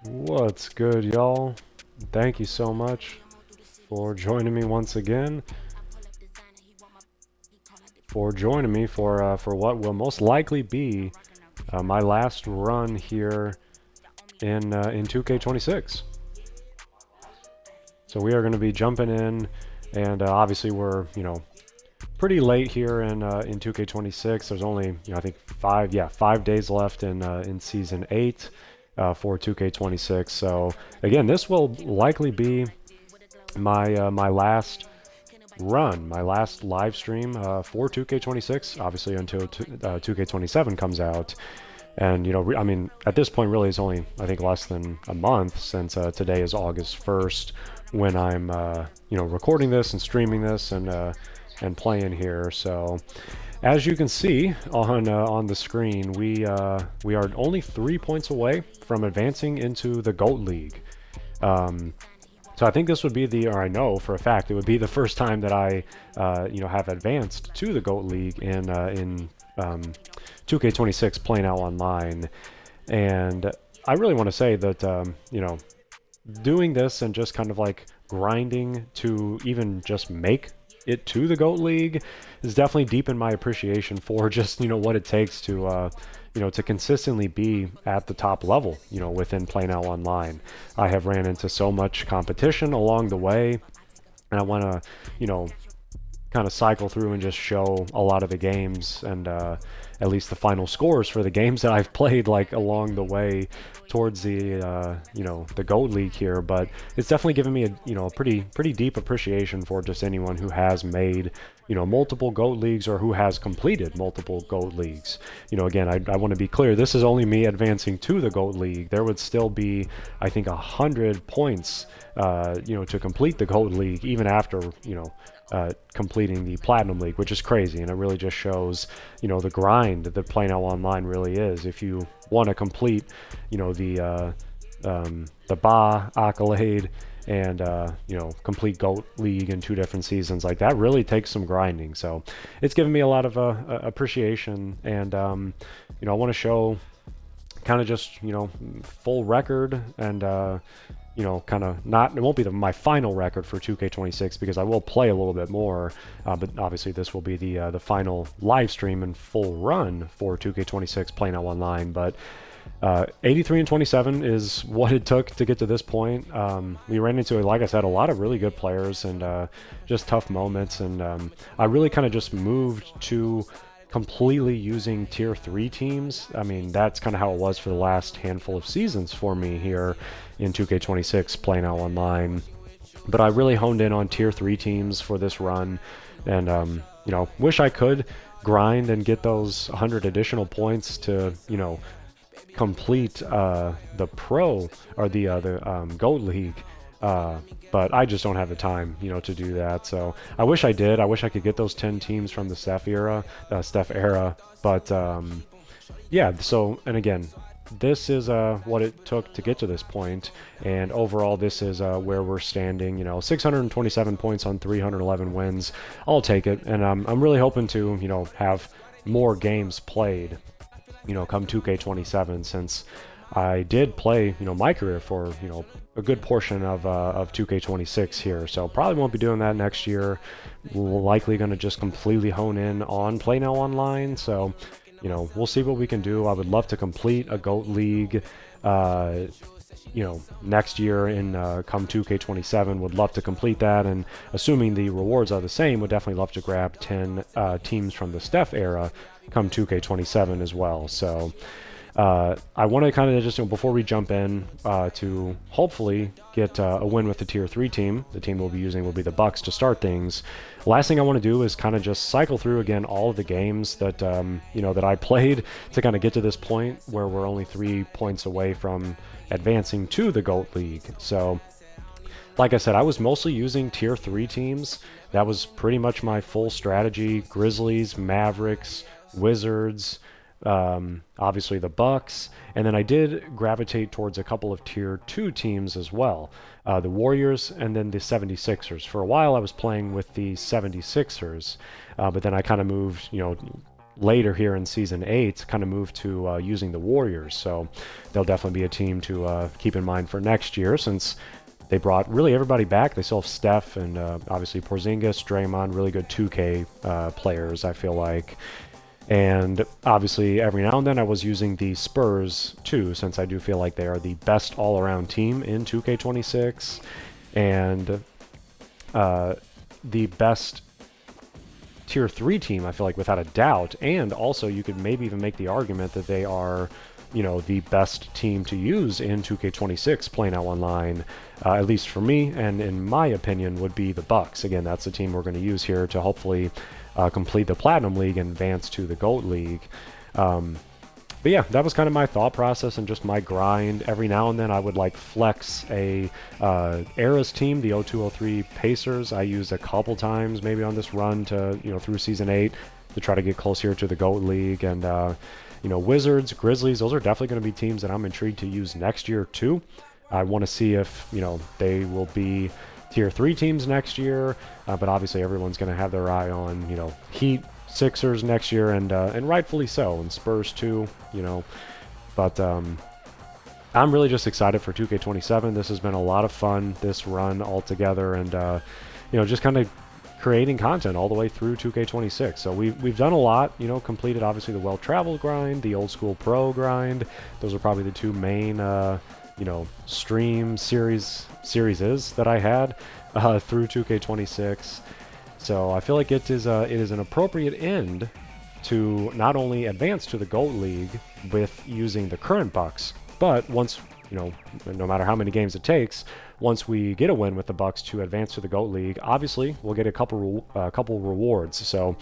What's good, y'all? Thank you so much for joining me once again. For joining me for what will most likely be my last run here in 2K26. So we are going to be jumping in, and obviously we're pretty late here in 2K26. There's only I think 5 days left in season 8 for 2K26. So again, this will likely be my last run, my last live stream for 2K26, obviously until 2K27 comes out. And I mean, at this point, really, it's only I think less than a month since today is August 1st when I'm recording this and streaming this and playing here. So as you can see on the screen, we are only 3 points away from advancing into the GOAT League. So I think this would be or I know for a fact it would be the first time that I, have advanced to the GOAT League in 2K26 playing out online. And I really want to say that, doing this and just kind of like grinding to even just make it to the GOAT League is definitely deepened my appreciation for just, what it takes to, to consistently be at the top level, within playing out online. I have ran into so much competition along the way, and I want to, kind of cycle through and just show a lot of the games and at least the final scores for the games that I've played like along the way towards the the GOAT League here. But it's definitely given me a pretty deep appreciation for just anyone who has made multiple GOAT Leagues or who has completed multiple GOAT Leagues. Again, I want to be clear, this is only me advancing to the GOAT League. There would still be, I think, 100 points to complete the GOAT League even after completing the Platinum League, which is crazy, and it really just shows the grind that playing out online really is. If you want to complete the BA accolade and complete GOAT League in 2 different seasons, like that really takes some grinding. So it's given me a lot of appreciation, and I want to show kind of just full record and kind of not, it won't be my final record for 2K26 because I will play a little bit more, but obviously this will be the final live stream and full run for 2K26 playing out online. But 83 and 27 is what it took to get to this point. We ran into, like I said, a lot of really good players and just tough moments, and I really kind of just moved to completely using tier 3 teams. I mean, that's kind of how it was for the last handful of seasons for me here in 2K26 playing out online. But I really honed in on tier 3 teams for this run, and wish I could grind and get those 100 additional points to complete the pro or the GOAT League. But I just don't have the time, to do that. So I wish I did. I wish I could get those 10 teams from the Steph era. But yeah. So, and again, this is what it took to get to this point. And overall, this is where we're standing. 627 points on 311 wins. I'll take it. And I'm really hoping to, have more games played, come 2K27, since I did play, my career for, a good portion of 2K26 here. So probably won't be doing that next year. Likely going to just completely hone in on Play Now Online. So, we'll see what we can do. I would love to complete a GOAT League, next year in come 2K27. Would love to complete that, and assuming the rewards are the same, would definitely love to grab 10 teams from the Steph era come 2K27 as well. So I want to kind of just, before we jump in, to hopefully get a win with the tier 3 team. The team we'll be using will be the Bucks to start things. Last thing I want to do is kind of just cycle through again all of the games that that I played to kind of get to this point where we're only 3 points away from advancing to the GOAT League. So like I said, I was mostly using tier 3 teams. That was pretty much my full strategy. Grizzlies, Mavericks, Wizards, obviously the Bucks, and then I did gravitate towards a couple of tier 2 teams as well, the Warriors and then the 76ers. For a while I was playing with the 76ers, but then I kind of moved, later here in season 8 kind of move to using the Warriors. So they'll definitely be a team to keep in mind for next year, since they brought really everybody back. They still have Steph and obviously Porzingis, Draymond, really good 2K players, I feel like. And obviously, every now and then I was using the Spurs too, since I do feel like they are the best all-around team in 2K26 and the best tier 3 team, I feel like, without a doubt. And also, you could maybe even make the argument that they are, the best team to use in 2K26 playing out online, at least for me, and in my opinion, would be the Bucks. Again, that's the team we're going to use here to hopefully complete the Platinum League and advance to the GOAT League. But yeah, that was kind of my thought process and just my grind. Every now and then I would like flex a Eras team, the 0203 Pacers. I used a couple times maybe on this run to, through Season 8 to try to get closer to the GOAT League. And, Wizards, Grizzlies, those are definitely going to be teams that I'm intrigued to use next year too. I want to see if, they will be tier 3 teams next year, but obviously everyone's going to have their eye on, Heat, Sixers next year, and rightfully so, and Spurs too, But I'm really just excited for 2K27. This has been a lot of fun, this run altogether, and just kind of creating content all the way through 2K26. So we've done a lot, completed obviously the well-traveled grind, the old school pro grind. Those are probably the two main stream series that I had through 2K26. So I feel like it is an appropriate end to not only advance to the GOAT League with using the current Bucks, but once, no matter how many games it takes, once we get a win with the Bucks to advance to the GOAT League, obviously we'll get a couple rewards. So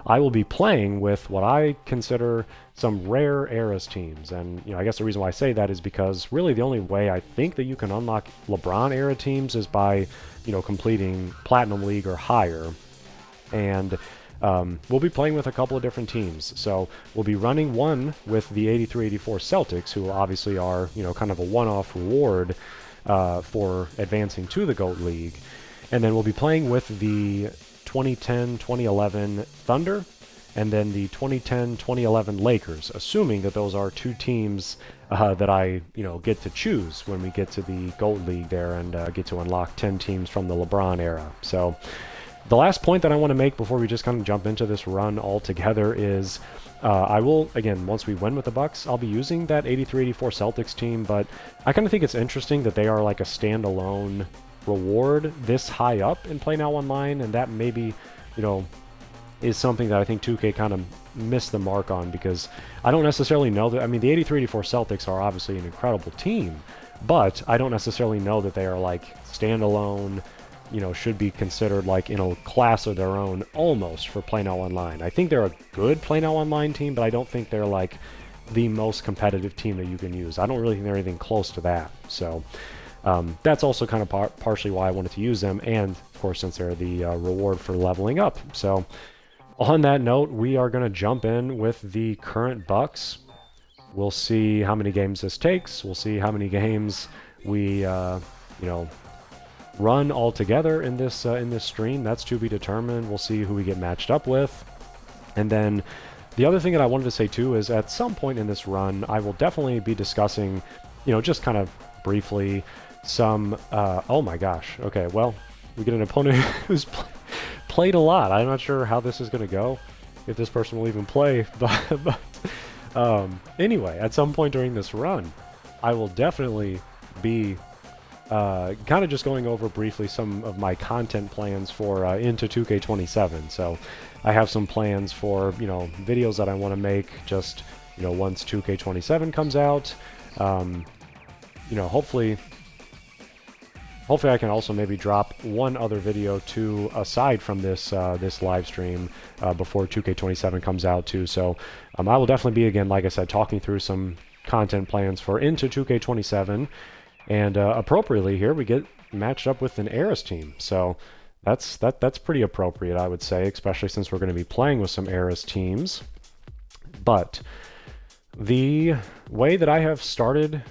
I will be playing with what I consider some rare Eras teams, and I guess the reason why I say that is because really the only way I think that you can unlock LeBron era teams is by completing Platinum League or higher. And we'll be playing with a couple of different teams. So we'll be running one with the 83-84 Celtics, who obviously are, kind of a one-off reward for advancing to the GOAT League. And then we'll be playing with the 2010-2011 Thunder, and then the 2010-2011 Lakers, assuming that those are two teams that I, get to choose when we get to the GOAT League there and get to unlock 10 teams from the LeBron era. So the last point that I want to make before we just kind of jump into this run altogether is I will, again, once we win with the Bucks, I'll be using that 83-84 Celtics team, but I kind of think it's interesting that they are like a standalone reward this high up in Play Now Online, and that maybe, is something that I think 2K kind of missed the mark on, because I don't necessarily know that, the 83-84 Celtics are obviously an incredible team, but I don't necessarily know that they are like standalone, should be considered like in a class of their own almost for Play Now Online. I think they're a good Play Now Online team, but I don't think they're like the most competitive team that you can use. I don't really think they're anything close to that. So that's also kind of partially why I wanted to use them, and of course since they're the reward for leveling up. So on that note, we are going to jump in with the current Bucks. We'll see how many games this takes. We'll see how many games we run all together in this stream. That's to be determined. We'll see who we get matched up with. And then the other thing that I wanted to say too is at some point in this run, I will definitely be discussing, just kind of briefly some, oh my gosh. Okay, well, we get an opponent who's played a lot. I'm not sure how this is going to go, if this person will even play, but anyway, at some point during this run, I will definitely be kind of just going over briefly some of my content plans for into 2K27. So I have some plans for, videos that I want to make just, once 2K27 comes out. Hopefully I can also maybe drop one other video too, aside from this this live stream before 2K27 comes out too. So I will definitely be, again, like I said, talking through some content plans for into 2K27. And appropriately here, we get matched up with an Eras team. So that's pretty appropriate, I would say, especially since we're going to be playing with some Eras teams. But the way that I have started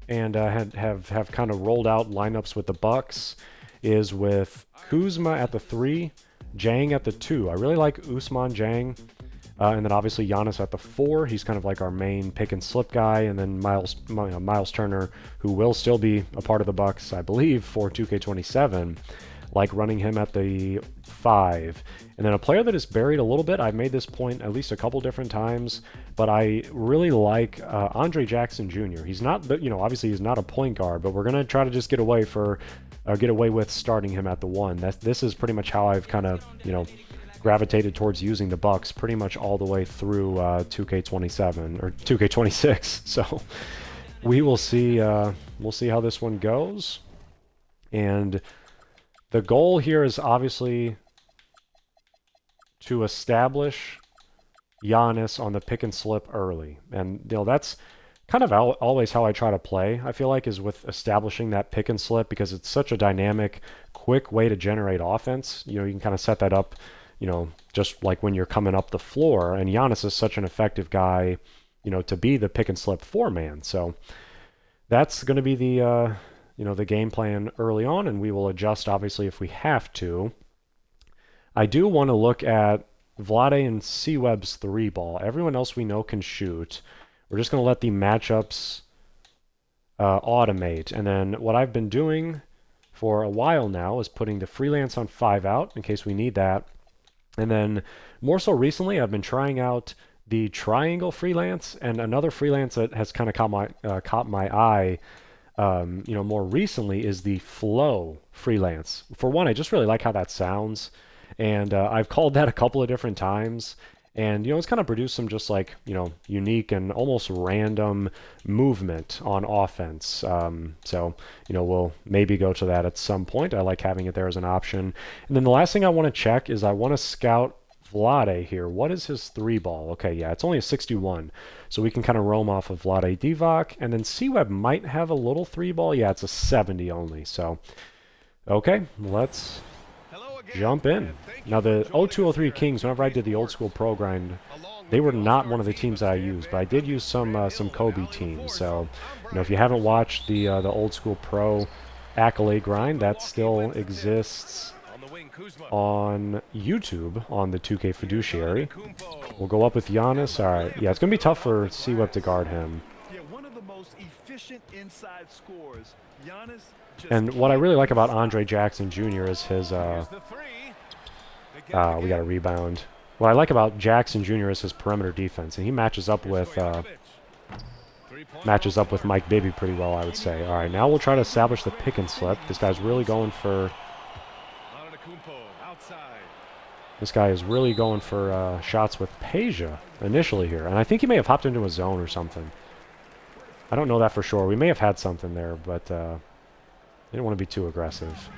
and have kind of rolled out lineups with the Bucks is with Kuzma at the 3, Jang at the 2. I really like Usman Jang. And then obviously Giannis at the 4. He's kind of like our main pick and slip guy. And then Miles Turner, who will still be a part of the Bucks, I believe, for 2K27, like running him at the 5. And then a player that is buried a little bit, I've made this point at least a couple different times, but I really like Andre Jackson Jr. He's not, obviously he's not a point guard, but we're going to try to just get away with starting him at the 1. This is pretty much how I've kind of, gravitated towards using the Bucks pretty much all the way through 2K27 or 2K26. So we will see. We'll see how this one goes. And the goal here is obviously to establish Giannis on the pick and slip early, and that's kind of always how I try to play. I feel like is with establishing that pick and slip because it's such a dynamic, quick way to generate offense. You can kind of set that up. Just like when you're coming up the floor, and Giannis is such an effective guy, to be the pick and slip 4-man. So that's going to be the game plan early on, and we will adjust obviously if we have to. I do want to look at Vlade and C-Web's 3-ball. Everyone else we know can shoot. We're just going to let the matchups automate, and then what I've been doing for a while now is putting the freelance on 5 out in case we need that. And then more so recently, I've been trying out the triangle freelance, and another freelance that has kind of caught my eye, more recently is the flow freelance. For one, I just really like how that sounds, and I've called that a couple of different times, and it's kind of produced some just like unique and almost random movement on offense. So we'll maybe go to that at some point. I like having it there as an option. And then the last thing I want to check is I want to scout Vlade here. What is his 3-ball? Okay, yeah, it's only a 61, so we can kind of roam off of Vlade Divac. And then C-Web might have a little 3-ball. Yeah, it's a 70 only. So okay, let's jump in. Now the 0203 Kings, whenever I did the old school pro grind, they were not one of the teams that I used, but I did use some Kobe teams. So if you haven't watched the old school pro accolade grind, that still exists on YouTube on the 2K Fiduciary. We'll go up with Giannis. All right, yeah, it's gonna be tough for C-Web to guard him. Yeah, one of the most efficient inside scorers. Giannis. And what I really like about Andre Jackson Jr. is his, we got a rebound. What I like about Jackson Jr. is his perimeter defense, and he matches up with Mike Bibby pretty well, I would say. All right, now we'll try to establish the pick and slip. This guy's really going for. This guy is really going for shots with Peja initially here, and I think he may have hopped into a zone or something. I don't know that for sure. We may have had something there, but. They didn't want to be too aggressive.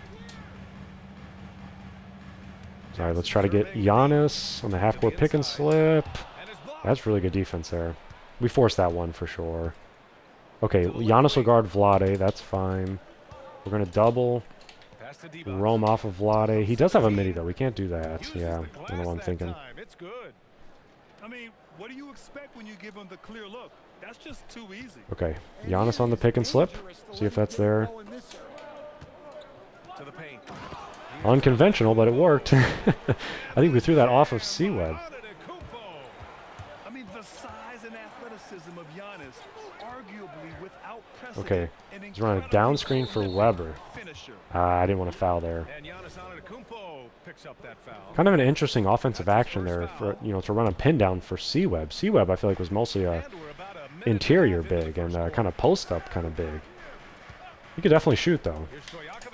All right, let's try to get Giannis on the half-court pick and slip. That's really good defense there. We forced that one for sure. Okay, Giannis will guard Vlade. That's fine. We're going to double. Roam off of Vlade. He does have a midi, though. We can't do that. Yeah, I don't know what I'm thinking. It's good. I mean, what do you expect when you give him the clear look? That's just too easy. Okay, Giannis on the pick and slip. See if that's there. Unconventional, but it worked. I think we threw that off of C-Web. I mean, the size and athleticism of Giannis, arguably without precedent. Okay, he's running a down screen for Weber. I didn't want to foul there. Kind of an interesting offensive action there for to run a pin down for C-Web. C-Web I feel like was mostly a interior big and kind of post up kind of big. He could definitely shoot though.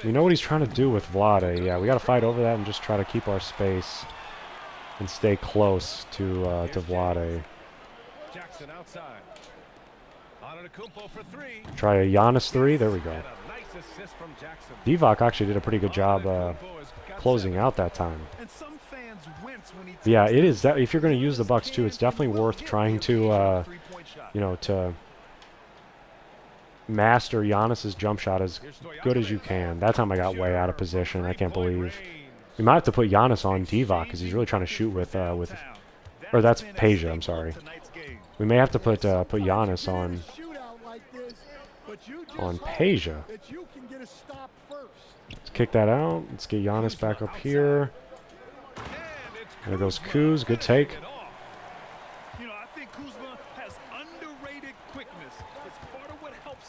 We know what he's trying to do with Vlade. Yeah, we got to fight over that and just try to keep our space and stay close to Vlade. Try a Giannis 3. There we go. Divac actually did a pretty good job closing out that time. Yeah, it is. If you're going to use the Bucks too, it's definitely worth trying to, to master Giannis's jump shot as good as you can. That time I got way out of position. I can't believe. We might have to put Giannis on Divac because he's really trying to shoot with, or that's Peja. I'm sorry. We may have to put Giannis on Peja. Let's kick that out. Let's get Giannis back up here. There goes Kuz. Good take.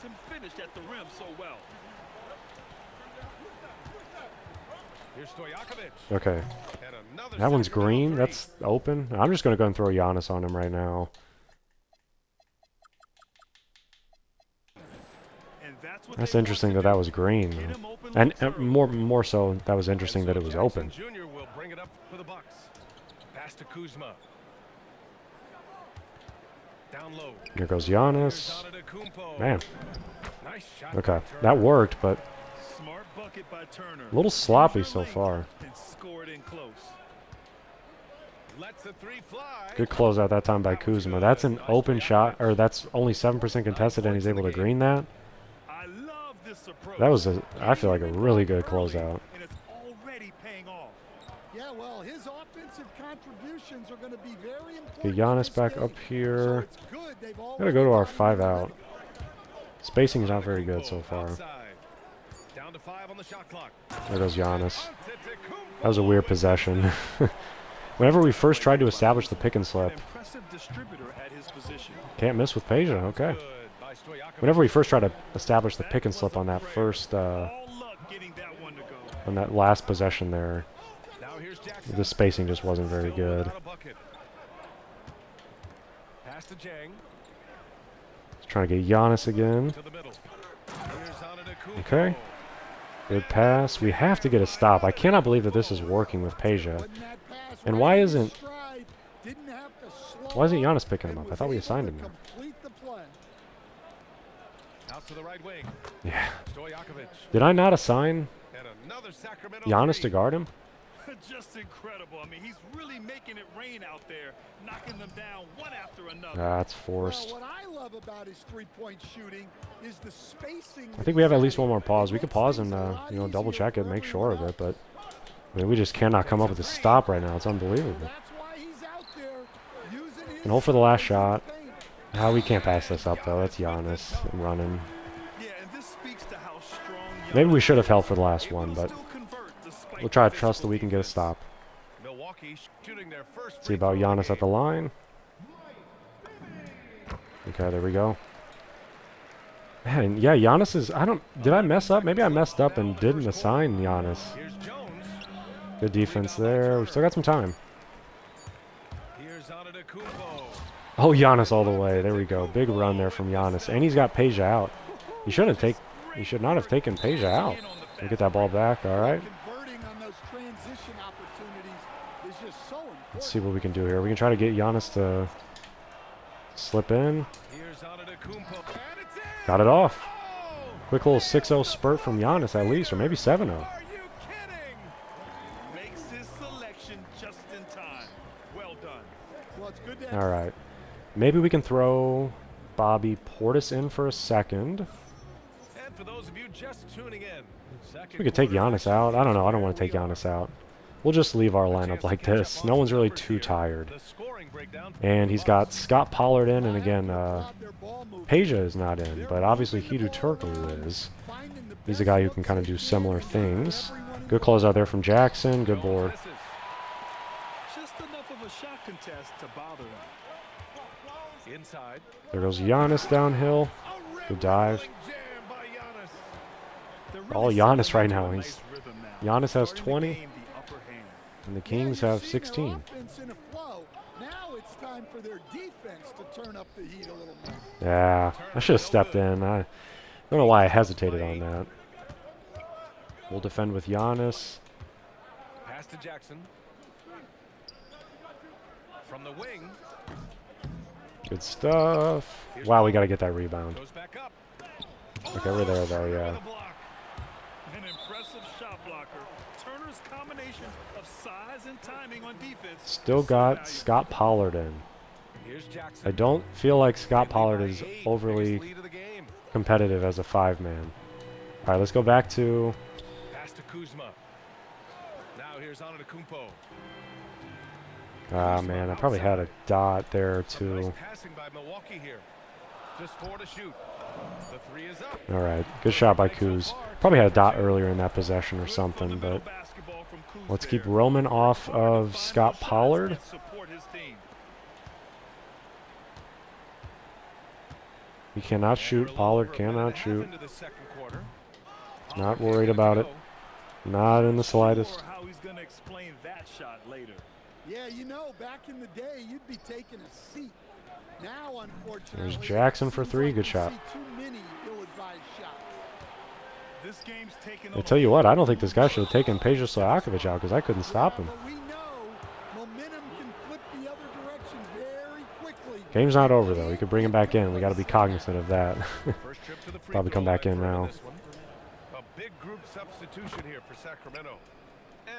and finished at the rim so well. Here's Stojakovic. Okay. That one's green. That's open. I'm just going to go and throw Giannis on him right now. That's interesting that that was green. And more so, that was interesting that it was open. Jr. will bring it up for the Bucks. Pass to Kuzma. Down low. Here goes Giannis. Man. Okay, that worked, but Smart bucket by Turner. a little sloppy so far. And scored in close. Lets the three fly. Good closeout that time by Kuzma. That's an open shot, or that's only 7% contested, and he's able to green that. I love this approach. That was, I feel like, a really good closeout. And it's already paying off. Yeah, well, his offensive contributions are going to be very important. Get Giannis back up here. So Gotta go to our 5 out. Spacing's not very good so far. Down to 5 on the shot clock. There goes Giannis. That was a weird possession. Whenever we first tried to establish the pick and slip, Impressive distributor at his position. can't miss with Peja. Okay. Whenever we first tried to establish the pick and slip on that first, All luck getting that one to go. on that last possession there, Now here's Jackson. the spacing just wasn't very good. Pass to Jang. Trying to get Giannis again. To the middle. Here's Antetokounmpo. Okay. Good pass. We have to get a stop. I cannot believe that this is working with Peja. And why isn't Giannis picking him up? I thought we assigned him there. Out to the right wing. Yeah. Stojakovic. Did I not assign And another Sacramento Giannis three. to guard him? Just incredible. I mean, he's really making it rain out there, knocking them down one after another. That's forced. Well, what I love about his three-point shooting is the spacing. I think we have at least one more pause. We could pause and you know, double check it, make sure of it, but I mean, we just cannot come up with a stop right now. It's unbelievable. That's why he's out there using his And hope for the last shot. Ah, we can't pass this up though. That's Giannis running. Yeah, and this speaks to how strong Maybe we should have held for the last one, but still convert despite we'll try to trust that we can get a stop. Milwaukee shooting their first See about free throw of Giannis at the line. Okay, there we go. Man, yeah, Giannis is... Did I mess up? Maybe I messed up and didn't assign Giannis. Here's Jones. Good defense there. We still got some time. Here's Antetokounmpo. Oh, Giannis all the way. There we go. Big run there from Giannis. And he's got Peja out. He should not have taken Peja out. We get that ball back. All right. converting on those transition opportunities is just so important. Let's see what we can do here. We can try to get Giannis to slip in. Here's Antetokounmpo. And it's in. Got it off. Oh! Quick little 6-0 spurt from Giannis at least, or maybe 7-0. Are you kidding? Makes his selection just in time. Well done. Well, it's good to have All right. Maybe we can throw Bobby Portis in for a second. And for those of you just tuning in, We could take Giannis out. I don't know. I don't want to take Giannis out. We'll just leave our lineup like this. No one's really too tired. The scoring breakdown. And he's got Scott Pollard in, and again, Peja is not in, but obviously Hidu Turkoglu is. He's a guy who can kind of do similar things. Good close out there from Jackson. Good board. Just enough of a shot contest to bother him. Inside. There goes Giannis downhill. Good dive. Jam by Giannis. They're All really Giannis settling right into now. a He's nice rhythm now. Giannis has Starting to 20, gain the upper hand. and the Kings have 16. Now it's time for their defense to turn up the heat a little more. Yeah, I should have stepped in. I don't know why I hesitated on that. We'll defend with Giannis. Pass to Jackson. From the wing. Good stuff. Wow, we got to get that rebound. Goes back up. Okay, we're there though, yeah. An impressive shot blocker. Turner's combination of size and timing on defense. Still got Scott Pollard in. Here's Jackson. I don't feel like Scott Pollard By is 8, overly biggest lead of the game. competitive as a 5-man. All right, let's go back to... Pass to Kuzma. Now here's Antetokounmpo. Ah, man, I probably had a dot there Some nice too. passing by Milwaukee here. Just 4 to shoot. The 3 is up. All right, good shot by Kuz. Probably had a dot earlier in that possession or something, but Basketball from Kuz let's keep there. Roman off of Scott Pollard. And support his team. He cannot shoot. Pollard cannot shoot. Into the second quarter. Not worried about it. Not in the slightest. Sure how he's going to explain that shot later. Yeah, you know, back in the day, you'd be taking a seat. Now, unfortunately, There's Jackson for three. Good shot. too many ill-advised shots. This game's taken I tell you what, I don't think this guy should have taken Peja Stojakovic out because I couldn't stop him. But we know momentum can flip the other direction very quickly. Game's not over though. We could bring him back in. We got to be cognizant of that. First trip to the free Probably come throw back in line for now. this one. A big group substitution here for Sacramento.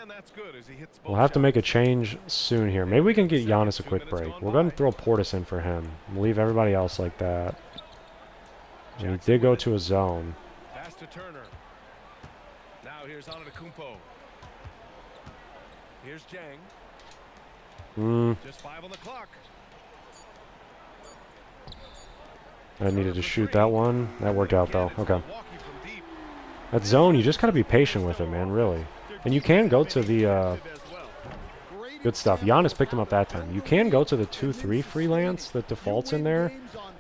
And that's good as he hits both We'll have to make a shots. change soon here. Maybe we can get Giannis a quick break. We're going to throw Portis in for him. We'll leave everybody else like that. And he did go to a zone. Pass to Turner. Now here's Antetokounmpo. Here's Jang. Just 5 on the clock. I needed to shoot that one. That worked out though. Okay. Milwaukee from deep. That zone, you just got to be patient with it, man, really. And you can go to the... As well. good stuff. Giannis picked him up that time. You can go to the 2-3 freelance that defaults in there.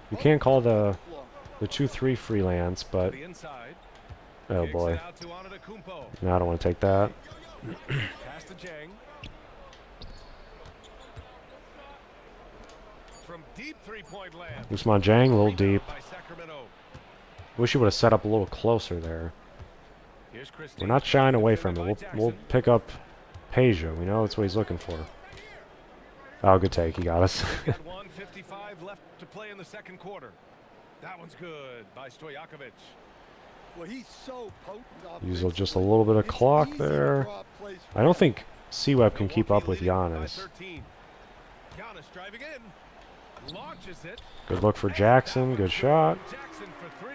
You can call the 2-3 freelance, but... To the inside. Oh Kicks boy. it out to Antetokounmpo. No, I don't want to take that. Pass to Jang. From deep three-point land. Usman Jang, a little deep. By Sacramento. Wish he would have set up a little closer there. Here's Christie. We're not shying away from it. Defended by We'll Jackson. pick up Peja. We know that's what he's looking for. Oh, good take. He got us. Got 1:55 left to play in the second quarter. That one's good by Stojakovic. Well, he's so potent Use offensively. just a little bit of It's clock easy to there. draw up plays I don't think C-Web can keep up with Milwaukee leading by Giannis. 13. Giannis driving in. Launches it. Good look for Jackson. Good shot. Jackson for 3.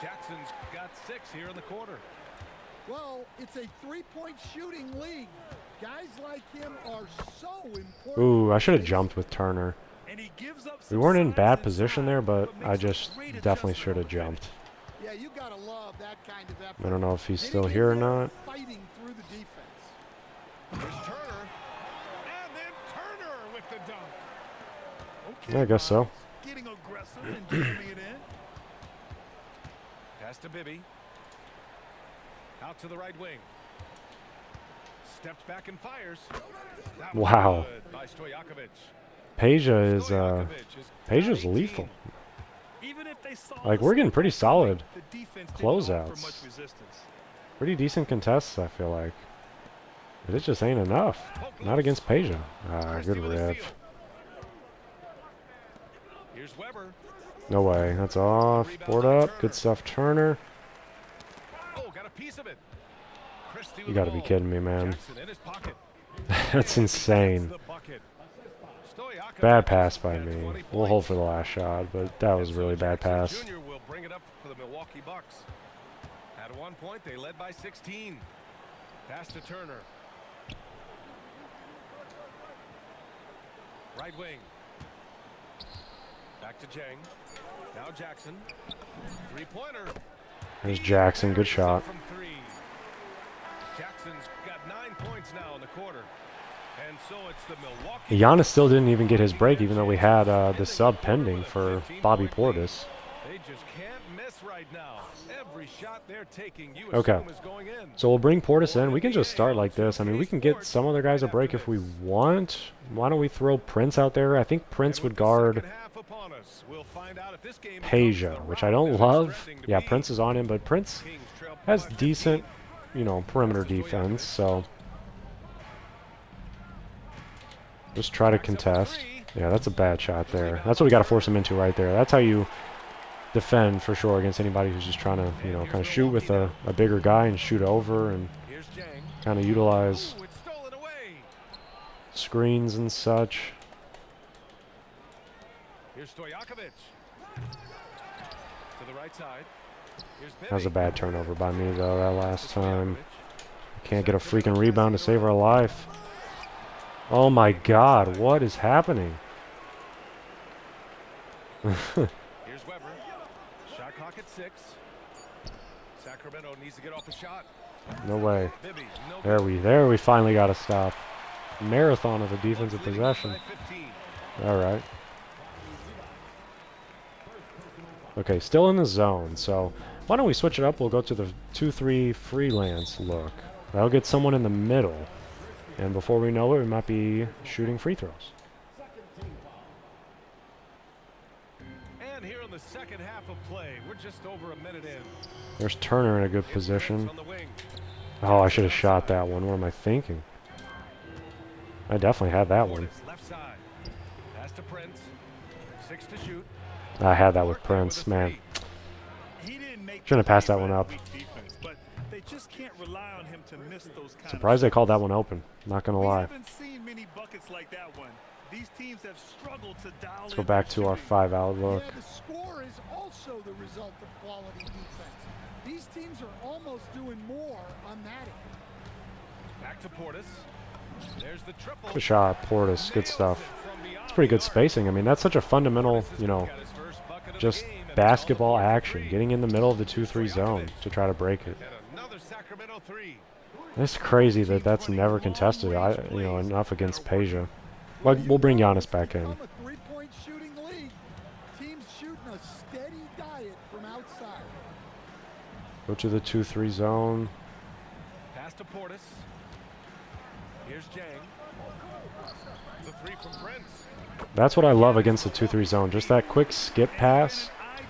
Jackson's got 6 here in the quarter. Well, it's a three-point shooting league. Guys like him are so important. Ooh, I should have jumped with Turner. And he gives up We some weren't in size bad and position size, there, but I makes a just great definitely adjustment should have on the finish. jumped. Yeah, you gotta love that kind of effort. I don't know if he's Hitting still in here or there, not. Fighting through the defense. Here's Turner. And then Turner with the dunk. Okay, I guess so. Miles, getting aggressive and jamming it in. Pass to Bibby. Out to the right wing. Steps back and fires. That was Wow. good by Stojakovic. Peja is Stojakovic Peja's got 18. lethal. Even if they saw Like, the we're getting pretty step solid the defense didn't closeouts. offer much resistance. Pretty decent contests, I feel like. But it just ain't enough. Not against Peja. Ah, good rip. Here's Weber. No way. That's off. Board up. Good stuff, Turner. Oh, got a piece of it. Christie with You the gotta be ball. kidding me, man. Jackson in his pocket. That's And insane. gets the bucket. Stojakovic Bad pass by had me. 20 We'll hold points. for the last shot, but that was And really so bad Jackson pass. Jr. will bring it up for the Milwaukee Bucks. At one point, they led by 16. Pass to Turner. Right wing. Back to Jang. Now Jackson. Three-pointer. There's Jackson. Good shot. From 3. Jackson's got 9 points now in the quarter. And so it's the Milwaukee. Giannis still didn't even get his break, even though we had the sub pending for Bobby Portis. They just can't miss right now. Every shot they're taking, you Okay. assume is going in. So we'll bring Portis in. We can just start like this. I mean, we can get some other guys a break if we want. Why don't we throw Prince out there? I think Prince would guard Peja, which I don't love. Yeah, Prince is on him, but Prince has decent, perimeter defense, so just try to contest. Yeah, that's a bad shot there. That's what we got to force him into right there. That's how you defend for sure against anybody who's just trying to, kind of shoot with a bigger guy and shoot over and kind of utilize screens and such. Here's Stojakovic. To the right side. Here's That was a Bibby. bad turnover by me, though, that last time. Can't get a freaking rebound to save our life. Oh my god, what is happening? Here's Weber. Shot clock at 6. Sacramento needs to get off the shot. No way. Bibby, no There we finally got to stop. Marathon of a defensive Leading possession. by 15. All right. Okay, still in the zone, so why don't we switch it up? We'll go to the 2-3 freelance look. That'll get someone in the middle. And before we know it, we might be shooting free throws. And here in the second half of play, we're just over a minute in. There's Turner in a good Here's position. Prince on the wing. Oh, I should have shot that one. What am I thinking? I definitely had that one. Portis, left side. Pass to Prince. 6 to shoot. I had that with Work there Prince, a man. three. He didn't make Shouldn't have passed that plays one on up. weak defense, but they just can't rely on him to miss those kind Surprised of they called that shots. one open. Not gonna We lie. haven't seen many buckets like that one. These teams have struggled to dial Let's in go back their to our shooting. 5-out look. Yeah, the score is also the result of quality defense. These teams are almost doing more on that end. Back to Portis. There's the triple. Good shot, Portis. Good Nails stuff. it from beyond It's pretty good the arc. spacing. I mean, that's such a fundamental, Portis has you know, got his first bucket of the just game, and it's all basketball aboard for action. three. Getting in the middle of the 2-3 zone to try to break it. And another Sacramento three. It's crazy that that's never contested. You know, enough against Peja. But we'll bring Giannis back in. Become a three-point shooting league. Teams shooting a steady diet from outside. Go to the 2-3 zone. Pass to Portis. Here's Jang. The three from Prince. That's what I love against the 2-3 zone. Just that quick skip pass,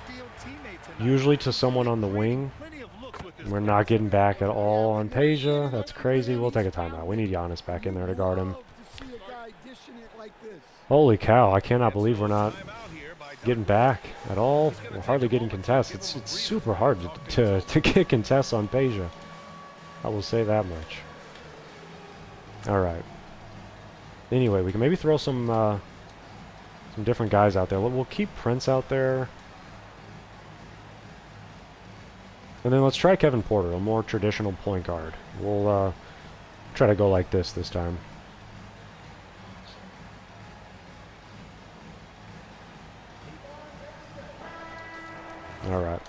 Ideal teammate tonight. usually to someone on the wing. Plenty of looks with this We're pass. not getting back at all on Peja. That's crazy. We'll take a timeout. We need Giannis back in there to guard him. Love to see a guy dishing it like this. Holy cow, I cannot believe we're not Timeout here by getting back at all. We're hardly getting contests. It's super hard to get contests on Peja. I will say that much. Alright. Anyway, we can maybe throw some different guys out there. We'll keep Prince out there. And then let's try Kevin Porter, a more traditional point guard. We'll try to go like this time. Alright.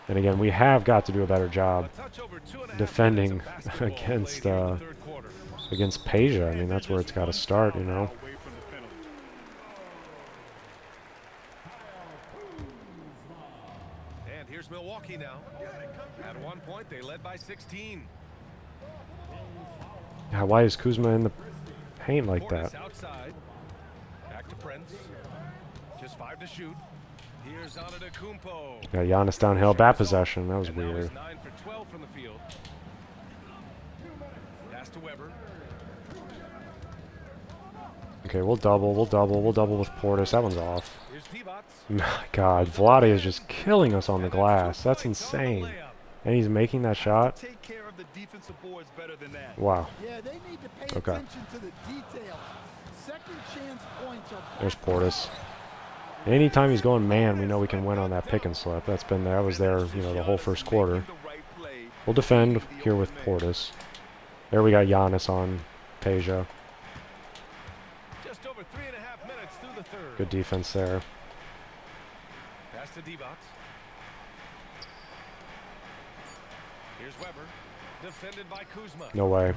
And again, we have got to do a better job a touch over 2.5 defending minutes of basketball against, played here in the third quarter. against Peja. I mean, that's where it's got to start, you know. Away from the penalty. And here's Milwaukee now. At one point, they led by 16. Yeah, why is Kuzma in the paint like Portis that? outside. Back to Prince. Just 5 to shoot. Here's Antetokounmpo. Yeah, Giannis downhill, bad possession. That was And now weird. he's 9 for 12 from the field. Pass to Weber. Okay, we'll double with Portis. That one's off. Here's Divac. My God, Vlade is just killing us on the glass. That's insane. And he's making that shot. Take care of the defensive boards better than that. Wow. Yeah, they need to pay Okay. attention to the details. Second chance points are There's Portis. Anytime he's going man, we know we can win on that pick and slip. That was there, you know, the whole first quarter. We'll defend here with Portis. There we got Giannis on Peja. Just over 3.5 minutes through the third. Good defense there. Pass to Divac. Here's Weber. Defended by Kuzma. No way.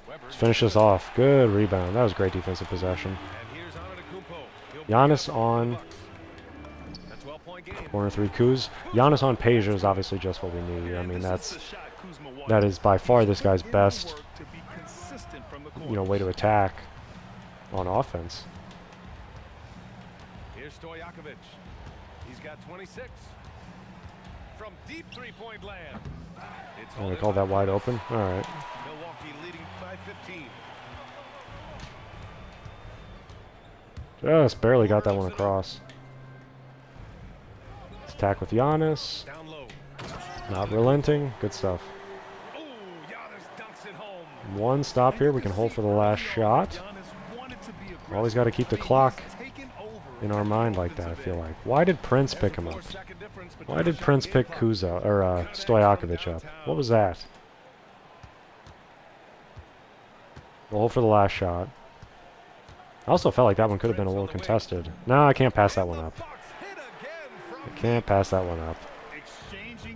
Weber Let's finish this off. Good rebound. That was great defensive possession. And here's Antetokounmpo. He'll Giannis bring up on the Bucks. A 12-point game. corner three Kuz. Giannis on Peja is obviously just what we need. I mean, that is by far this guy's best, you know, way to attack on offense. Here's Stojakovic. He's got 26. From deep three-point land. It's Oh, they holding called that by wide Prince. open. All right. Milwaukee leading by 15. Just barely got that one across. Let's attack with Giannis. Down low. Not relenting. Good stuff. Ooh, Giannis dunks it home. One stop here. We can hold for the last shot. Always got to keep the clock in our mind like that, I feel like. Why did Prince pick him up? Four-second difference between Why did the Prince shot pick and Kuza or Stojakovic up? What was that? We'll hold for the last shot. I also felt like that one could have been a little contested. No, I can't pass that one up. Bucks hit again I from can't pass that one up.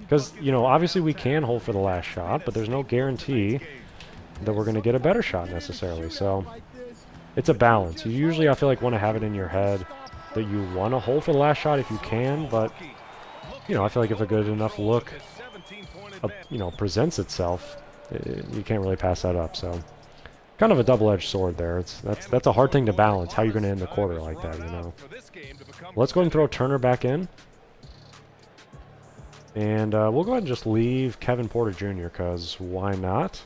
Because, you know, obviously we can hold for the last shot, but there's no guarantee that we're going to get a better shot necessarily. So it's a balance. You usually, I feel like, want to have it in your head that you want to hold for the last shot if you can, but I feel like if a good enough look, With a 17-point presents itself, you can't really pass that up. So, kind of a double-edged sword there. That's a hard thing to balance. How you're going to end the quarter like that, for this game to become Let's go ahead and throw Turner back in. And we'll go ahead and just leave Kevin Porter Jr. because why not?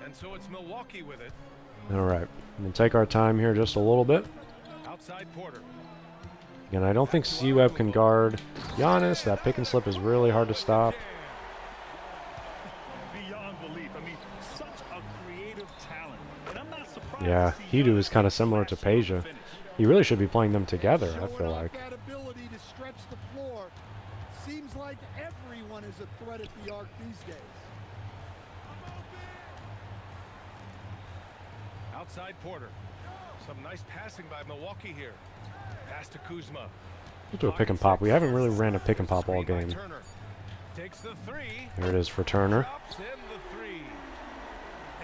And so it's Milwaukee with it. All right. We'll take our time here just a little bit. Outside Porter. And I don't think C-Web can guard Giannis. That pick and slip is really hard to stop. Beyond belief. I mean, such a creative talent. And I'm not surprised. Yeah, Hidu is kind of similar to Peja. He really should be playing them together, I feel Showing off like. that ability to stretch the floor. Seems like everyone is a threat at the arc these days. Outside Porter. Some nice passing by Milwaukee here. Pass to Kuzma. We'll do a pick and pop. We haven't really ran a pick and pop all Screen by game. Turner. Takes the three. There it is for Turner. Drops in the three.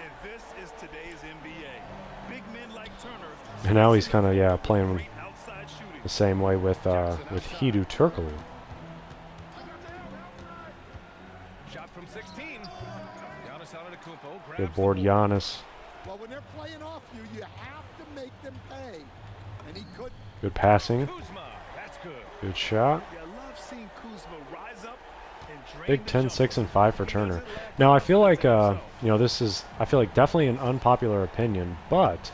And this is today's NBA. Big men like Turner. And now he's kind of, playing Great outside shooting. the same way with Hidu Turkoglu. Shot from 16. Giannis Antetokounmpo grabs Good board, the ball. Giannis. Well, when they're playing off you, you have to make them pay. And he could. Good passing. Kuzma. That's good. Good shot. Yeah, I love seeing Kuzma rise up and drain Big the 10, jumper. 6, and 5 for Turner. Now, I feel like, I feel like definitely an unpopular opinion, but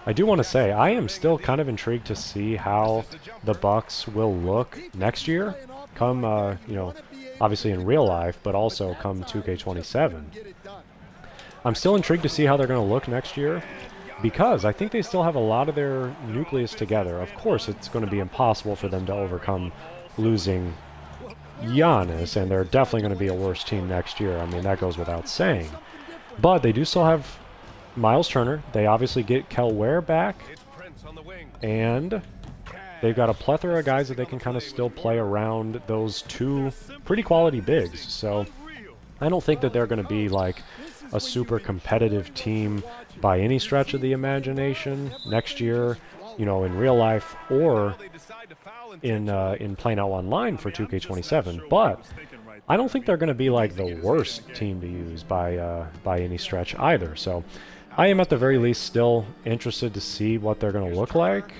I do want to say I am still kind of intrigued to see how the Bucks will look next year, come, obviously in real life, but also come 2K27. I'm still intrigued to see how they're going to look next year because I think they still have a lot of their nucleus together. Of course, it's going to be impossible for them to overcome losing Giannis, and they're definitely going to be a worse team next year. I mean, that goes without saying. But they do still have Miles Turner. They obviously get Kel Ware back, It's Prince on the wing. and they've got a plethora of guys that they can kind of still play around those two pretty quality bigs. So I don't think that they're going to be like a super competitive team by any stretch of the imagination next year, in real life or They decide to foul and in playing out online for 2K27. But I don't think they're going to be like the worst team to use by any stretch either. So I am at the very least still interested to see what they're going to look like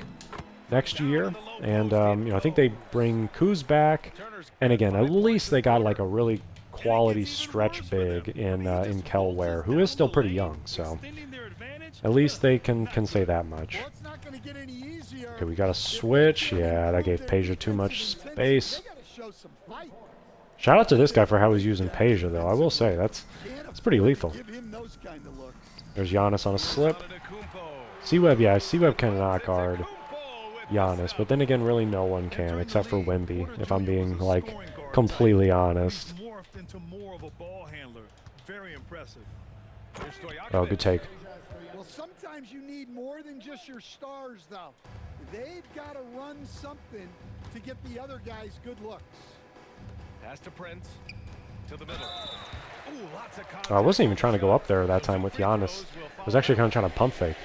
next year. And I think they bring Kuz back, and again, at least they got like a really quality stretch big in Kel Ware, who is still pretty young. So at least they can say that much. Well, it's not going to get any easier. Okay, we got a switch. Yeah, that gave Peja too much space. They gotta show some fight. Shout out to this guy for how he's using Peja, though. I will say that's pretty lethal. Give him those kind of looks. There's Giannis on a slip. Antetokounmpo. C-Web, C-Web cannot guard Giannis, but then again, really no one can except for Wemby, if I'm being like completely honest. He's morphed into more of a ball handler. Very impressive. Here's Stojakovic. Oh, good take. Well, sometimes you need more than just your stars, though. They've got to run something to get the other guys good looks. Pass to Prince. To the middle. Ooh, lots of contact. I wasn't even trying to go up there that time with Giannis. I was actually kind of trying to pump fake.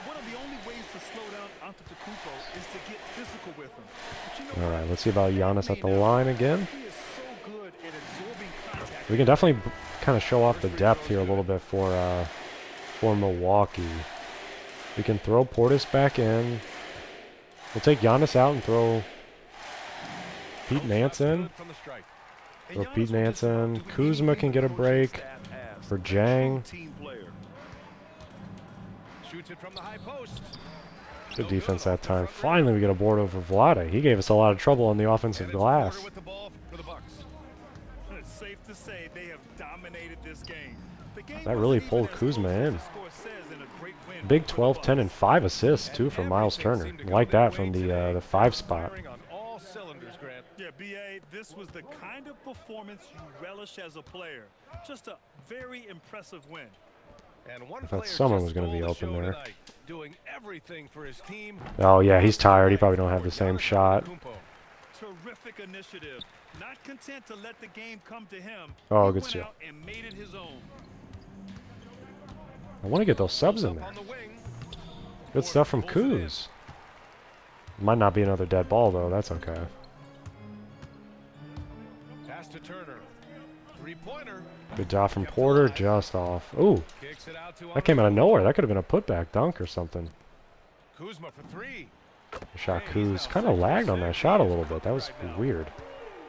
One of the only ways to slow down Antetokounmpo is to get physical with him. But you know All what? right, let's see about Giannis at the line again. He is so good at absorbing contact. We can definitely kind of show off the depth here a little bit for Milwaukee. We can throw Portis back in. We'll take Giannis out and throw Pete Nance in. From the strike. Throw Pete Nance in. Kuzma can get a break for Jang. Team player. Shoots it from the high post. Good defense that time. Finally, we get a board over Vlade. He gave us a lot of trouble on the offensive And it's glass. Porter with the ball for the Bucks. It's safe to say they have dominated this game. The game That really wasn't pulled even as Kuzma close as in. the score says in a great win Big for the 12, 10, Bucks. and 5 assists, too, from Miles Turner. Like that from the 5 spot. Firing on all cylinders, Grant. Yeah, BA, this was the kind of performance you relish as a player. Just a very impressive win. And one thought player someone just was gonna be stole the open show there. tonight, doing everything for his team. Oh, yeah, he's tired. He probably don't have the same shot. Terrific initiative. Not content to let the game come to him. Oh, he good went steal. out and made it his own. I want to get those subs in Up there. on the wing. Good stuff from Kuz. Might not be another dead ball, though. That's okay. Pass to Turner. Three-pointer. Good job from Porter, just off. Ooh, that came out of nowhere. That could have been a putback dunk or something. Kuzma for three. Shot Kuz kind of lagged on that shot a little bit. That was weird.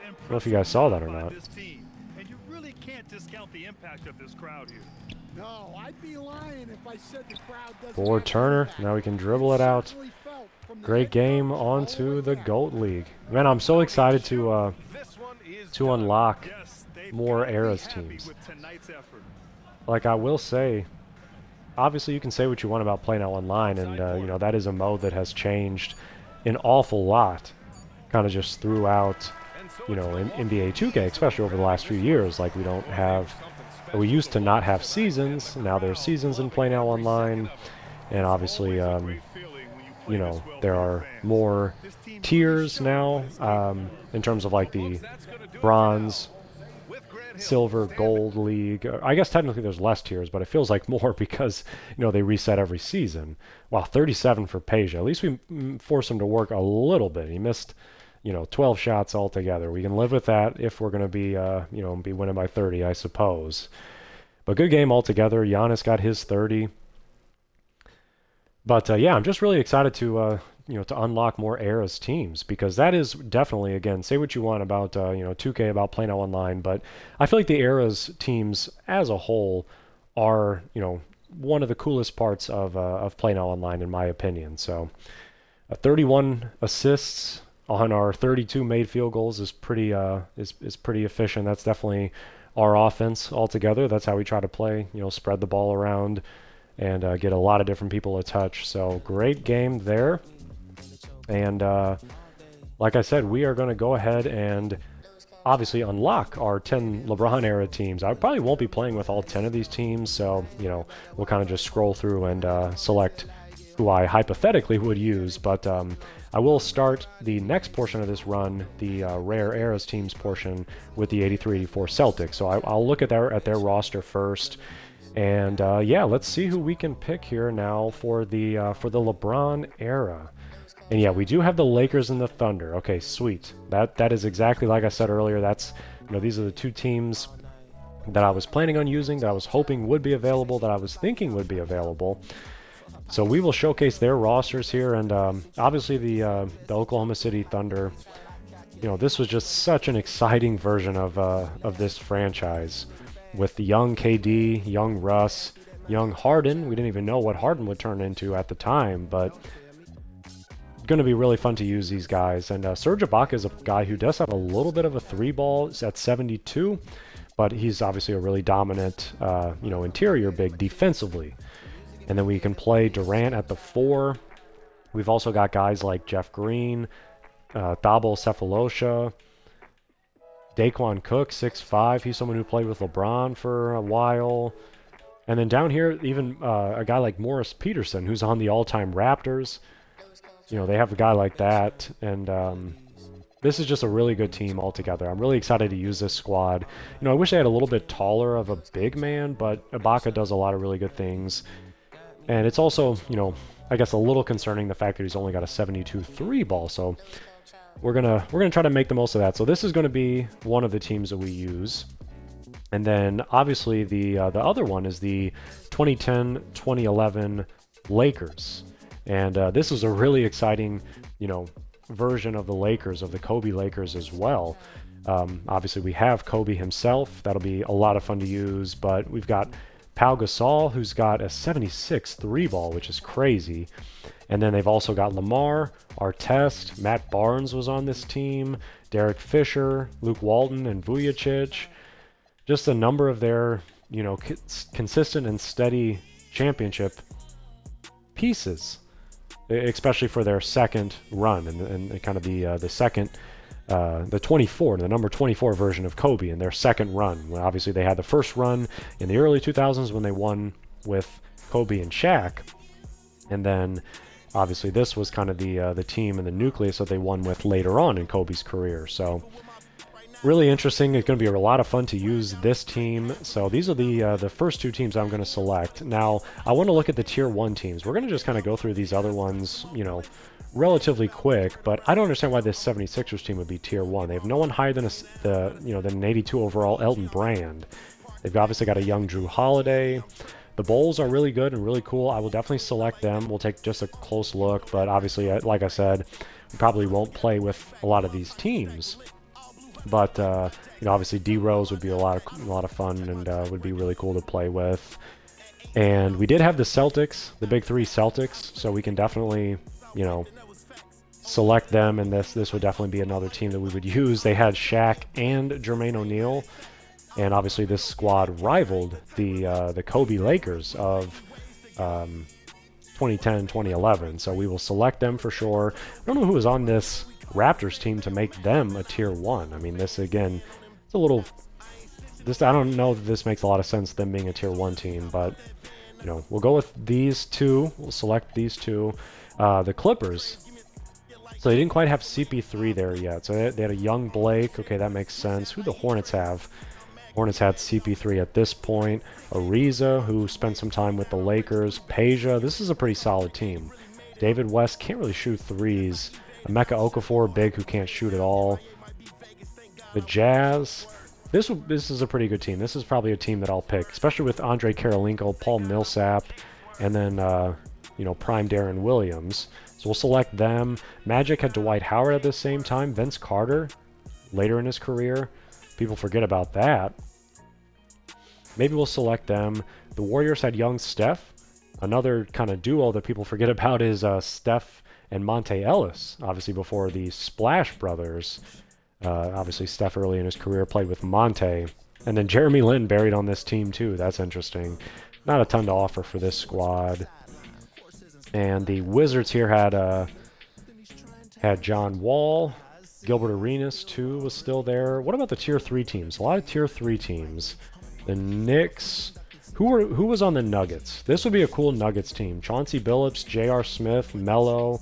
I don't know if you guys saw that or not. And you really can't discount the impact of this crowd here. No, I'd be lying if I said the crowd doesn't. Forward have Turner. impact. Now we can dribble it out. Certainly felt from the Great head game. coach On all to way the back. GOAT League. Man, I'm so excited to Is unlock Yes, they've more gotta be eras happy teams. with tonight's effort. Like I will say, obviously you can say what you want about Play Now Online, and you know, that is a mode that has changed an awful lot, kind of just throughout, you know, in NBA 2K, especially over the last few years. Like we don't have, we used to not have seasons. Now there's seasons in Play Now Online, and obviously, you know, there are more tiers now in terms of like the bronze, silver, gold league. I guess technically there's less tiers, but it feels like more because, you know, they reset every season. Wow, 37 for Peja. At least we forced him to work a little bit. He missed, you know, 12 shots altogether. We can live with that if we're going to be, you know, be winning by 30, I suppose. But good game altogether. Giannis got his 30. But yeah, I'm just really excited to you know, to unlock more eras teams, because that is definitely, again, say what you want about you know, 2K, about Play Now Online, but I feel like the eras teams as a whole are, you know, one of the coolest parts of Play Now Online, in my opinion. So 31 assists on our 32 made field goals is pretty is pretty efficient. That's definitely our offense altogether. That's how we try to play, you know, spread the ball around and get a lot of different people a touch. So great game there. And like I said, we are going to go ahead and obviously unlock our 10 LeBron era teams. I probably won't be playing with all 10 of these teams, so, you know, we'll kind of just scroll through and select who I hypothetically would use. But I will start the next portion of this run, the rare eras teams portion, with the 83-84 Celtics. So I'll look at their roster first. And yeah, let's see who we can pick here now for the LeBron era. And yeah, we do have the Lakers and the Thunder. Okay, sweet. That is exactly like I said earlier. That's, you know, these are the two teams that I was planning on using, that I was hoping would be available, that I was thinking would be available. So we will showcase their rosters here, and obviously the Oklahoma City Thunder. You know, this was just such an exciting version of this franchise, with the young KD, young Russ, young Harden. We didn't even know what Harden would turn into at the time, but going to be really fun to use these guys. And Serge Ibaka is a guy who does have a little bit of a three ball. It's at 72, but he's obviously a really dominant, you know, interior big defensively. And then we can play Durant at the 4. We've also got guys like Jeff Green, Thabo Cephalosha, Daquan Cook, 6'5". He's someone who played with LeBron for a while. And then down here, even a guy like Morris Peterson, who's on the all-time Raptors. You know, they have a guy like that, and this is just a really good team altogether. I'm really excited to use this squad. You know, I wish they had a little bit taller of a big man, but Ibaka does a lot of really good things. And it's also, you know, I guess a little concerning the fact that he's only got a 72 3 ball, so we're gonna try to make the most of that. So this is going to be one of the teams that we use. And then obviously the other one is the 2010-2011 Lakers. And this is a really exciting, you know, version of the Lakers, of the Kobe Lakers as well. Obviously, we have Kobe himself. That'll be a lot of fun to use. But we've got Pau Gasol, who's got a 76 3-ball, which is crazy. And then they've also got Lamar, Artest, Matt Barnes was on this team, Derek Fisher, Luke Walton, and Vujacic. Just a number of their, you know, consistent and steady championship pieces, especially for their second run and kind of the second, the 24, the number 24 version of Kobe in their second run. Well, obviously, they had the first run in the early 2000s when they won with Kobe and Shaq, and then obviously this was kind of the team and the nucleus that they won with later on in Kobe's career. So really interesting. It's going to be a lot of fun to use this team. So these are the first two teams I'm going to select. Now, I want to look at the Tier 1 teams. We're going to just kind of go through these other ones, you know, relatively quick, but I don't understand why this 76ers team would be tier 1. They have no one higher than than an 82 overall Elton Brand. They've obviously got a young Drew Holiday. The Bulls are really good and really cool. I will definitely select them. We'll take just a close look, but obviously, like I said, we probably won't play with a lot of these teams. But obviously D-Rose would be a lot of fun and would be really cool to play with. And we did have the Celtics, the big three Celtics, so we can definitely, select them, and this would definitely be another team that we would use. They had Shaq and Jermaine O'Neal, and obviously this squad rivaled the Kobe Lakers of 2010, 2011, so we will select them for sure. I don't know who was on this Raptors team to make them a tier 1. I mean, this again, it's a little... I don't know if this makes a lot of sense, them being a tier 1 team, but we'll go with these two. We'll select these two. The Clippers. So they didn't quite have CP3 there yet. So they had a young Blake. Okay, that makes sense. Who do the Hornets have? Hornets had CP3 at this point. Ariza, who spent some time with the Lakers. Peja. This is a pretty solid team. David West can't really shoot threes. Emeka Okafor, big, who can't shoot at all. The Jazz. This is a pretty good team. This is probably a team that I'll pick, especially with Andre Karolinko, Paul Millsap, and then prime Darren Williams. So we'll select them. Magic had Dwight Howard at the same time. Vince Carter later in his career. People forget about that. Maybe we'll select them. The Warriors had young Steph. Another kind of duo that people forget about is Steph and Monte Ellis, obviously before the Splash Brothers. Obviously, Steph early in his career played with Monte. And then Jeremy Lin buried on this team, too. That's interesting. Not a ton to offer for this squad. And the Wizards here had John Wall. Gilbert Arenas, too, was still there. What about the Tier 3 teams? A lot of Tier 3 teams. The Knicks. Who was on the Nuggets? This would be a cool Nuggets team. Chauncey Billups, J.R. Smith, Melo.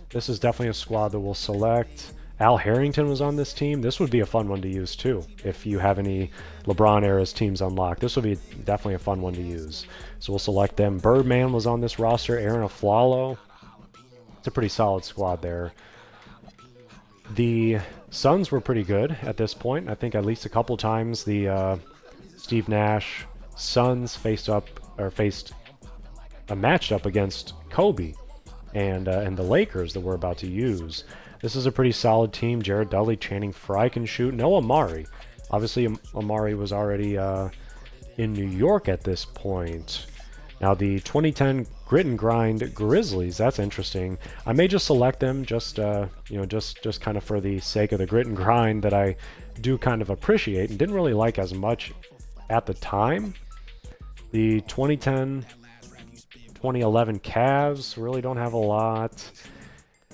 This is definitely a squad that we'll select. Al Harrington was on this team. This would be a fun one to use too. If you have any LeBron era's teams unlocked, this would be definitely a fun one to use. So we'll select them. Birdman was on this roster. Aaron Aflalo. It's a pretty solid squad there. The Suns were pretty good at this point. I think at least a couple times the Steve Nash Suns matched up against Kobe and the Lakers that we're about to use. This is a pretty solid team. Jared Dudley, Channing Frye can shoot. No Amari. Obviously, Amari was already in New York at this point. Now, the 2010 Grit and Grind Grizzlies, that's interesting. I may just select them just kind of for the sake of the grit and grind that I do kind of appreciate and didn't really like as much at the time. The 2010, 2011 Cavs really don't have a lot.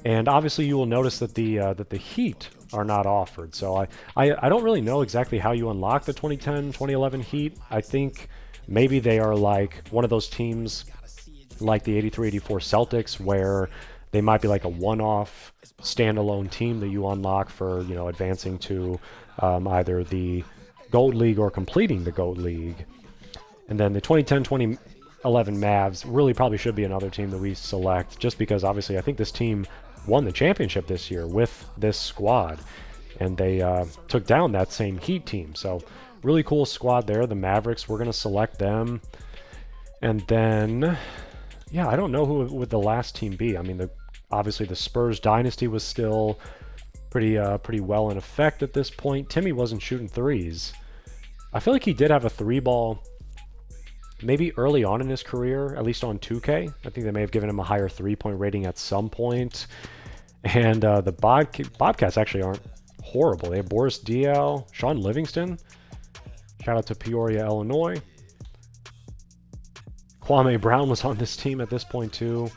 And obviously you will notice that the Heat are not offered. So I don't really know exactly how you unlock the 2010, 2011 Heat. I think maybe they are like one of those teams like the 83-84 Celtics where they might be like a one-off standalone team that you unlock for, advancing to either the Gold League or completing the Gold League. And then the 2010-2011 Mavs really probably should be another team that we select just because obviously I think this team won the championship this year with this squad, and they took down that same Heat team. So really cool squad there. The Mavericks, we're going to select them. And then, yeah, I don't know who would the last team be. I mean, obviously the Spurs dynasty was still pretty well in effect at this point. Timmy wasn't shooting threes. I feel like he did have a three ball maybe early on in his career, at least on 2K. I think they may have given him a higher three-point rating at some point. And the Bobcats actually aren't horrible. They have Boris Diaw, Sean Livingston. Shout out to Peoria, Illinois. Kwame Brown was on this team at this point too.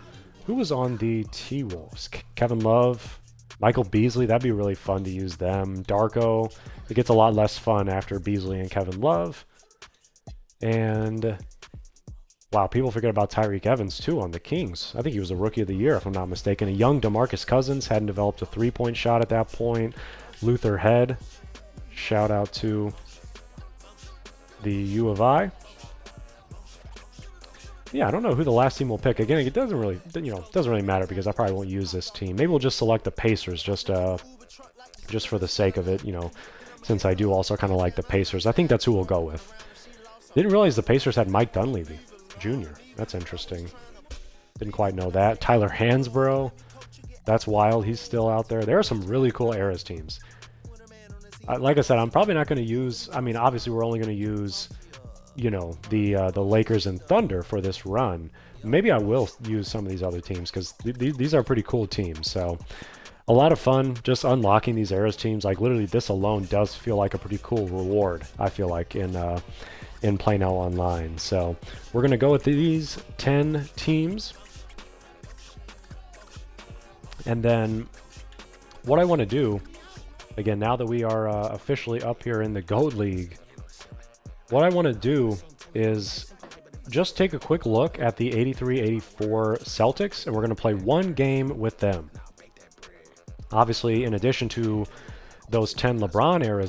Who was on the T-Wolves? Kevin Love, Michael Beasley. That'd be really fun to use them. Darko. It gets a lot less fun after Beasley and Kevin Love. And wow, people forget about Tyreek Evans too on the Kings. I think he was a Rookie of the Year if I'm not mistaken. A young DeMarcus Cousins, hadn't developed a three-point shot at that point. Luther Head, shout out to the U of I. yeah, I don't know who the last team will pick. Again, it doesn't really, doesn't really matter because I probably won't use this team. Maybe we'll just select the Pacers just for the sake of it, since I do also kind of like the Pacers. I think that's who we'll go with. Didn't realize the Pacers had Mike Dunleavy Jr. That's interesting. Didn't quite know that. Tyler Hansbrough. That's wild. He's still out there. There are some really cool Eras teams. Like I said, I'm probably not going to use... I mean, obviously, we're only going to use, the Lakers and Thunder for this run. Maybe I will use some of these other teams because these are pretty cool teams. So, a lot of fun just unlocking these Eras teams. Like, literally, this alone does feel like a pretty cool reward, I feel like, in Play Now Online. So, we're going to go with these 10 teams. And then, what I want to do... Again, now that we are officially up here in the GOAT League, what I want to do is just take a quick look at the 83-84 Celtics, and we're going to play one game with them. Obviously, in addition to those 10 LeBron era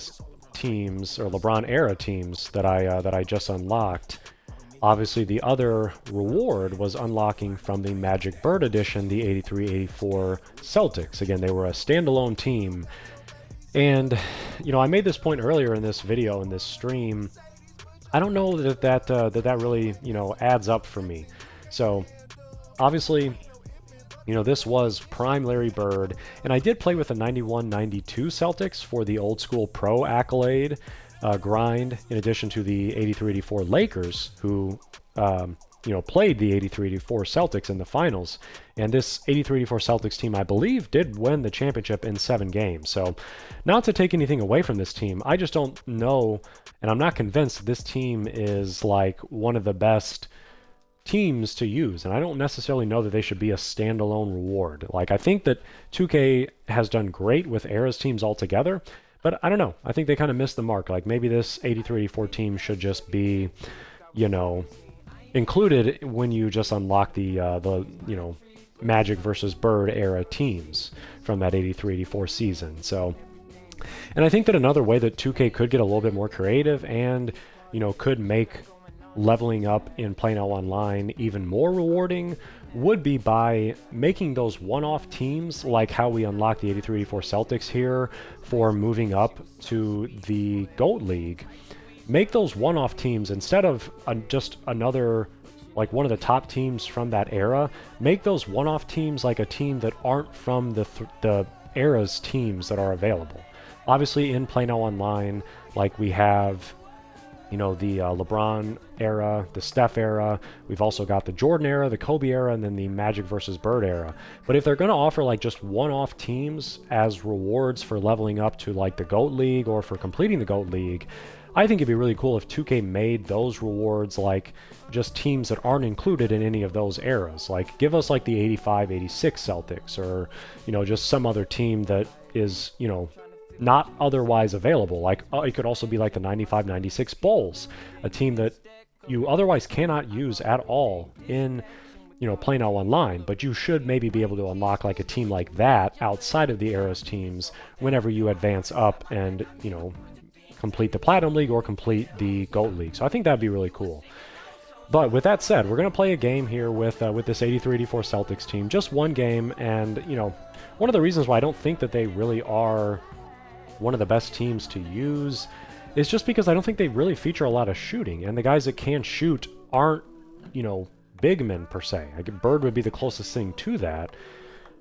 teams, or LeBron era teams that I just unlocked, obviously the other reward was unlocking from the Magic Bird edition, the 83-84 Celtics. Again, they were a standalone team. And, I made this point earlier in this video, in this stream. I don't know that really, adds up for me. So, obviously, this was prime Larry Bird. And I did play with the 91-92 Celtics for the old school pro accolade grind, in addition to the 83-84 Lakers, who, played the 83-84 Celtics in the finals. And this 83-84 Celtics team, I believe, did win the championship in 7 games. So, not to take anything away from this team, I just don't know, and I'm not convinced this team is like one of the best teams to use. And I don't necessarily know that they should be a standalone reward. Like, I think that 2K has done great with Eras teams altogether, but I don't know. I think they kind of missed the mark. Like, maybe this 83-84 team should just be, included when you just unlock the Magic versus Bird era teams from that 83-84 season. So, and I think that another way that 2K could get a little bit more creative and, could make leveling up in Play Now Online even more rewarding would be by making those one-off teams, like how we unlock the 83-84 Celtics here for moving up to the GOAT League. Make those one-off teams, instead of just another, like one of the top teams from that era, make those one-off teams like a team that aren't from the era's teams that are available. Obviously, in Play Now Online, like we have, the LeBron era, the Steph era. We've also got the Jordan era, the Kobe era, and then the Magic versus Bird era. But if they're going to offer like just one-off teams as rewards for leveling up to like the GOAT League or for completing the GOAT League, I think it'd be really cool if 2K made those rewards like just teams that aren't included in any of those eras. Like, give us like the 85-86 Celtics, or, just some other team that is, not otherwise available. Like, it could also be like the 95-96 Bulls, a team that you otherwise cannot use at all in, Play Now Online, but you should maybe be able to unlock like a team like that outside of the eras teams whenever you advance up and, complete the Platinum League or complete the GOAT League. So I think that'd be really cool. But with that said, we're going to play a game here with this 83-84 Celtics team. Just one game, and, one of the reasons why I don't think that they really are one of the best teams to use is just because I don't think they really feature a lot of shooting, and the guys that can shoot aren't, big men per se. Bird would be the closest thing to that,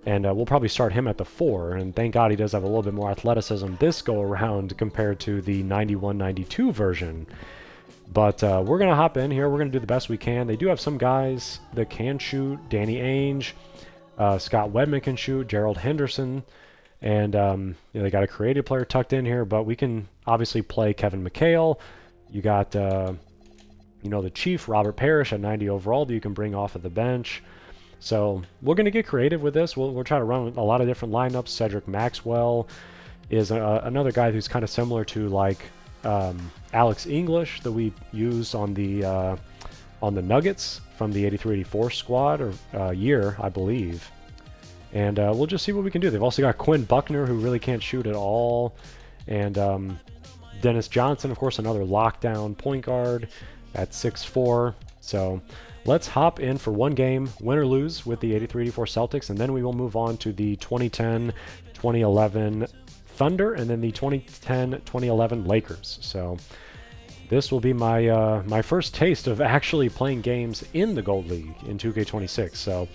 and we'll probably start him at the 4, and thank God he does have a little bit more athleticism this go around compared to the 91-92 version. But we're going to hop in here. We're going to do the best we can. They do have some guys that can shoot. Danny Ainge, Scott Wedman can shoot, Gerald Henderson, and they got a creative player tucked in here, but we can obviously play Kevin McHale. You got, the Chief, Robert Parrish at 90 overall that you can bring off of the bench. So we're going to get creative with this. We'll try to run a lot of different lineups. Cedric Maxwell is another guy who's kind of similar to like Alex English that we used on the Nuggets from the 83-84 squad or year, I believe. And we'll just see what we can do. They've also got Quinn Buckner, who really can't shoot at all. And Dennis Johnson, of course, another lockdown point guard at 6'4", So let's hop in for one game, win or lose, with the 83-84 Celtics, and then we will move on to the 2010-2011 Thunder, and then the 2010-2011 Lakers. So this will be my my first taste of actually playing games in the Gold League in 2K26. So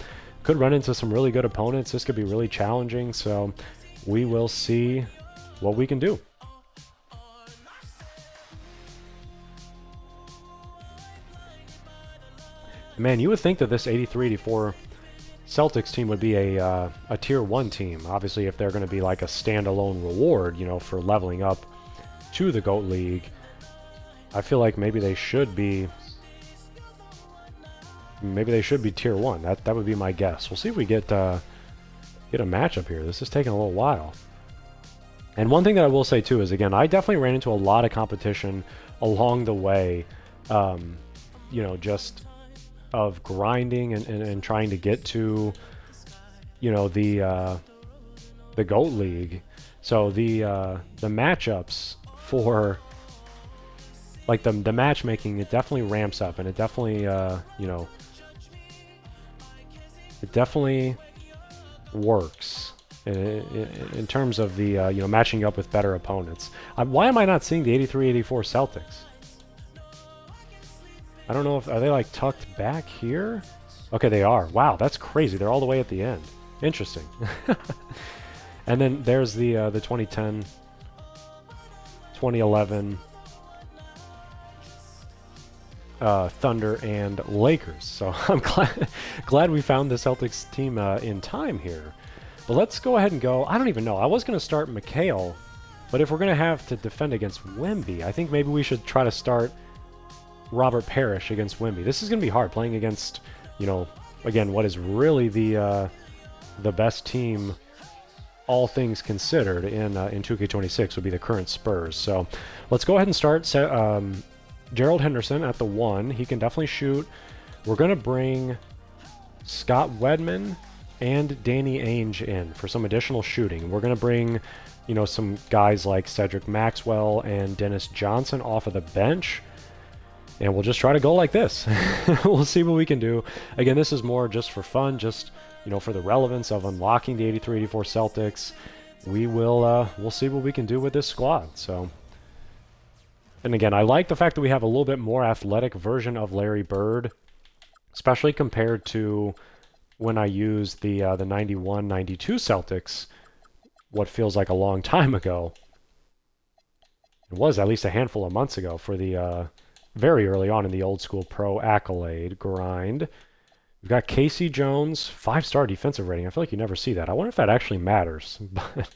could run into some really good opponents. This could be really challenging. So we will see what we can do. Man, you would think that this 83-84 Celtics team would be a Tier 1 team. Obviously, if they're going to be like a standalone reward, you know, for leveling up to the GOAT League, I feel like maybe they should be Tier 1. That would be my guess. We'll see if we get a matchup here. This is taking a little while. And one thing that I will say too is, again, I definitely ran into a lot of competition along the way. You know, just of grinding and trying to get to, you know, the GOAT League. So the matchups for like the matchmaking, it definitely ramps up, and it definitely you know, it definitely works in terms of the you know, matching up with better opponents. Why am I not seeing the 83-84 Celtics? I don't know if, are they like tucked back here? Okay, they are. Wow, that's crazy. They're all the way at the end. Interesting. And then there's the 2010, 2011 Thunder and Lakers. So I'm glad we found the Celtics team in time here. But let's go ahead and go. I don't even know. I was going to start McHale, but if we're going to have to defend against Wemby, I think maybe we should try to start Robert Parrish against Wemby. This is going to be hard, playing against, you know, again, what is really the best team, all things considered, in 2K26 would be the current Spurs. So let's go ahead and start. Gerald Henderson at the 1. He can definitely shoot. We're going to bring Scott Wedman and Danny Ainge in for some additional shooting. We're going to bring, you know, some guys like Cedric Maxwell and Dennis Johnson off of the bench. And we'll just try to go like this. We'll see what we can do. Again, this is more just for fun, just, you know, for the relevance of unlocking the 83-84 Celtics. We'll see what we can do with this squad. So, and again, I like the fact that we have a little bit more athletic version of Larry Bird, especially compared to when I used the 91-92 Celtics, what feels like a long time ago. It was at least a handful of months ago for the very early on in the old school pro accolade grind. We've got Casey Jones, 5-star defensive rating. I feel like you never see that. I wonder if that actually matters. But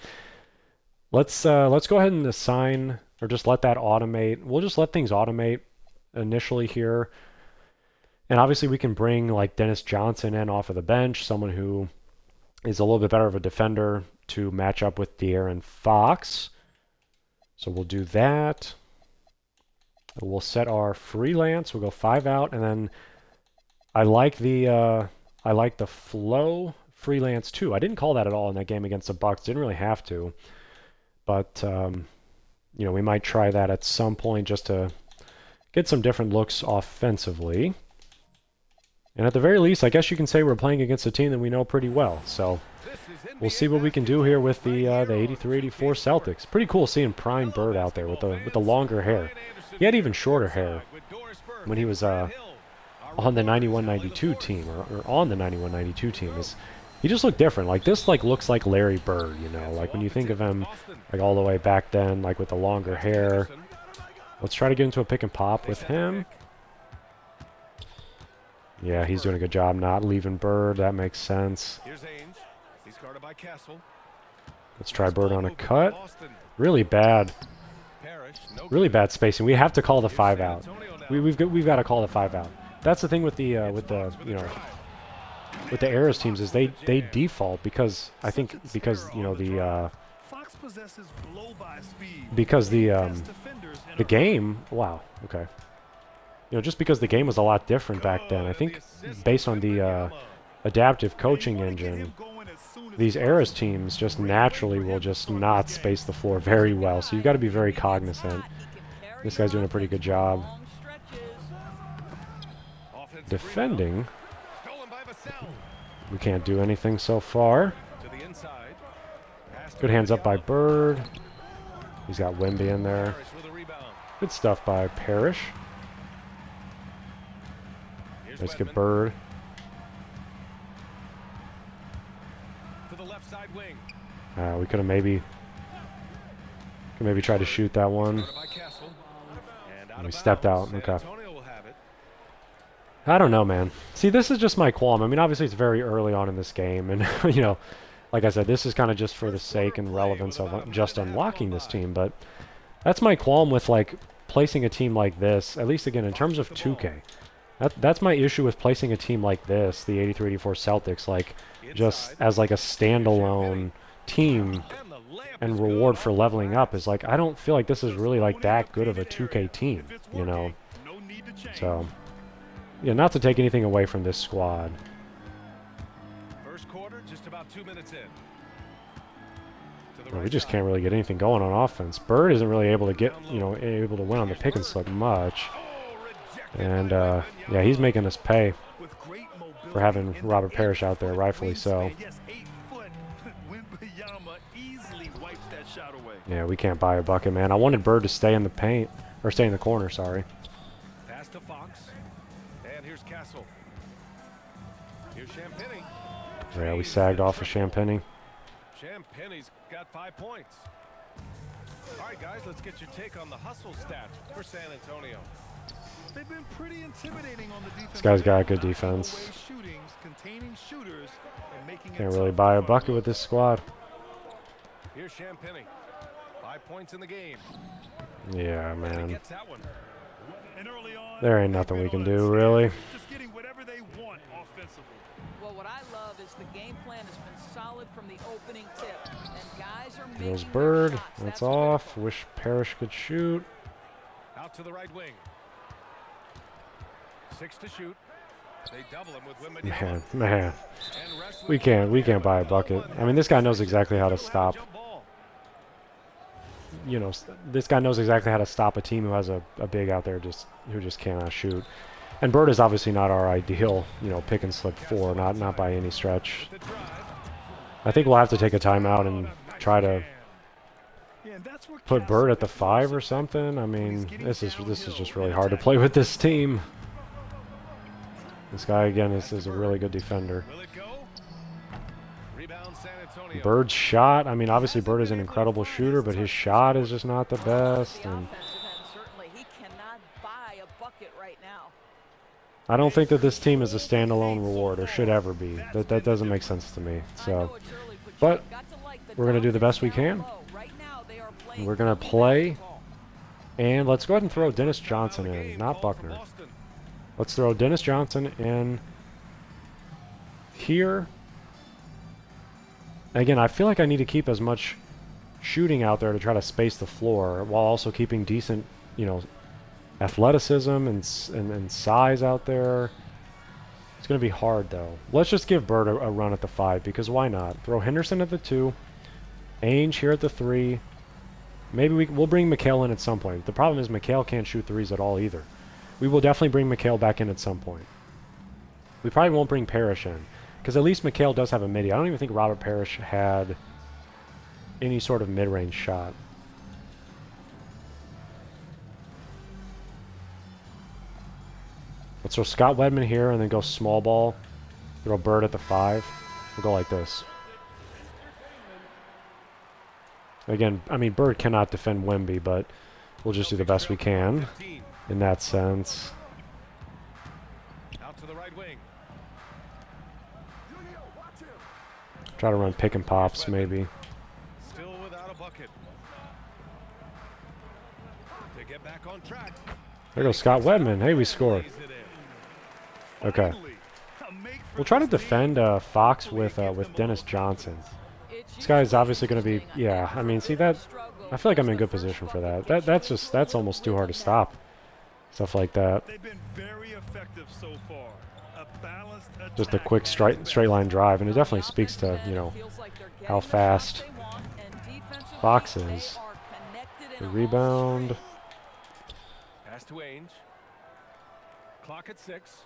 let's go ahead and assign, or just let that automate. We'll just let things automate initially here. And obviously we can bring like Dennis Johnson in off of the bench, someone who is a little bit better of a defender to match up with De'Aaron Fox. So we'll do that. We'll set our freelance. We'll go 5 out, and then I like the flow freelance too. I didn't call that at all in that game against the Bucks. Didn't really have to, but you know, we might try that at some point just to get some different looks offensively. And at the very least, I guess you can say we're playing against a team that we know pretty well. So we'll see what we can do here with the 83-84 Celtics. Pretty cool seeing Prime Bird out there with the longer hair. He had even shorter hair when he was on the 91-92 team, or on the 91-92 team. He just looked different. Like, this looks like Larry Bird, you know, like when you think of him like all the way back then, like with the longer hair. Let's try to get into a pick and pop with him. Yeah, he's doing a good job not leaving Bird. That makes sense. Let's try Bird on a cut. Really bad spacing. We have to call the 5 out. We've got to call the 5 out. That's the thing with the you know, with the Arrows teams, is they default because you know the game. Wow. Okay. You know, just because the game was a lot different back then. I think based on the adaptive coaching engine, these Arrows teams just naturally will just not space the floor very well. So you've got to be very cognizant. This guy's doing a pretty good job. Defending, Stolen by Vassell. we can't do anything so far. To the inside. Pass to Good hands up by Yall. Bird. He's got Wemby in there. Parrish with a rebound. Good stuff by Parrish. Here's Let's get Wedman. Bird. To the left side wing. We could have maybe tried to shoot that one. Started by Castle. And out We of stepped bounds. out, San okay. Antonio will have it. I don't know, man. See, this is just my qualm. I mean, obviously it's very early on in this game, and you know, like I said, this is kind of just for the sake and relevance of just unlocking this team. But that's my qualm with like placing a team like this. At least again in terms of 2K, that's my issue with placing a team like this, the 83-84 Celtics, like just as like a standalone team. And the layup And is reward good for off the leveling up glass. is like, I don't feel like this is really like that good of a 2K team, If it's you know. working, no need to change. So, yeah, not to take anything away from this squad. First quarter, just about 2 minutes in. To the We right just side. can't really get anything going on offense. Bird isn't really able to get, you know, able to win on the pick and slip much. Oh, rejected And, by Wedman. yeah, he's making us pay. With great mobility For having and Robert the Parrish out there, 8-foot rightfully so. wingspan. Yes, 8 foot. Wembanyama easily wipes that shot away. Yeah, we can't buy a bucket, man. I wanted Bird to stay in the paint, or stay in the corner, sorry. Pass to Fox. And here's Castle. Here's Champagny. Yeah, we sagged off of Champagny. Champagny's got 5 points. All right, guys, let's get your take on the hustle stats for San Antonio. They've been pretty intimidating on the defense. This guy's got good defense. Shootings, containing shooters, and making it Can't really tough buy to a find bucket with this squad. Here's Champagny. 5 points in the game. Yeah, And he man. gets that one. And early on, There ain't they've nothing been we can on do, its really. head, just getting whatever they want offensively. Well, what I love is the game plan has been solid from the opening tip, and guys are There's making Bird. their shots. That's critical. off. Wish Parrish could shoot. Out to the right wing. 6 to shoot. They double him with Wembanyama. Man. And wrestling We can't buy a bucket. I mean, this guy knows exactly how to stop. Jump ball. You know, this guy knows exactly how to stop a team who has a big out there who just cannot shoot. And Bird is obviously not our ideal, you know, pick and slip 4, not by any stretch. The drive. I think we'll have to take a timeout and try to Yeah, and that's where put Castle Bird at the gets 5 or versatile. something. I When he's mean, getting this is downhill just and really hard to attacking. play with this team. This guy again is a really good defender. Will it go? Rebound San Antonio. Bird's shot, I mean, obviously Bird is an incredible shooter, but his shot is just not the best. The And offensive end, certainly, he cannot buy a bucket right now. I don't think that this team is a standalone reward or should ever be. That doesn't make sense to me. I know So it's early, but but you've got to like the we're gonna do the best we dominance can. down low. Right now, they are playing We're gonna quality play. basketball. And let's go ahead and throw Dennis Timeout of Johnson the in, game not called for Buckner. Boston. Let's throw Dennis Johnson in here. Again, I feel like I need to keep as much shooting out there to try to space the floor while also keeping decent, you know, athleticism and size out there. It's going to be hard, though. Let's just give Bird a run at the 5, because why not? Throw Henderson at the 2, Ainge here at the 3. Maybe we'll bring McHale in at some point. The problem is McHale can't shoot threes at all either. We will definitely bring McHale back in at some point. We probably won't bring Parrish in, because at least McHale does have a midi. I don't even think Robert Parrish had any sort of mid-range shot. Let's throw Scott Wedman here and then go small ball. Throw Bird at the 5. We'll go like this. Again, I mean, Bird cannot defend Wemby, but we'll just do the best we can 15. in that sense. Out to the right wing. Try to run pick and pops, maybe. Still without a bucket. To get back on track. There goes Scott Wedman. Hey, we scored. Lays it in. Okay. Finally, a make for We'll try to this team. defend Fox Hopefully with give them a Dennis little Johnson. It's This guy's usually obviously going to be, interesting. yeah. I mean, see that. I feel like I'm in good position for that. That's almost too hard to stop. Stuff like that. They've been very effective so far. A balanced Just a attack quick at straight its line best. drive, and it On the definitely speaks to, offensive you know, end, it feels like they're getting how the shots fast they want, and defensively, Fox they is. are connected The in a rebound. Pass to Ainge. Clock at 6.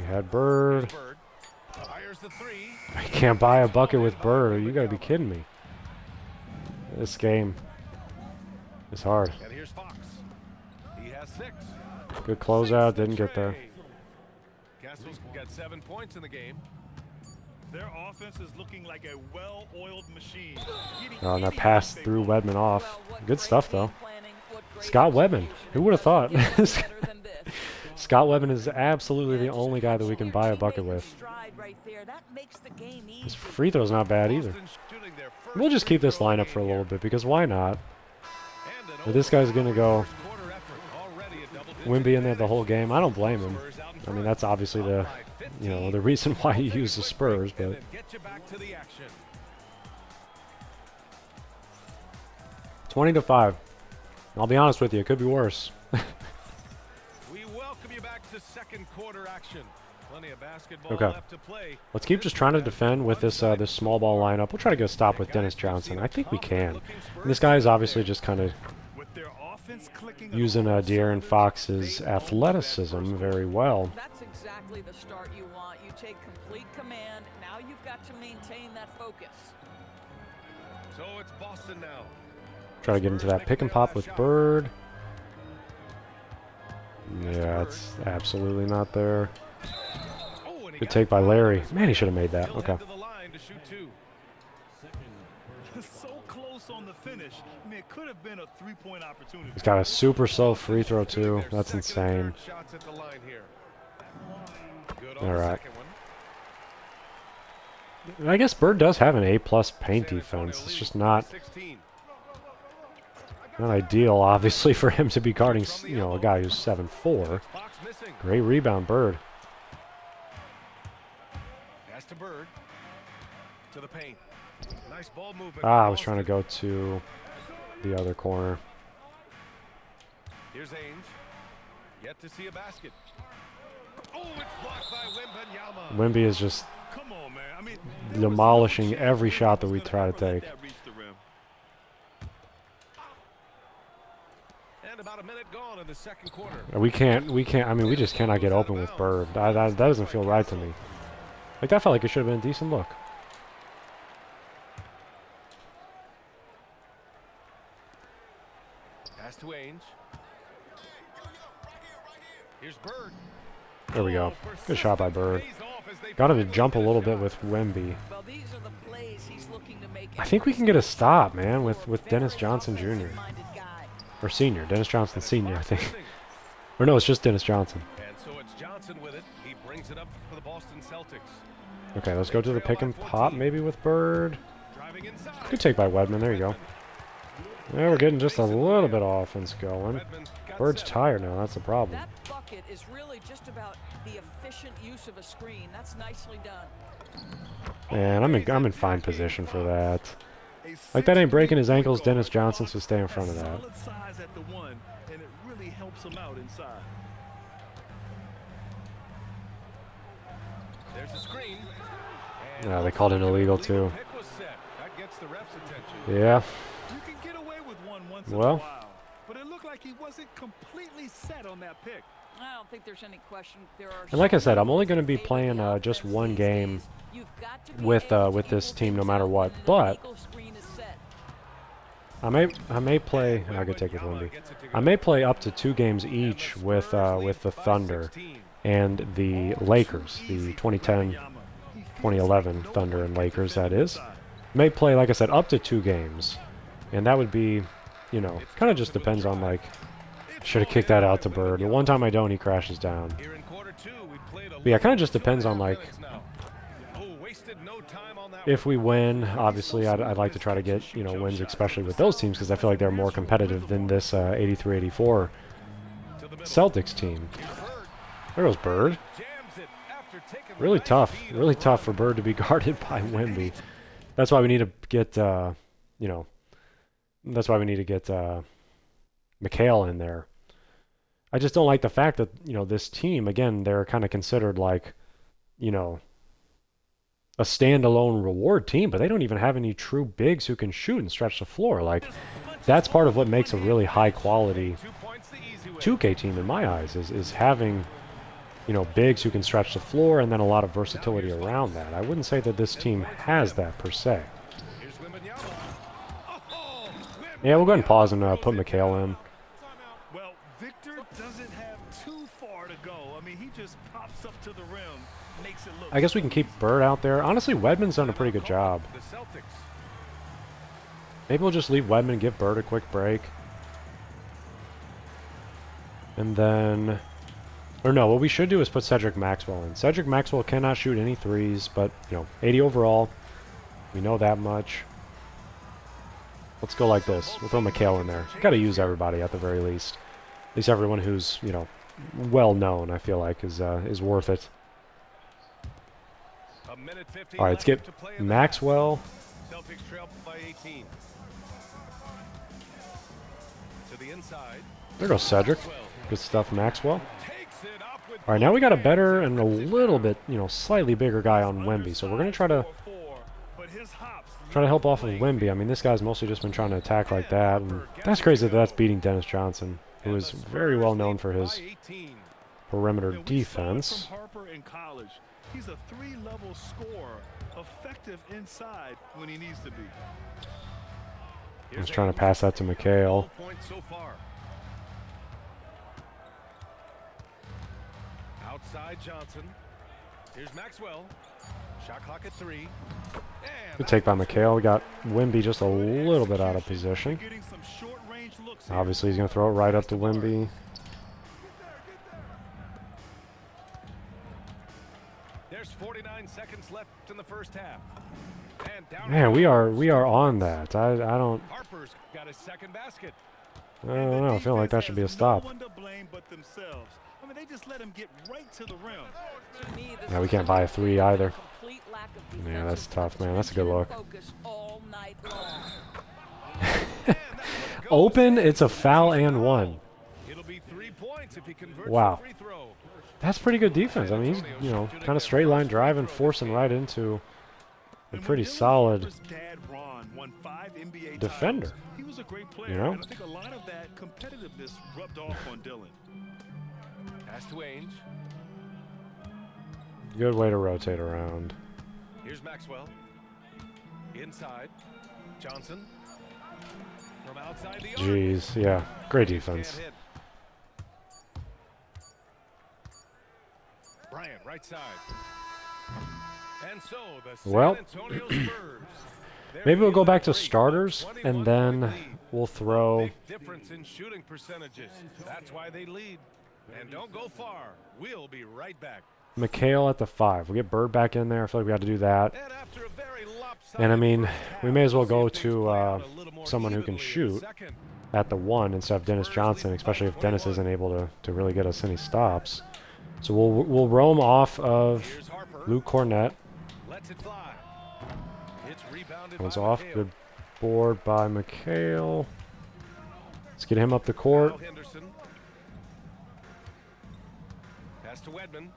We had Bird. Bird fires the three. I can't buy a bucket with Bird. You gotta be kidding me. This game is hard. And here's Fox. He has 6. Good closeout. Didn't get there. Castle's got 7 points in the game. Their offense is looking like a well-oiled machine. Oh, and that pass threw Wedman off. Well, what Good great stuff, game though. planning, what great Scott Wedman. execution. Who would have thought? Doesn't get better than this. Scott Wedman is absolutely the Yeah, only guy that we can buy a bucket with. Stride right there. That makes the game His easy. free throw's not bad either. Boston shooting their first We'll just keep this free throw lineup game for a little here. bit because why not? And an If this guy's gonna go first quarter effort, already a double-digit Wimby in there the whole advantage. game, I don't blame him. Spurs out in I mean, front. that's obviously the, Up by 15. the reason why he used the Quick Spurs, break and but then get you back to the action. 20-5. I'll be honest with you, it could be worse. We welcome you back to second quarter action. Plenty of basketball Okay. left to play. Let's keep just trying to defend with this this small ball lineup. We'll try to get a stop with Dennis Johnson. I think we can. And this guy is obviously just kind of With their offense clicking using on all De'Aaron cylinders, Fox's they own that athleticism first very quarter. well. That's exactly the start you want. You take complete command. Now you've got to maintain that focus. So it's Boston now. Try to get into that pick and pop with Bird. Yeah, it's absolutely not there. Oh, and he Good got take by fouled. Larry. Man, he should have made that. He'll Okay. head to the line to shoot 2. So close on the finish. I mean, it could have been a three-point opportunity. He's got a super slow free throw too. Their That's second and insane. third shots at the line here. Good on All the right. second one. I guess Bird does have an A+ paint San Antonio defense. It's leads just by not 16. ideal, obviously, for him to be guarding, a guy who's 7'4". Fox missing. Great rebound, Bird. Pass to Bird. To the paint. Nice ball movement. Ah, I by was trying to Boston. go to the other corner. Here's Ainge. Yet to see a basket. Oh, it's blocked by Wembanyama. Wimby is just Come on, man. I mean, there was no demolishing chance every that shot that was we gonna try to ever let take. that reach the rim. And about a minute gone in the second quarter. We can't, I mean, we just cannot get open with Bird. That doesn't feel right to me. Like, that felt like it should have been a decent look. Pass to Ainge. Here's Bird. There we go. Good shot by Bird. Pays off as they Got him to finally jump a get little bit shot. with Wemby. Well, these are the plays he's looking to make. I think we can get a stop, man, with Dennis Johnson Jr. Offensive-minded guy. Or Senior. Dennis Johnson Senior, I Fox think. missing. Or no, it's just Dennis Johnson. And so it's Johnson with it. He brings it up for the Boston Celtics. Okay, let's go to the pick and pop maybe with Bird. Driving inside. Good take by Wedman. There you go. Yeah, we're getting just a little bit of offense going. Redmond's got Bird's 7. tired now. That's the problem. That bucket is really just about the efficient use of a screen. That's nicely done. And I'm in fine position for that. Like, that ain't breaking his ankles, Dennis Johnson, so stay in front of that. Solid size at the one, and it really helps him out inside. There's a screen. Yeah, they called it illegal, too. Pick was set. That gets the ref's attention. Yeah. You can get away with one once Well. in a while, but it looked like he wasn't completely set on that pick. I don't think there's any question. There are And like I said, I'm only going gonna be playing, just one game with this team no matter what, but I may play. I could take with Wemby. I may play up to 2 games each with the Thunder and the Lakers, the 2010, 2011 Thunder and Lakers. That is. May play, like I said, up to 2 games, and that would be, kind of just depends on, like. Should have kicked that out to Bird. The one time I don't, he crashes down. Here in quarter 2, we played But yeah, it kind of just depends on, like, wasted no time on that if we win. Obviously, I'd like to try to get, wins, especially with those teams, because I feel like they're more competitive than this 83-84 Celtics team. There goes Bird. Really tough for Bird to be guarded by Wemby. That's why we need to get, that's why we need to get McHale in there. I just don't like the fact that, this team, again, they're kind of considered like, a standalone reward team, but they don't even have any true bigs who can shoot and stretch the floor. Like, that's part of what makes a really high quality 2K team in my eyes is having, you know, bigs who can stretch the floor and then a lot of versatility around that. I wouldn't say that this team has that per se. Here's Wembanyama. Oh, Yeah, we'll go ahead and pause and put McHale in. Well, Victor doesn't have too far to go. I mean, he just pops up to the rim, makes it look. I guess we can keep Bird out there. Honestly, Wedman's done a pretty good job. the Celtics. Maybe we'll just leave Wedman and give Bird a quick break. And then, or no, what we should do is put Cedric Maxwell in. Cedric Maxwell cannot shoot any threes, but, you know, 80 overall. We know that much. Let's go like this. We'll throw McHale in there. Got to use everybody at the very least. At least everyone who's, you know, well known, I feel like, is worth it. A minute 15 All right, let's get left to play in the Maxwell. half. Celtics trail by 18. To the inside. There goes Cedric. Good stuff, Maxwell. Takes it up with All right, now we got a better and a little bit, you know, slightly bigger guy on Wemby. So we're going to try to help off of Wemby. I mean, this guy's mostly just been trying to attack like that. And that's crazy that that's beating Dennis Johnson, who is very well known for his perimeter defense. Harper in college. He's a 3-level scorer, effective inside when he needs to be. He's trying to pass that to McHale. Points so far. Outside Johnson. Here's Maxwell. Shot clock at 3. Good take by McHale. We got Wemby just a little bit out of position. Getting some short-range looks here. Obviously, he's going to throw it right up to Wemby. There's 49 seconds left in the first half. And down Man, we are on that. I don't Harper's got his second basket. know. I feel like that should be a stop. No one to blame but themselves. I mean, they just let him get right to the rim. To me, this Yeah, we is can't buy a three either. complete lack of Yeah, that's defensive tough, man. That's a good look. focus all night long. Open, it's a foul and one. It'll be 3 points if he converts Wow. the free throw. That's pretty good defense. I mean, he's, you know, kind of straight line driving, forcing right into a And pretty when Dylan solid Harper's dad, Ron, won 5 NBA defender. titles, he was a great player, You know? and I think a lot of that competitiveness rubbed off on Dylan. Pass to Ainge. Good way to rotate around. Here's Maxwell. Inside. Johnson. From outside the arc. Jeez, yeah. Great Can't defense. hit. Bryant, right side. And so the San Well, Antonio Spurs. maybe we'll go back to starters, and then we'll throw... Big difference in shooting percentages. That's why they lead. And don't go far. We'll be right back. McHale at the 5. We'll get Bird back in there. I feel like we got to do that. And after a very lopsided And I mean, first half, we may as well we'll go see if things to play out a little more someone who can evenly in the shoot second. at the 1 instead of Dennis Johnson, especially if Dennis isn't able to really get us any stops. So we'll roam off of Here's Harper. Luke Cornett. Lets it fly. It's rebounded Comes by off. McHale. Good board by McHale. Let's get him up the court. Now Henderson. Pass to Wedman. And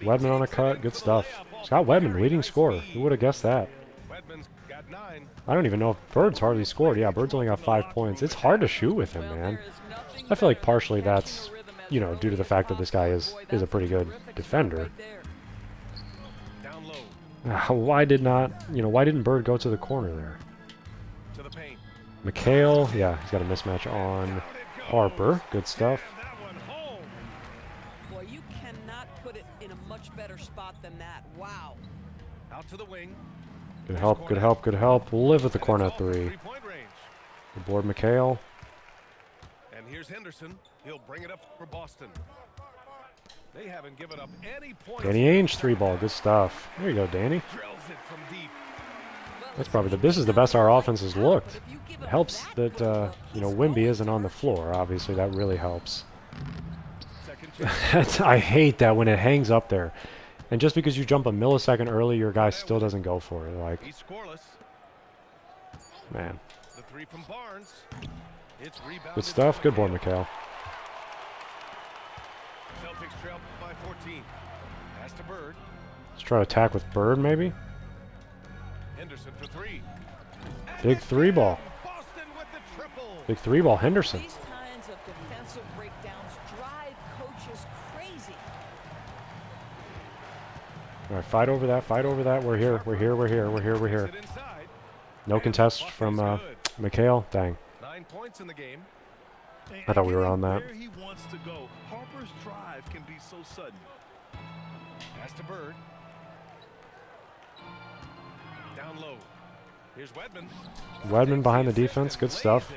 he Wedman on a takes it cut. in Good for the stuff. layup He's got off a Wedman, very leading nice scorer. feed. Who would have guessed that? Wedman's got 9. I don't even know if Bird's hardly scored. Yeah, Bird's only got 5 points. It's hard to shoot with him, man. I feel like partially that's, you know, due to the fact that this guy is a pretty good defender. Down low Why didn't Bird go to the corner there? to the paint. McHale, yeah, he's got a mismatch on Harper. Good stuff. And that one home. Boy, you cannot put it in a much better spot than that. Wow. Out to the wing. Good help, good help, good help. We'll live with the corner at 3. Three-point range. Good board, McHale. And here's Henderson. He'll bring it up for Boston. They haven't given up any points. Danny Ainge, 3 ball. Good stuff. There you go, Danny. Drills it from deep. That's probably this is the best our offense has looked. It helps that, you know, Wemby isn't on the floor. Obviously, that really helps. Second chance. I hate that when it hangs up there. And just because you jump a millisecond early, your guy still doesn't go for it. Like, He's scoreless. man. The 3 from Barnes. It's rebounded. Good stuff. by Good board, McHale. McHale. Celtics trail by 14. Pass to Bird. Let's try to attack with Bird, maybe. Henderson for 3. Big 3 ball. Boston with the triple. Big 3 ball. Henderson. These kinds of defensive breakdowns drive coaches crazy. All right, fight over that. Fight over that. We're here. We're here. We're here. We're here. We're here. It inside. No contest from Mikhail. Dang. 9 points in the game. I thought we were on that. Where he wants to go. Harper's drive can be so sudden. Pass to Bird. Down low. Here's Wedman. Wedman behind the defense. Good stuff.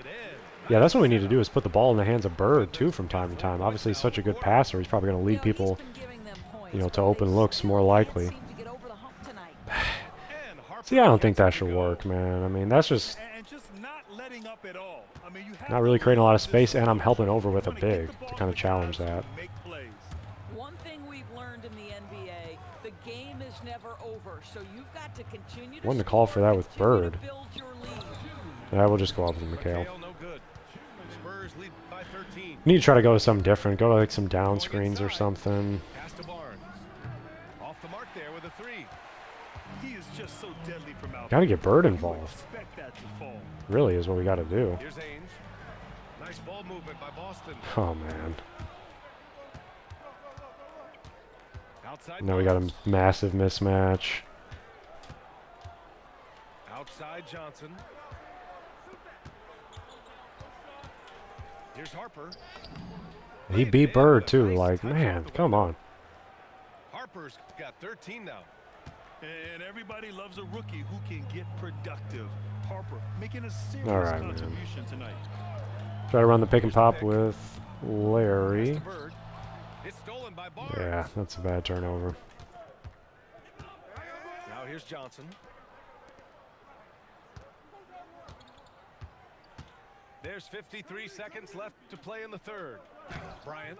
Yeah, that's what we need to do is put the ball in the hands of Bird, too, from time to time. Obviously, he's such a good passer. He's probably going to lead people, you know, to open looks more likely. See, I don't think that should work, man. I mean, that's just not letting up at all. I mean, you not really creating a lot of space, and I'm helping over with a big to kind of challenge that. One thing we've learned in the NBA, the game is never over, so you've got to continue to Wanted to call for that with Bird. build your lead. Yeah, we'll just go up with Mikhail. No good. Spurs lead by 13. We need to try to go to something different. Go to like some down screens or something. Pass to Barnes. Off the mark there with a 3. He is just so deadly from out. Got to get Bird involved. Expect that to fall. Really is what we got to do. Here's Ainge. Nice ball movement by Boston. Oh, man. Outside Now we got a Barnes. massive mismatch. Outside Johnson. Here's Harper. He beat Bird, too. Like, man, come on. Harper's got 13 now. And everybody loves a rookie who can get productive. Harper making a serious All right, man. contribution tonight. Try to run the pick and pop with Larry. Pass to Bird. It's stolen by Barnes. Yeah, that's a bad turnover. Now here's Johnson. There's 53 seconds left to play in the third. Bryant.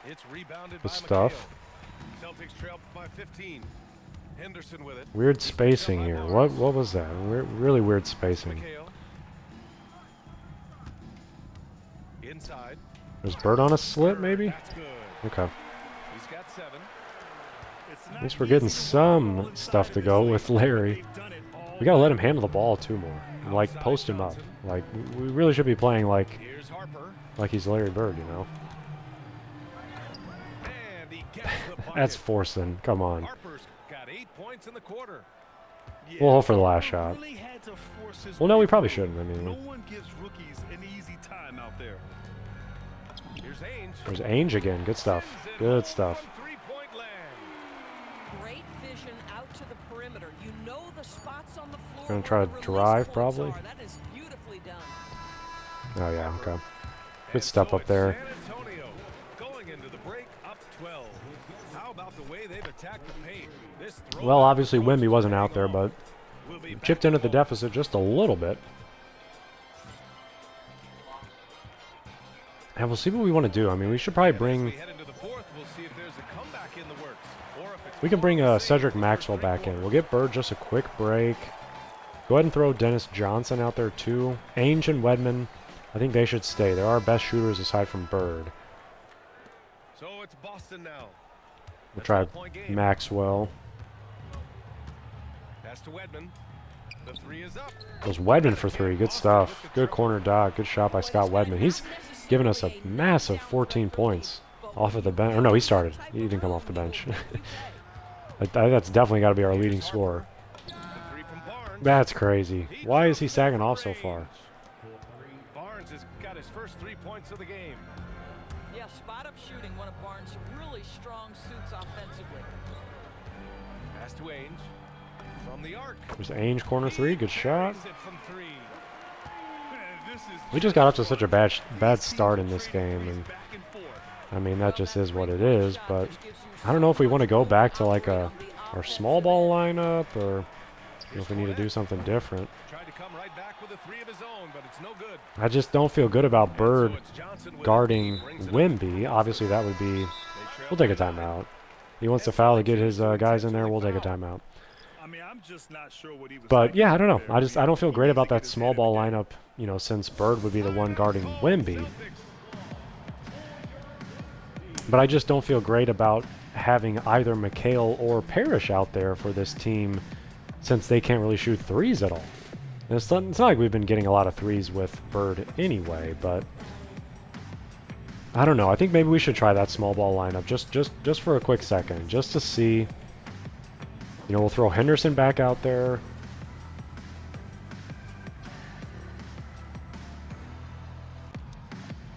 It's rebounded by Good stuff. McHale. Celtics trail by 15. Henderson with it. Weird spacing here. What was that? Really weird spacing. McHale. Inside. Was Bird on a slit, maybe? That's good. Okay. He's got 7. At least we're getting some stuff to go with Larry. We gotta let him handle the ball too more. Like post him up. Like we really should be playing like Here's Harper. he's Larry Bird, you know. And he gets the bucket. That's forcing. Come on. Harper's got 8 points in the quarter. We'll hope for the last shot. Really had to force his Well, no, way we probably through. shouldn't. I mean, No one gives rookies an easy time out there. Here's Ainge. there's Ainge again. Good stuff. Good stuff. From 3-point land. Great vision out to the perimeter. You know the spots on the floor. Gonna try where to the release drive, points probably. are. That is beautifully done. Oh yeah. Okay. And Good step so up it's there. San Antonio going into the break up 12. How about the way they've attacked the paint? This Well, obviously Wemby wasn't out there, but will be back chipped in at the home. deficit just a little bit. And we'll see what we want to do. I mean, we should probably As bring. we head into the fourth, we'll see if there's a comeback in the works, or if it's We can bring more of the same Cedric for the Maxwell first back three in. We'll get Bird just a quick break. Go ahead and throw Dennis Johnson out there too. Ainge and Wedman, I think they should stay. They're our best shooters aside from Bird. quarters. So it's Boston now. We'll A try 12-point game. Maxwell. Pass to Wedman. The 3 is up. Goes Wedman for 3. Good stuff. Good corner dot. Good shot by Scott Wedman. He's given us a massive 14 points off of the bench. Or no, he started. He didn't come off the bench. That's definitely got to be our leading scorer. The 3 from Barnes. That's crazy. Why is he sagging off so far? Barnes has got his first 3 points of the game. Yeah, spot-up shooting, one of Barnes' really strong suits offensively. Pass to Ainge. From the arc. There's Ainge corner 3. Good shot. Makes it from 3. This is We just got off to such a bad start in this game, and back and forth. I mean that just is what it is. But I don't know if we want to go back to like our small ball lineup, or if we need to do something different. Tried to come right back with a 3 of his own, but it's no good. I just don't feel good about Bird So it's Johnson with it. guarding He brings it up. Wemby. Obviously, that would be. They trail We'll take a by 9. timeout. He wants to foul to get his guys in there. We'll take a timeout. I mean, I'm just not sure what he was But thinking yeah, I don't know. there. I don't feel great about that He small hit it ball again. lineup. You know, since Bird would be the one guarding Wemby. But I just don't feel great about having either McHale or Parrish out there for this team, since they can't really shoot threes at all. And it's not like we've been getting a lot of threes with Bird anyway, but I don't know. I think maybe we should try that small ball lineup just for a quick second, just to see You know, we'll throw Henderson back out there.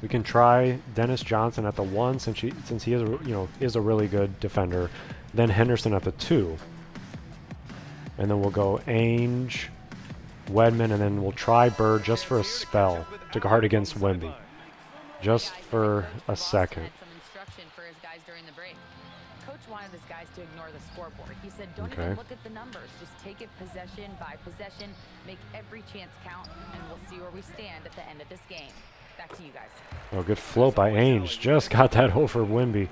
We can try Dennis Johnson at the 1 since he is is a really good defender. Then Henderson at the 2. And then we'll go Ainge, Wedman, and then we'll try Bird just for a spell to guard against Wemby. Just for a second. Some instruction for his guys during the break. Coach wanted his guys to ignore the scoreboard. He said, don't even look at the numbers. Just take it possession by possession. Make every chance count, and we'll see where we stand at the end of this game. Back to you guys. Oh, good float by Ainge. Just got that over Wemby.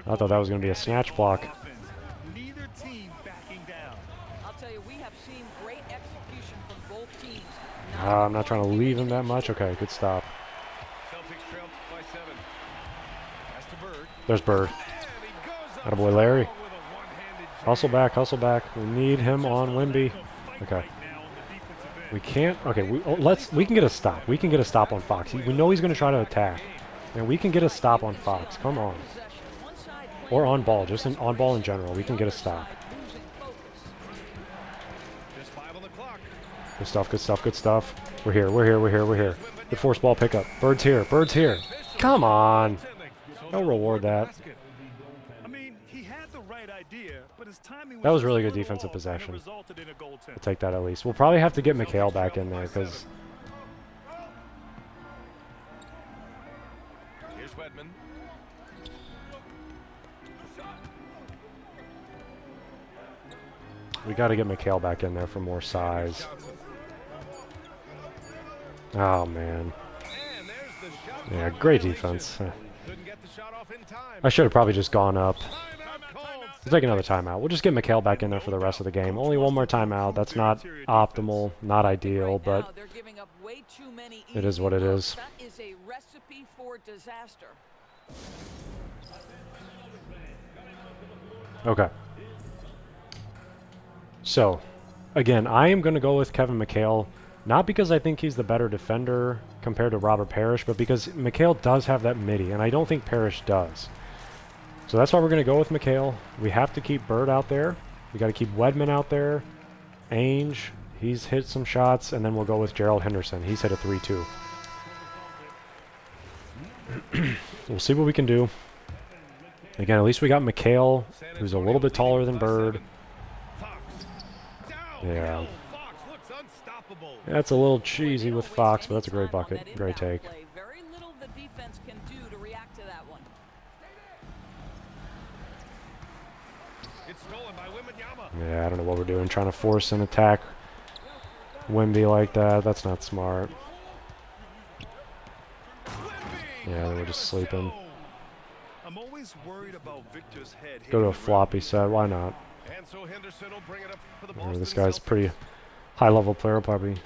I thought that was going to be a snatch block. Neither team backing down. I'll tell you, we have seen great execution from both teams. I'm not trying to leave him that much. Okay, good stop. Celtics trail by 7. Pass to Bird. There's Bird. And he goes up Attaboy Larry. with a one-handed jam. Hustle back, hustle back. We need him on Wemby. Okay. We can't. Okay, we can get a stop. We can get a stop on Fox. We know he's going to try to attack. And we can get a stop on Fox. Come on. Or on ball, just on ball in general. We can get a stop. Just 5 on the clock. Good stuff, good stuff, good stuff. We're here, we're here, we're here, we're here. Good force ball pickup. Bird's here, Bird's here. Come on. I'll reward that. I mean, he had the right idea, but his timing That was just really a good little defensive off, and it possession. resulted in a goal attempt. We'll take that at least. We'll probably have to get McHale back in there because Here's Wedman. we got to get McHale back in there for more size. Oh, man. And there's the shot. Yeah, great defense. Couldn't get the shot off in time. I should have probably just gone up. Timeout called. We'll take another timeout. We'll just get McHale back in there for the rest of the game. Only one more timeout. That's not optimal, not ideal, Right now, but they're giving up way too many it is easy what it looks. is. That is a recipe for disaster. Okay. So, again, I am going to go with Kevin McHale, not because I think he's the better defender compared to Robert Parrish, but because McHale does have that midi, and I don't think Parrish does. So that's why we're going to go with McHale. We have to keep Bird out there. We got to keep Wedman out there. Ainge, he's hit some shots, and then we'll go with Gerald Henderson. He's hit a 3-2. We'll see what we can do. Again, at least we got McHale, who's a little bit taller than Bird. Fox. Down. Yeah. Fox looks unstoppable. That's a little cheesy with Fox, but that's a great bucket. Great take. Very little the defense can do to react to that one. It's stolen by Wembanyama. Yeah, I don't know what we're doing. Trying to force an attack Wemby like that. That's not smart. Yeah, they were just sleeping. I'm always worried about Victor's head. Go to a floppy set. Why not? And so Henderson will bring it up for the Yeah, Boston this guy's Celtics. pretty high-level player, probably.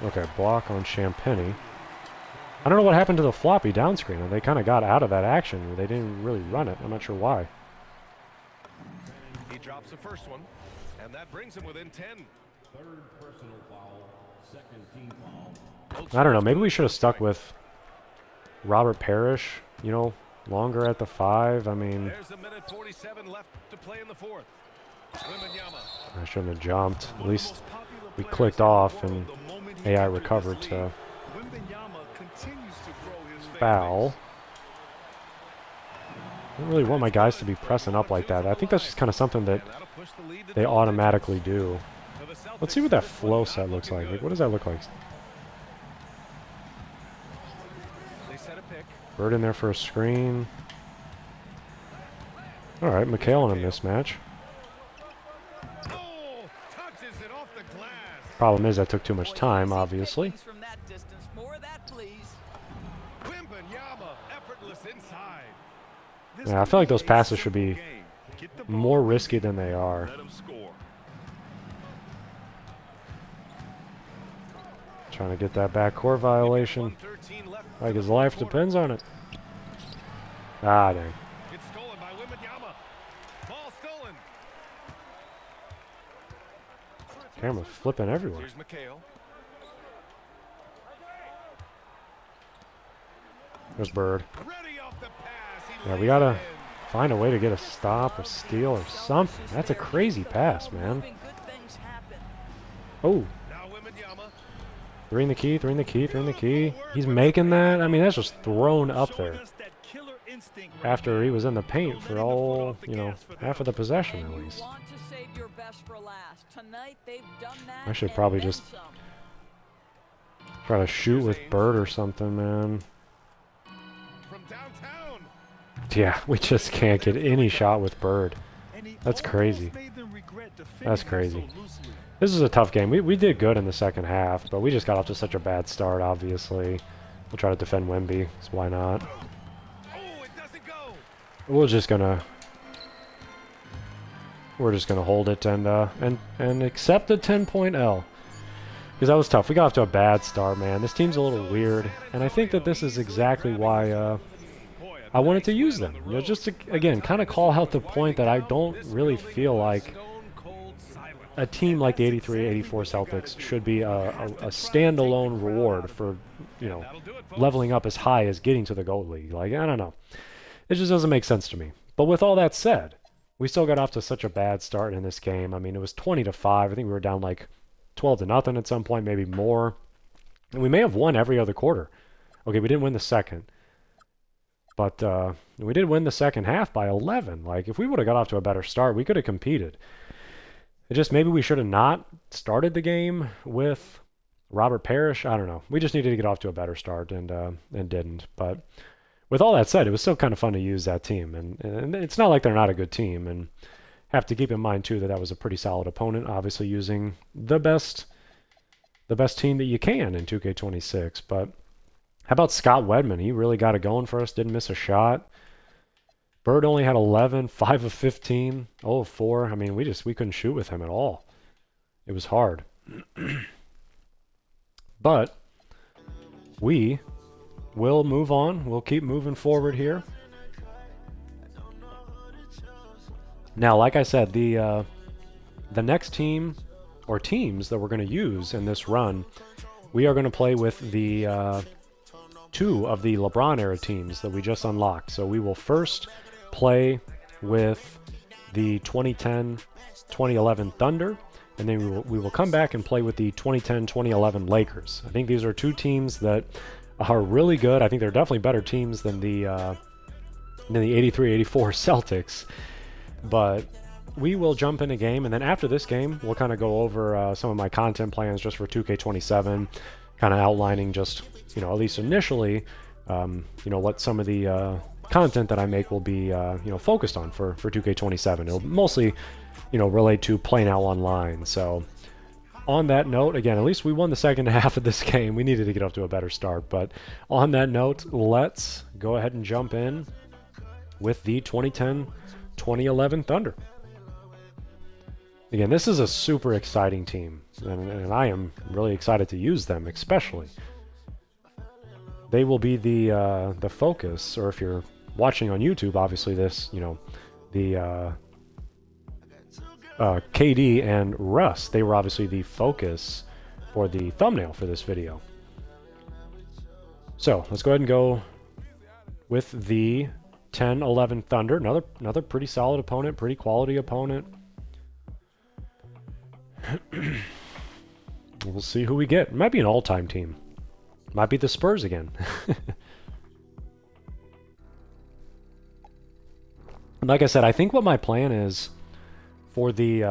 Okay, block on Champagny. I don't know what happened to the floppy down screen. They kind of got out of that action. They didn't really run it. I'm not sure why. He drops the first one, and that brings him within 10. I don't know. Maybe we should have stuck with Robert Parrish, you know, longer at the 5. I mean, There's a minute 47 left to play in the fourth. Wembanyama. I shouldn't have jumped. At One of the least most popular we players clicked in the off world and the moment he AI entered recovered this to league. Wembanyama continues to grow his fan foul. base. I don't really want my guys to be pressing up like that. I think that's just kind of something that And that'll push the lead to they double automatically do. digits. For the Let's see what that Celtics, flow not set looks looking like. good. Like, what does that look like? They set a pick. Bird in there for a screen. All right, McHale in a mismatch. Oh, touches it off the glass. Problem is that took too much Boy, time, easy obviously. pickings from that distance. More of that, please. Wembanyama, effortless inside. This Yeah, I could feel like be those a passes should simple be game. Get the ball more quick, risky than they are. let him score. Trying to get that backcourt violation. 1:13 left Like to his the life fourth quarter. depends on it. Ah, dang. It's stolen by Wembanyama. Ball stolen. Camera flipping everywhere. Here's McHale. There's Bird. Ready off the pass. He Yeah, we lays gotta it in. find a way to get a stop, a steal, or something. That's a crazy pass, man. Oh. Three in the key, three in the key, three in the key. He's making that. I mean, that's just thrown up there. After he was in the paint for all, you know, half of the possession at least. I should probably just try to shoot with Bird or something, man. Yeah, we just can't get any shot with Bird. That's crazy. That's crazy. This is a tough game. We did good in the second half, but we just got off to such a bad start, obviously. We'll try to defend Wemby, so why not? We're just gonna hold it and accept a 10-point L. Because that was tough. We got off to a bad start, man. This team's a little weird, and I think that this is exactly why I wanted to use them. You know, just to, again, kind of call out the point that I don't really feel like a team like the 83-84 Celtics should be a standalone reward for, you know, leveling up as high as getting to the Gold League. Like, I don't know. It just doesn't make sense to me. But with all that said, we still got off to such a bad start in this game. I mean, it was 20-5. I think we were down like 12-0 at some point, maybe more. And we may have won every other quarter. Okay, we didn't win the second. But we did win the second half by 11. Like, if we would have got off to a better start, we could have competed. It just, maybe we should have not started the game with Robert Parrish. I don't know. We just needed to get off to a better start and didn't. But with all that said, it was still kind of fun to use that team. And it's not like they're not a good team. And have to keep in mind, too, that was a pretty solid opponent. Obviously using the best team that you can in 2K26. But how about Scott Wedman? He really got it going for us. Didn't miss a shot. Bird only had 11, 5 of 15, 0 of 4. I mean, we couldn't shoot with him at all. It was hard. But we will move on. We'll keep moving forward here. Now, like I said, the next team or teams that we're going to use in this run, we are going to play with the two of the LeBron era teams that we just unlocked. So we will first play with the 2010-2011 Thunder, and then we will come back and play with the 2010-2011 Lakers. I think these are two teams that are really good. I think they're definitely better teams than the 83-84 Celtics. But we will jump in a game, and then after this game, we'll kind of go over some of my content plans just for 2K27, kind of outlining just, you know, at least initially, you know, what some of the content that I make will be, you know, focused on for 2K27. It'll mostly, you know, relate to playing out online. So on that note, again, at least we won the second half of this game. We needed to get off to a better start. But on that note, let's go ahead and jump in with the 2010-2011 Thunder. Again, this is a super exciting team, and I am really excited to use them, especially. They will be the focus, or if you're watching on YouTube, obviously this, you know, the KD and Russ, they were obviously the focus for the thumbnail for this video. So let's go ahead and go with the 10-11 Thunder. Another pretty solid opponent, pretty quality opponent. We'll see who we get. It might be an all-time team. Might be the Spurs again. Like I said, I think what my plan is for the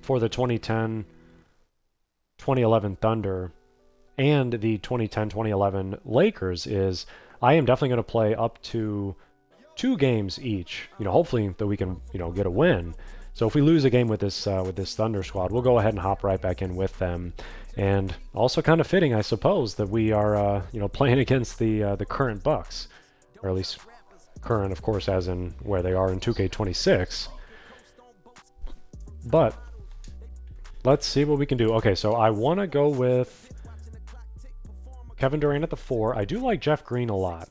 2010-2011 Thunder and the 2010-2011 Lakers is I am definitely going to play up to 2 games each. You know, hopefully that we can, you know, get a win. So if we lose a game with this Thunder squad, we'll go ahead and hop right back in with them. And also kind of fitting, I suppose, that we are you know, playing against the current Bucks, or at least current, of course, as in where they are in 2K26. But let's see what we can do. Okay, so I want to go with Kevin Durant at the 4. I do like Jeff Green a lot.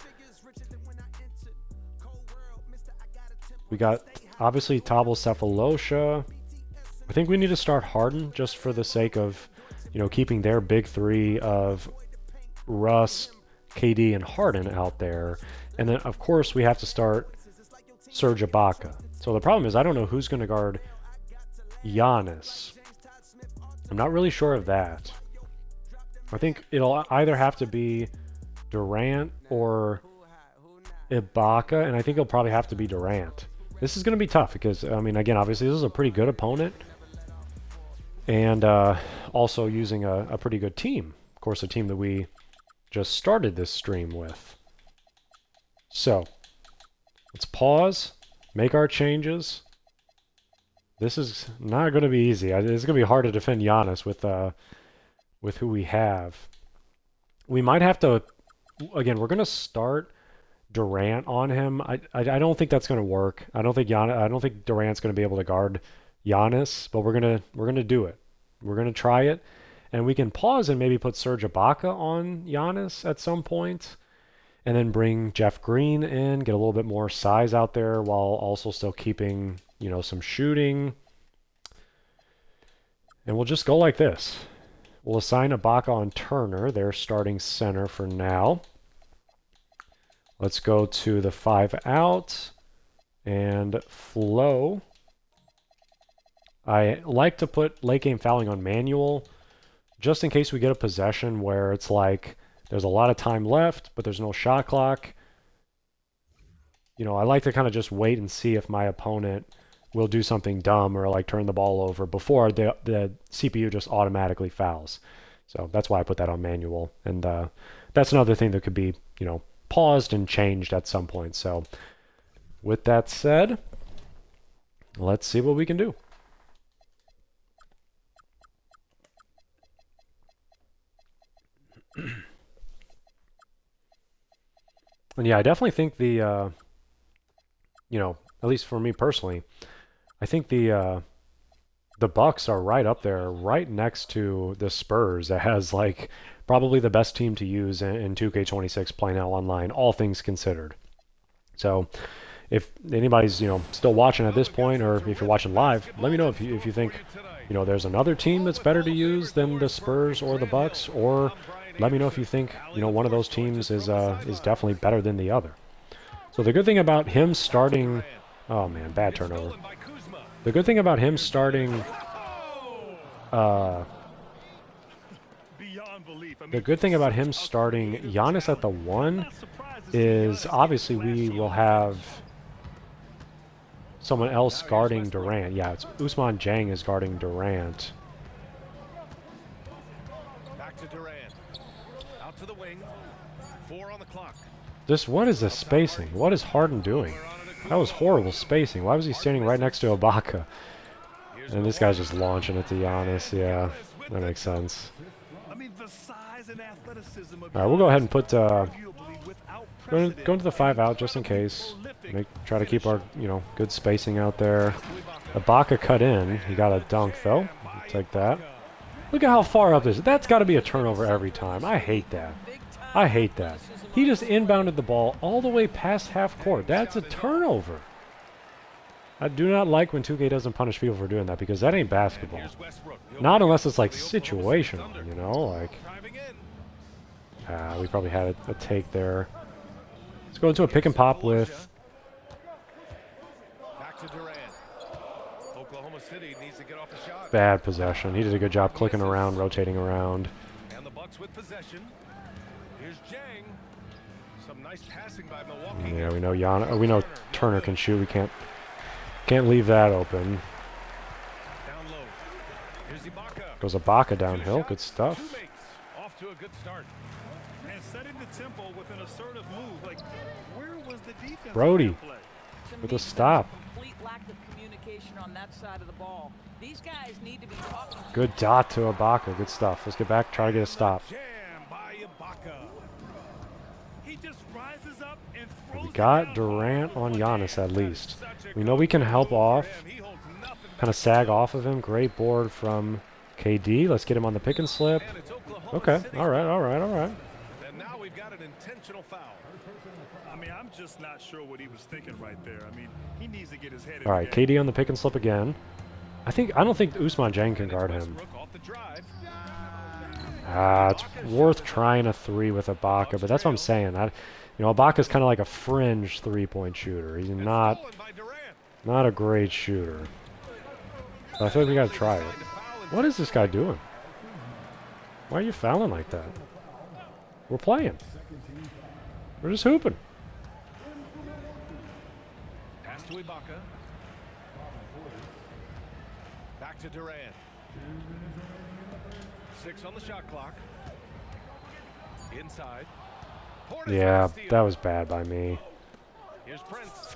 We got obviously Thabo Cephalosha. I think we need to start Harden just for the sake of, you know, keeping their big three of Russ, KD, and Harden out there. And then, of course, we have to start Serge Ibaka. So the problem is I don't know who's going to guard Giannis. I'm not really sure of that. I think it'll either have to be Durant or Ibaka, and I think it'll probably have to be Durant. This is going to be tough because, I mean, again, obviously this is a pretty good opponent. And also using a pretty good team. Of course, a team that we just started this stream with. So, let's pause, make our changes. This is not going to be easy. It's going to be hard to defend Giannis with who we have. We might have to, again, we're going to start Durant on him. I don't think that's going to work. I don't think Durant's going to be able to guard Giannis, but we're gonna do it. We're gonna try it, and we can pause and maybe put Serge Ibaka on Giannis at some point, and then bring Jeff Green in, get a little bit more size out there while also still keeping, you know, some shooting. And we'll just go like this. We'll assign Ibaka on Turner, their starting center for now. Let's go to the 5 out and flow. I like to put late game fouling on manual just in case we get a possession where it's like there's a lot of time left, but there's no shot clock. You know, I like to kind of just wait and see if my opponent will do something dumb or like turn the ball over before the CPU just automatically fouls. So that's why I put that on manual. And that's another thing that could be, you know, paused and changed at some point. So with that said, let's see what we can do. And yeah, I definitely think the, you know, at least for me personally, I think the Bucks are right up there, right next to the Spurs that has like probably the best team to use in 2K26 playing out online, all things considered. So if anybody's, you know, still watching at this point, or if you're watching live, let me know if you think, you know, there's another team that's better to use than the Spurs or the Bucks, or let me know if you think, you know, one of those teams is definitely better than the other. So the good thing about him starting, oh man, bad turnover. The good thing about him starting, the good thing about him starting Giannis at the 1 is obviously we will have someone else guarding Durant. Yeah, it's Ousmane Dieng is guarding Durant. Back to Durant. Out to the wing. 4 on the clock. What is this spacing? What is Harden doing? That was horrible spacing. Why was he standing right next to Ibaka? And this guy's just launching it to Giannis. Yeah, that makes sense. All right, we'll go ahead and put go into the 5 out just in case. Try to keep our, you know, good spacing out there. Ibaka cut in. He got a dunk though. We'll take that. Look at how far up this is. That's got to be a turnover every time. I hate that. I hate that. He just inbounded the ball all the way past half court. That's a turnover. I do not like when 2K doesn't punish people for doing that, because that ain't basketball. Not unless it's like situational, you know, like we probably had a take there. Let's go into a pick and pop with bad possession. He did a good job clicking around, rotating around. And the Bucks with possession. Here's Dieng. Some nice passing by Milwaukee. Yeah, we know Turner can shoot. We can't leave that open. Down low. Here's Ibaka. Goes Ibaka downhill. Good stuff. Off to a good start. And setting the tempo with an assertive move. Like, where was the defense? Brody with a stop. Complete lack of communication on that side of the ball. These guys need to be talking. Good dot to Ibaka. Good stuff. Let's get back. Try to get a stop. Jam by Ibaka. He just rises up and throws. We got Durant on Giannis at least. We know we can help off. Kind of sag off of him. Great board from KD. Let's get him on the pick and slip. Okay. All right. And now we've got an intentional foul. I mean, I'm just not sure what he was thinking right there. I mean, he needs to get his head in All right, the game. KD on the pick and slip again. I don't think Ousmane Dieng can guard him. It's worth trying a 3 with Ibaka, but that's what I'm saying. You know, Ibaka's kind of like a fringe three-point shooter. He's not a great shooter. But I feel like we gotta try it. What is this guy doing? Why are you fouling like that? We're playing. We're just hooping. Pass to Ibaka. Back to Durant. 6 on the shot clock. Inside. Yeah, that was bad by me. Here's Prince.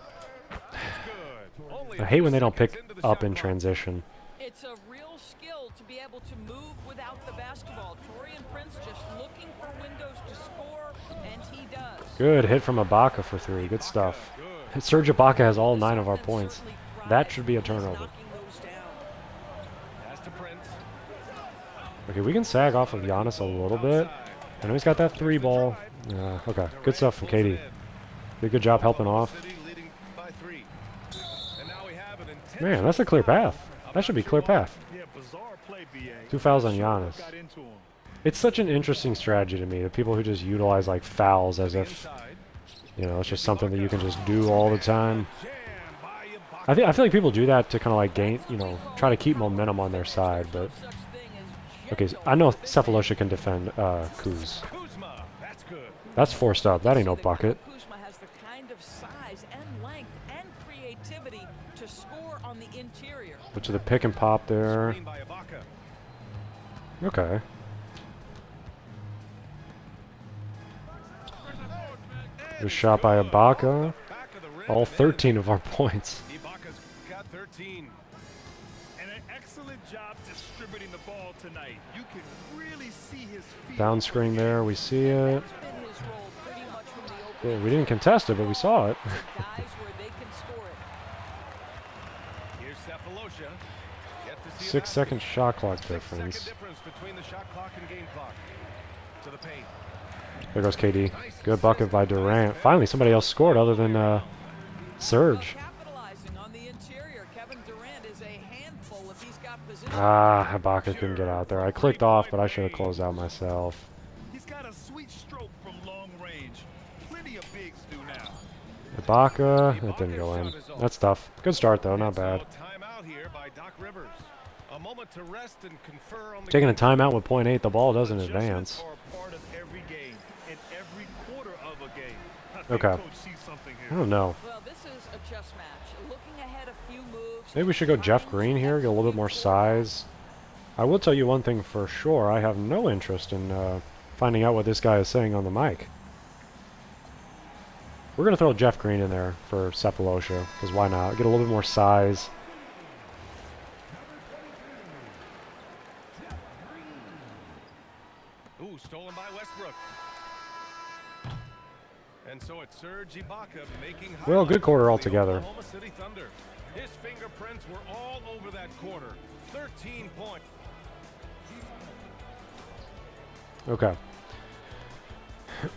Good. Only I hate when they don't pick up in transition. It's a real skill to be able to move without the basketball. Torian Prince just looking for windows to score, and he does. Good hit from Ibaka for 3. Good stuff. Serge Ibaka has all 9 of our points. That should be a turnover. Pass to Prince. Okay, we can sag off of Giannis a little bit. I know he's got that 3 ball. Okay, good stuff from KD. Did a good job helping off. Man, that's a clear path. That should be clear path. 2 fouls on Giannis. It's such an interesting strategy to me, the people who just utilize like fouls as if, you know, it's just something that you can just do all the time. I feel like people do that to kind of like gain, you know, try to keep momentum on their side, but okay, so I know Cephalosha can defend Kuz. That's forced up. That ain't no bucket. Kuzma has the kind of size and length and creativity to score on the interior. Which is the pick and pop there. Okay. Good shot by Ibaka. All 13 of our points. Ibaka's got 13. And an excellent job distributing the ball tonight. You can really see his feet. Down screen there. We see it. That's been his role pretty much from the open. Yeah, we didn't contest it, but we saw it. Guys where they can score it. Here's Cephalosha. Yet to see 6 second shot clock 6 second difference. difference between the shot clock and game clock. To the paint. There goes KD. Good bucket by Durant. Finally, somebody else scored other than Serge. Capitalizing on the interior. Kevin Durant is a handful if he's got position. Ah, Ibaka couldn't get out there. I clicked off, but I should have closed out myself. He's got a sweet stroke from long range. Plenty of bigs do now. Ibaka, that didn't go in. That's tough. Good start though, not bad. Timeout here by Doc Rivers. A moment to rest and confer on the Taking a game. timeout with .8, the ball doesn't Adjustments advance. are a part of every game, in every quarter of a game. I think Okay. Coach sees something I here. don't know. Well, this is a chess match. Looking ahead a few moves. Maybe we should go Jeff Green here, get a little bit more size. I will tell you one thing for sure. I have no interest in finding out what this guy is saying on the mic. We're going to throw Jeff Green in there for Cephalosha, because why not? Get a little bit more size. Ooh, stolen by Westbrook. And so it's Serge Ibaka making Well, good highlights quarter for the altogether. Oklahoma City Thunder. His fingerprints were all over that quarter. 13 points. Okay.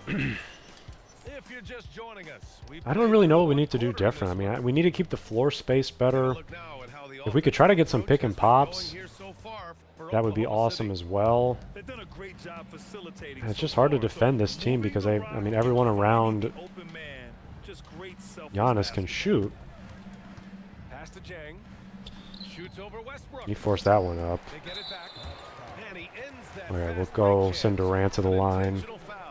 If you're just joining us, I don't really know what we need to do different. I mean, we need to keep the floor space better. look now at how the If we could try to get some pick and pops, going here so far for that would be Oklahoma awesome City. as well. They've done a great job facilitating. And it's so just hard to far, defend so this team because moving I around mean, everyone and around finding the open man, just great selfless Giannis can basketball. shoot. Pass to Jang. Shoots over Westbrook. He forced that one up. They get it back. And he ends that All right, we'll fast go break send chance Durant to the with an line. intentional foul.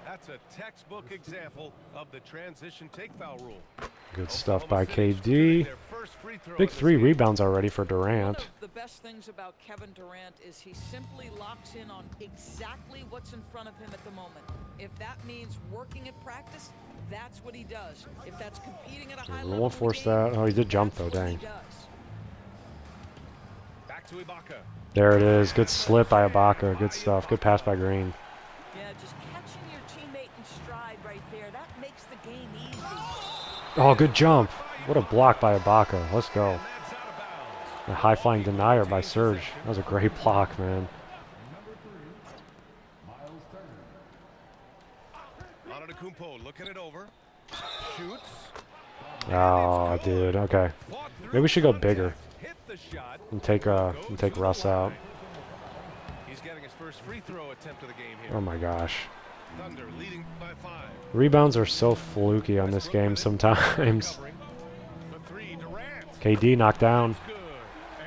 That's a textbook example of the transition take foul rule. Good stuff by Oklahoma City's KD. shooting their first free throw Big of this 3 game. rebounds already for One Durant. of the best things about Kevin Durant is he simply locks in on exactly what's in front of him at the moment. If that means working at practice, that's what he does. If that's competing at a high We level, won't in the force game, that. Oh, he did jump that's though, what he dang. does. Back to Ibaka. There it is. Good slip by Ibaka. Good stuff. Good pass by Green. Yeah, just catching your teammate in stride right there, that makes the game easy. Oh, good jump. What a block by Ibaka. Let's go. That's out of bounds. A high flying denier by Serge. That was a great block, man. Antetokounmpo looking it over. Shoots. Oh, dude. Okay. Fought through Maybe we should go contact. bigger Hit the shot. and take Russ out. He's getting his first free throw attempt of the game here. Oh my gosh. Thunder leading by 5. Rebounds are so fluky on this game sometimes. Covering. For 3, Durant. KD knocked down. That's good.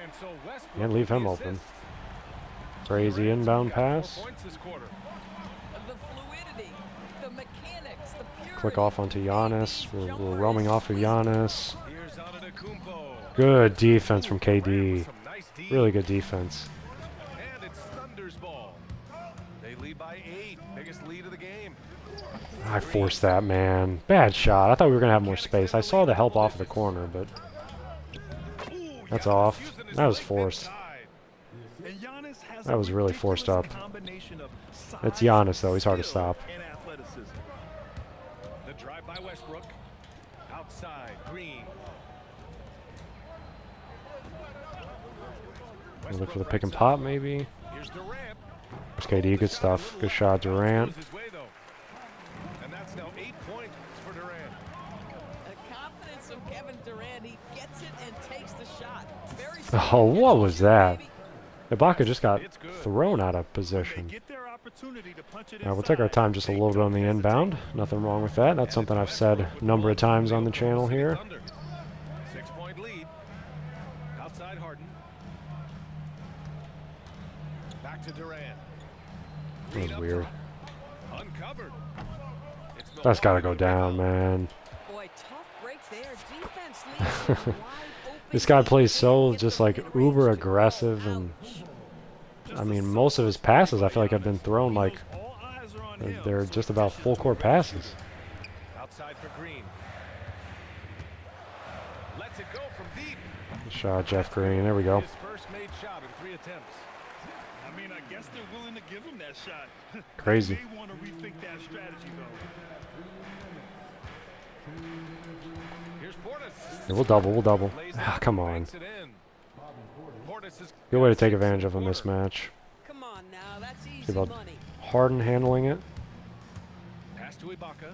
And so Westbrook Can't leave him with the open. assist. Crazy Durant's inbound got 4 pass. points this quarter. The fluidity, the mechanics, the purity. Click off onto Giannis. We're roaming off of Giannis. Here's Antetokounmpo. Good defense from KD. Some nice D. Really good defense. And it's Thunder's ball. They lead by 8. Biggest lead of the game. I forced that, man. Bad shot. I thought we were going to have more space. I saw the help off of the corner, but Ooh, that's Giannis off. using his That was length forced. inside. And Giannis has That was a really forced ridiculous up. combination of It's size, Giannis, though. He's hard to skill, stop. and athleticism. The drive by Westbrook. Outside, Green. We'll look for the pick and pop, maybe. Here's Durant. There's KD. Good stuff. Good shot, Durant. Goes his way, though. And that's now 8 points for Durant. The confidence of Kevin Durant, he gets it and takes the shot. Very Oh, what was that? baby. Ibaka just got It's good. thrown out of They position. get their opportunity to punch it All right, we'll take our inside. time just a They little bit on don't the hesitate. inbound. Nothing wrong with that. That's something I've said a number of times on the channel here. Thunder. 6-point lead. Outside Harden. Back to Durant. That was weird. Uncovered. It's That's got to go Milwaukee down, rebound. man. Boy, tough break there. Defense leaves him wide open. This guy plays so just like uber aggressive, and I mean most of his passes I feel like have been thrown like All eyes are on him. they're just about full court passes. Outside for Green. Lets it go from deep. Good shot, Jeff Green. There we go. His first made shot in 3 attempts. I mean, I guess they're willing to give him that shot. Crazy. They want to rethink that strategy, though. Here's Portis. Yeah, we'll double. We'll double. Lays Ah, it, come on. banks it in. Portis is Good way to got take 6 advantage in of a the quarter. mismatch. Come on now, that's See easy about money. Harden handling it. Pass to Ibaka.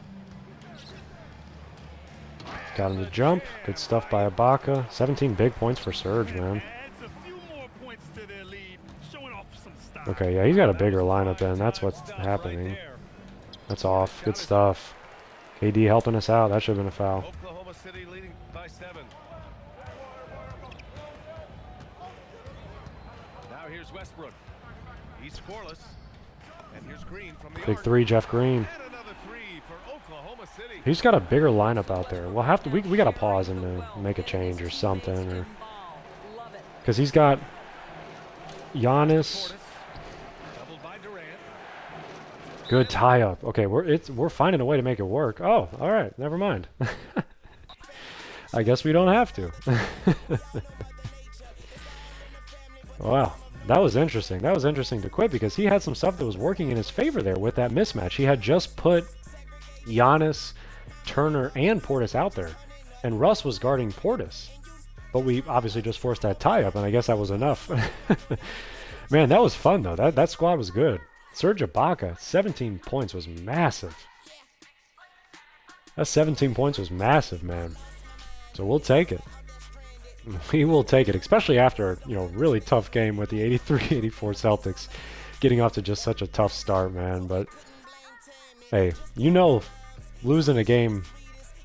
Got him to jump. Good stuff by Ibaka. 17 big points for Serge, man. Adds a few more points to their lead, showing off some style. Okay, yeah, he's got a bigger That was lineup then. That's what's stuff right happening. there. That's off. Good stuff. KD helping us out. That should have been a foul. Oklahoma City leading by 7. Now here's Westbrook. He's scoreless. And here's Green from the Big arc. 3, Jeff Green. And another 3 for Oklahoma City. He's got a bigger lineup out there. We'll have to. We got to pause him to make a change or something, or Love it. because he's got Giannis. Portis. Doubled by Durant. Good tie up. Okay, we're finding a way to make it work. Oh, all right. Never mind. I guess we don't have to. Wow, that was interesting. That was interesting to quit because he had some stuff that was working in his favor there with that mismatch. He had just put Giannis, Turner, and Portis out there, and Russ was guarding Portis. But we obviously just forced that tie up, and I guess that was enough. Man, that was fun though. That squad was good. Serge Ibaka, 17 points was massive. That 17 points was massive, man. So we'll take it. We will take it, especially after, really tough game with the 83-84 Celtics, getting off to just such a tough start, man. But hey, losing a game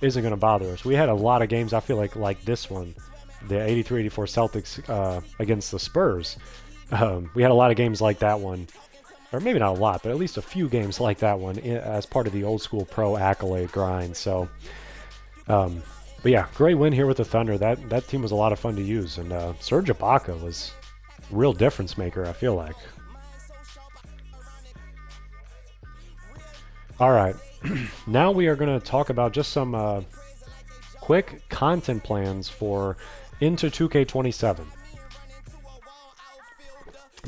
isn't going to bother us. We had a lot of games, I feel like this one, the 83-84 Celtics against the Spurs. We had a lot of games like that one, or maybe not a lot, but at least a few games like that one as part of the old school pro accolade grind. So, but yeah, great win here with the Thunder. That team was a lot of fun to use, and Serge Ibaka was a real difference maker, I feel like. All right, now we are going to talk about just some quick content plans for into 2K27.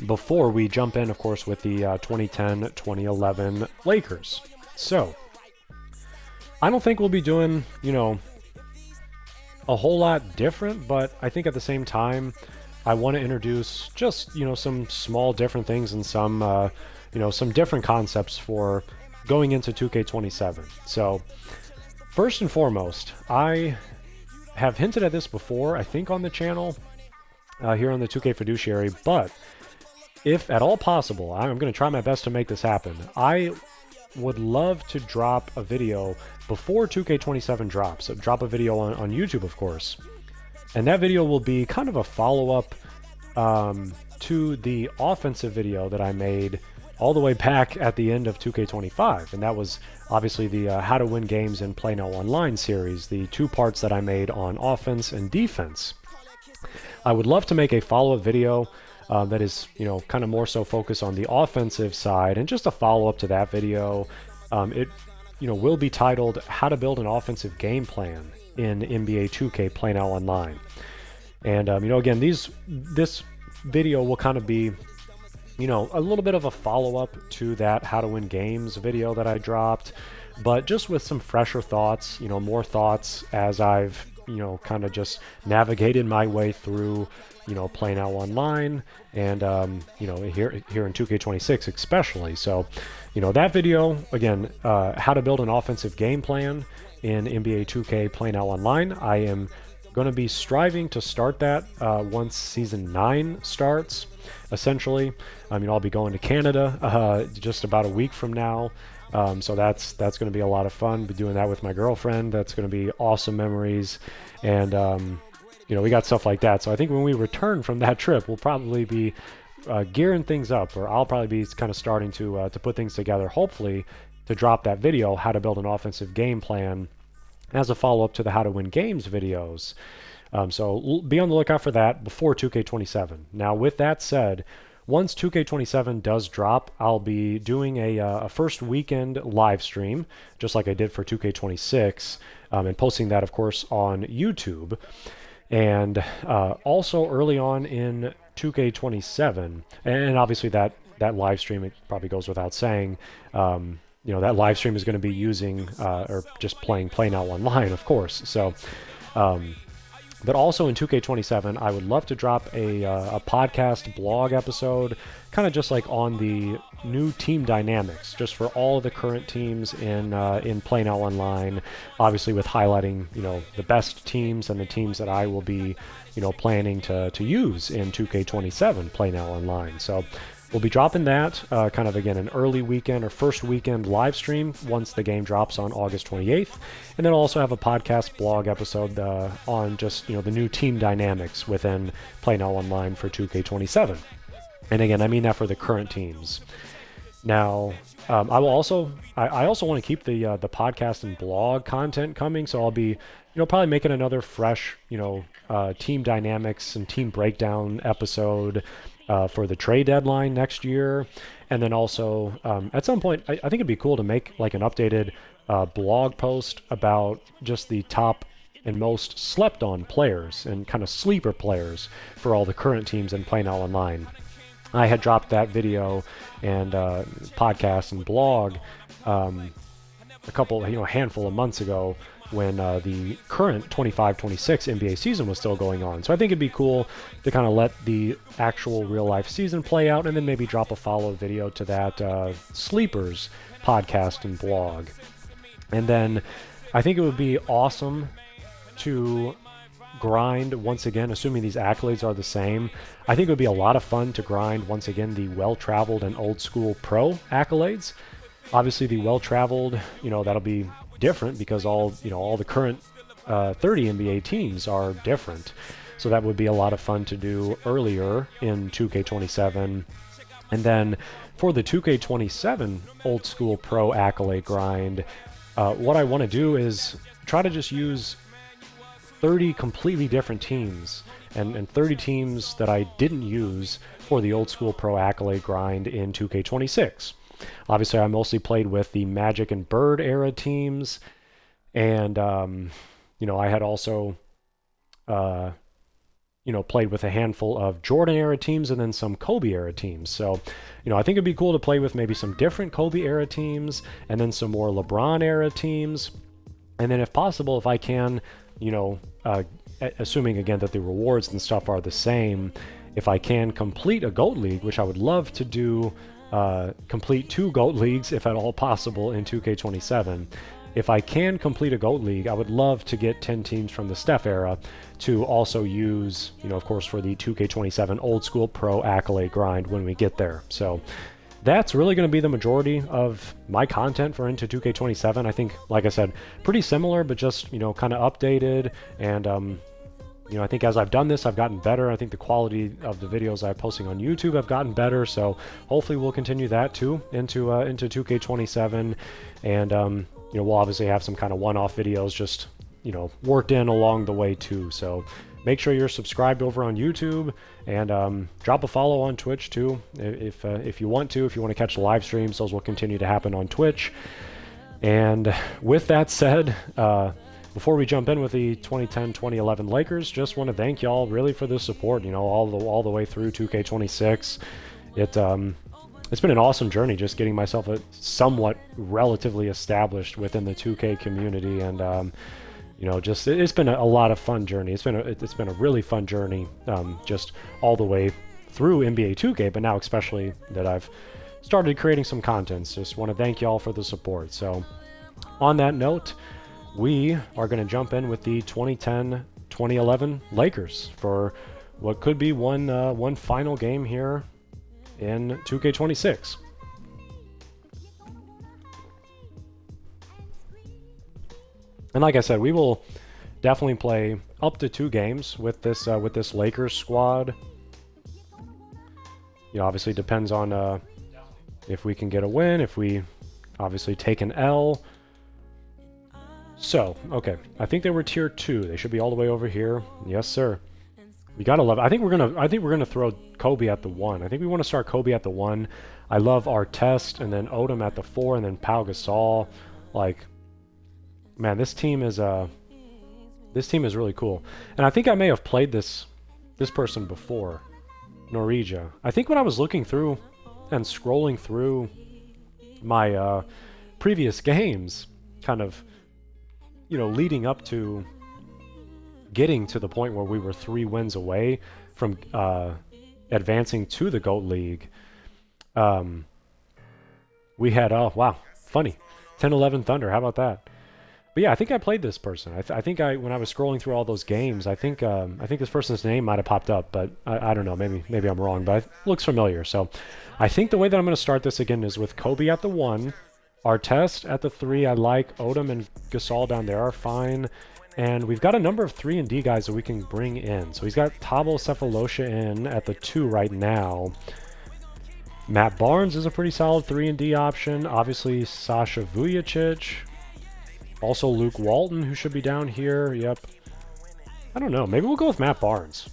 Before we jump in, of course, with the 2010-2011 Lakers. So, I don't think we'll be doing, a whole lot different, but I think at the same time, I want to introduce just, some small different things and some, some different concepts for going into 2K27. So, first and foremost, I have hinted at this before, I think on the channel, here on the 2K Fiduciary, but if at all possible, I'm going to try my best to make this happen. I would love to drop a video before 2K27 drops. So drop a video on YouTube, of course. And that video will be kind of a follow-up to the offensive video that I made all the way back at the end of 2K25. And that was obviously the How to Win Games in Play Now Online series, the 2 parts that I made on offense and defense. I would love to make a follow-up video that is, kind of more so focused on the offensive side, and just a follow-up to that video. It, will be titled How to Build an Offensive Game Plan in NBA 2K Play Now Online. And, again, this video will kind of be, a little bit of a follow-up to that How to Win Games video that I dropped, but just with some fresher thoughts, more thoughts as I've, kind of just navigated my way through, Play Now Online, and, here in 2K26 especially. So, that video, again, How to Build an Offensive Game Plan in NBA 2K Play Now Online. I am going to be striving to start that once Season 9 starts, essentially. I'll be going to Canada just about a week from now. So that's going to be a lot of fun. Be doing that with my girlfriend. That's going to be awesome memories. And, we got stuff like that. So I think when we return from that trip, we'll probably be gearing things up, or I'll probably be kind of starting to put things together, hopefully to drop that video, How to Build an Offensive Game Plan, as a follow-up to the How to Win Games videos. So be on the lookout for that before 2K27. Now, with that said, once 2K27 does drop, I'll be doing a first weekend live stream, just like I did for 2K26, and posting that, of course, on YouTube. And also early on in 2K27, and obviously that live stream, it probably goes without saying, that live stream is going to be using or just playing Play Now Online, of course. So, but also in 2K27, I would love to drop a podcast blog episode, kind of just like on the new team dynamics, just for all of the current teams in Play Now Online. Obviously, with highlighting the best teams and the teams that I will be planning to use in 2K27 Play Now Online. So we'll be dropping that kind of, again, an early weekend or first weekend live stream once the game drops on August 28th. And then I'll also have a podcast blog episode on just, the new team dynamics within Play Now Online for 2K27. And again, I mean that for the current teams. Now, I also want to keep the podcast and blog content coming, so I'll be, probably making another fresh, team dynamics and team breakdown episode for the trade deadline next year. And then also, at some point, I think it'd be cool to make like an updated blog post about just the top and most slept on players and kind of sleeper players for all the current teams in Play Now Online. I had dropped that video and podcast and blog a handful of months ago when the current 25-26 NBA season was still going on. So I think it'd be cool to kind of let the actual real-life season play out and then maybe drop a follow video to that Sleepers podcast and blog. And then I think it would be awesome to grind once again, assuming these accolades are the same. I think it would be a lot of fun to grind once again the well-traveled and old-school pro accolades. Obviously, the well-traveled, that'll be different because all the current 30 NBA teams are different. So that would be a lot of fun to do earlier in 2K27. And then for the 2K27 old school pro accolade grind, what I want to do is try to just use 30 completely different teams and 30 teams that I didn't use for the old school pro accolade grind in 2K26. Obviously, I mostly played with the Magic and Bird era teams, and I had also played with a handful of Jordan era teams and then some Kobe era teams. So, I think it'd be cool to play with maybe some different Kobe era teams and then some more LeBron era teams. And then if possible, if I can, assuming again that the rewards and stuff are the same, if I can complete a GOAT League, which I would love to do, complete 2 GOAT Leagues if at all possible in 2K27. If I can complete a GOAT League, I would love to get 10 teams from the Steph era to also use, of course, for the 2K27 old school pro accolade grind when we get there. So that's really going to be the majority of my content for into 2K27. I think, like I said, pretty similar, but just, you know, kind of updated. And, you know, I think as I've done this, I've gotten better. I think the quality of the videos I'm posting on YouTube have gotten better. So hopefully we'll continue that too into 2K27. And, you know, we'll obviously have some kind of one-off videos just, you know, worked in along the way too. So make sure you're subscribed over on YouTube, and drop a follow on Twitch too if you want to. If you want to catch the live streams, those will continue to happen on Twitch. And with that said, before we jump in with the 2010-2011 Lakers, just want to thank y'all really for the support. You know, all the way through 2K26. It's been an awesome journey just getting myself somewhat relatively established within the 2K community, and you know, just it's been a lot of fun journey. It's been a really fun journey, just all the way through NBA 2K, but now especially that I've started creating some content. Just want to thank y'all for the support. So on that note, we are going to jump in with the 2010-2011 Lakers for what could be one final game here in 2K26. And like I said, we will definitely play up to 2 games with this Lakers squad. You know, obviously depends on if we can get a win, if we obviously take an L. So, okay, I think they were tier 2. They should be all the way over here. Yes, sir. You gotta love it. I think we're gonna throw Kobe at the 1. I think we want to start Kobe at the 1. I love Artest, and then Odom at the 4, and then Pau Gasol. Like, man, this team is really cool. And I think I may have played this person before, Norija. I think when I was looking through and scrolling through my previous games, kind of, you know, leading up to getting to the point where we were 3 wins away from advancing to the GOAT League, we had, oh wow, funny, 10-11 Thunder. How about that? But yeah, I think I played this person. I think when I was scrolling through all those games, I think this person's name might have popped up, but I don't know. Maybe I'm wrong, but it looks familiar. So I think the way that I'm going to start this again is with Kobe at the 1, Artest at the 3. I like Odom and Gasol down there are fine, and we've got a number of 3-and-D guys that we can bring in. So he's got Thabo Cephalosha in at the 2 right now. Matt Barnes is a pretty solid 3-and-D option. Obviously Sasha Vujacic. Also Luke Walton, who should be down here. Yep. I don't know. Maybe we'll go with Matt Barnes.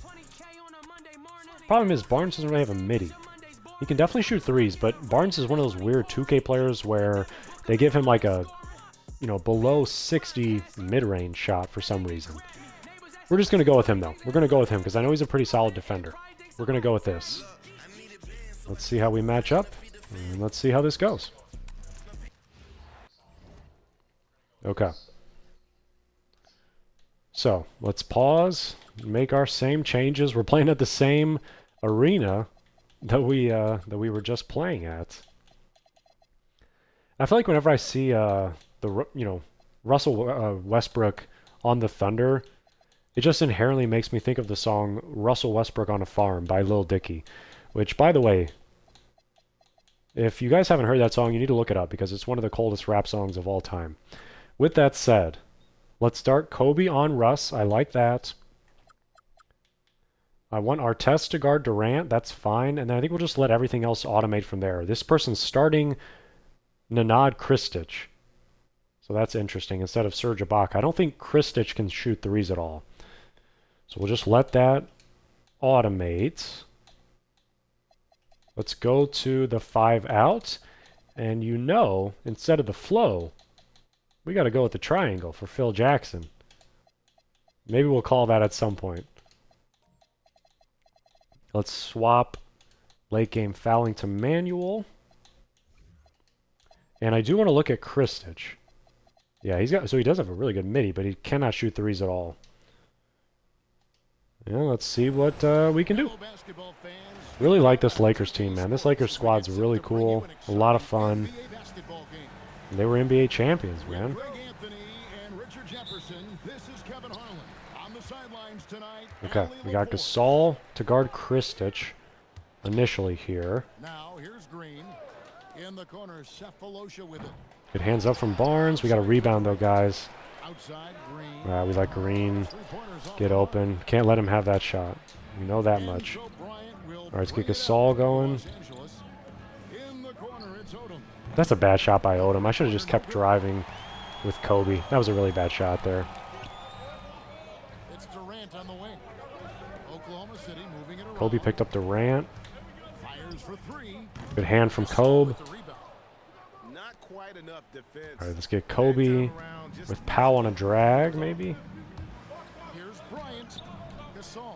Problem is, Barnes doesn't really have a midi. He can definitely shoot threes, but Barnes is one of those weird 2K players where they give him like a, you know, below 60 mid-range shot for some reason. We're just going to go with him, though. We're going to go with him because I know he's a pretty solid defender. We're going to go with this. Let's see how we match up, and let's see how this goes. Okay. So, let's pause, make our same changes. We're playing at the same arena that we were just playing at. I feel like whenever I see Russell Westbrook on the Thunder, it just inherently makes me think of the song Russell Westbrook on a Farm by Lil Dicky, which, by the way, if you guys haven't heard that song, you need to look it up because it's one of the coldest rap songs of all time. With that said, let's start Kobe on Russ. I like that. I want Artest to guard Durant. That's fine. And then I think we'll just let everything else automate from there. This person's starting Nenad Kristic. So that's interesting. Instead of Serge Ibaka. I don't think Kristic can shoot threes at all. So we'll just let that automate. Let's go to the 5 out. And you know, instead of the flow, we got to go with the triangle for Phil Jackson. Maybe we'll call that at some point. Let's swap late game fouling to manual. And I do want to look at Kristic. Yeah, he does have a really good midi, but he cannot shoot threes at all. Yeah, let's see what we can do. Really like this Lakers team, man. This Lakers squad's really cool. A lot of fun. They were NBA champions, man. Okay, we got Gasol to guard Kristic initially here. Now here's Green. In the corner, Cephalosha with it. Good hands up from Barnes. We got a rebound though, guys. Outside, Green. We let Green Three-pointers off get the open. Can't let him have that shot. We know that mark. much. And so Bryant will All right, let's bring get it Gasol up for going. Los Angeles. In the corner, it's Odom. That's a bad shot by Odom. I should have just kept driving with Kobe. That was a really bad shot there. It's Durant on the wing. Oklahoma City moving it around. Kobe picked up Durant. Fires for three. Good hand from Kobe. With the rebound. Not quite enough defense. All right, let's get Kobe with Powell on a drag, maybe. Here's Bryant. Gasol.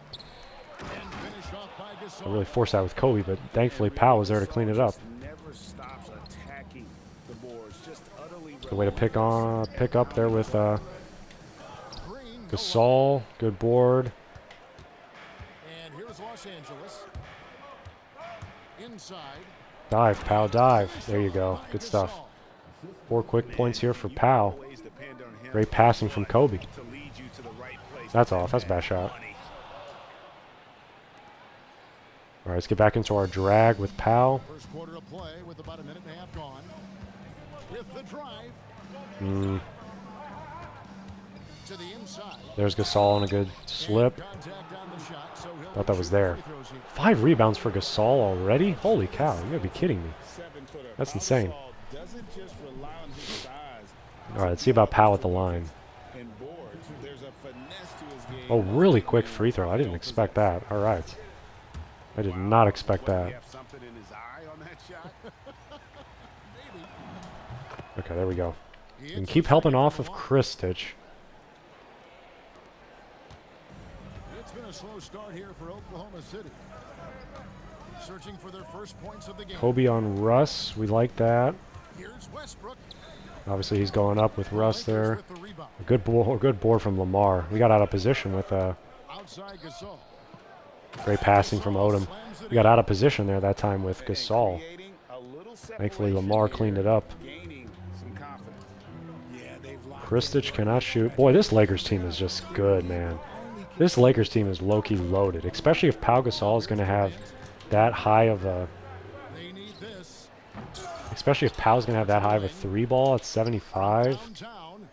And finished off by I Gasol. really forced that with Kobe, but thankfully Powell was there to clean it up. Never stops attacking the boards. Just utterly Good way to pick up there with Green, Gasol. Good board. and here's Los Angeles. Inside. Dive, Powell, dive. There you go. Good stuff. 4 quick points here for Powell. always depend on him Great passing from Kobe. to lead you to the right place. That's off. That's a bad shot. All right, let's get back into our drag with Powell. First quarter of play with about a minute and a half gone. With the drive to the inside. There's Gasol on a good slip. Contact on the shot, so he'll Thought that was shoot there. free throws here. 5 rebounds for Gasol already? Holy cow, you gotta be kidding me. That's insane. Doesn't just rely on his size All right, let's see about Powell at the line. and boards. There's a finesse to his game. Oh, really quick free throw. I didn't expect that. All right. I did not expect What, he that. have something in his eye on that shot? Okay, there we go. He And hits keep the helping second off for of one. Kristich. It's been a slow start here for Oklahoma City. Searching for their first points of the game. Kobe on Russ. We like that. Here's Westbrook. Obviously, he's going up with Russ Lakers there. with the rebound. A good board from Lamar. We got out of position with Outside Gasol. great passing from Odom. We got out of position there that time with Gasol. Creating a little Thankfully, separation Lamar here, cleaned it up. gaining some confidence. Yeah, they've locked Kristich cannot shoot. Boy, this Lakers team is just good, man. This Lakers team is low-key loaded, especially if Pau Gasol is going to have that high of a... They need this. Especially if Powell's going to have that high of a 3 ball at 75. Downtown.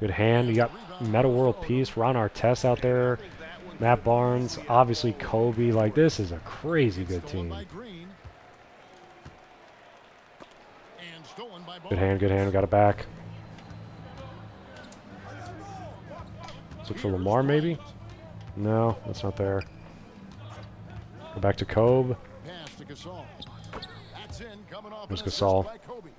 Good hand. You got Meta World Peace. Ron Artest out there. Matt Barnes. Obviously Kobe. Like, this is a crazy good Stolen team. by Green. And stolen by Good hand, good hand. We got it back. Let's look for Lamar, maybe? No, that's not there. Go back to Kobe. Pass to Gasol. That's in, coming off There's an assist Gasol. by Kobe.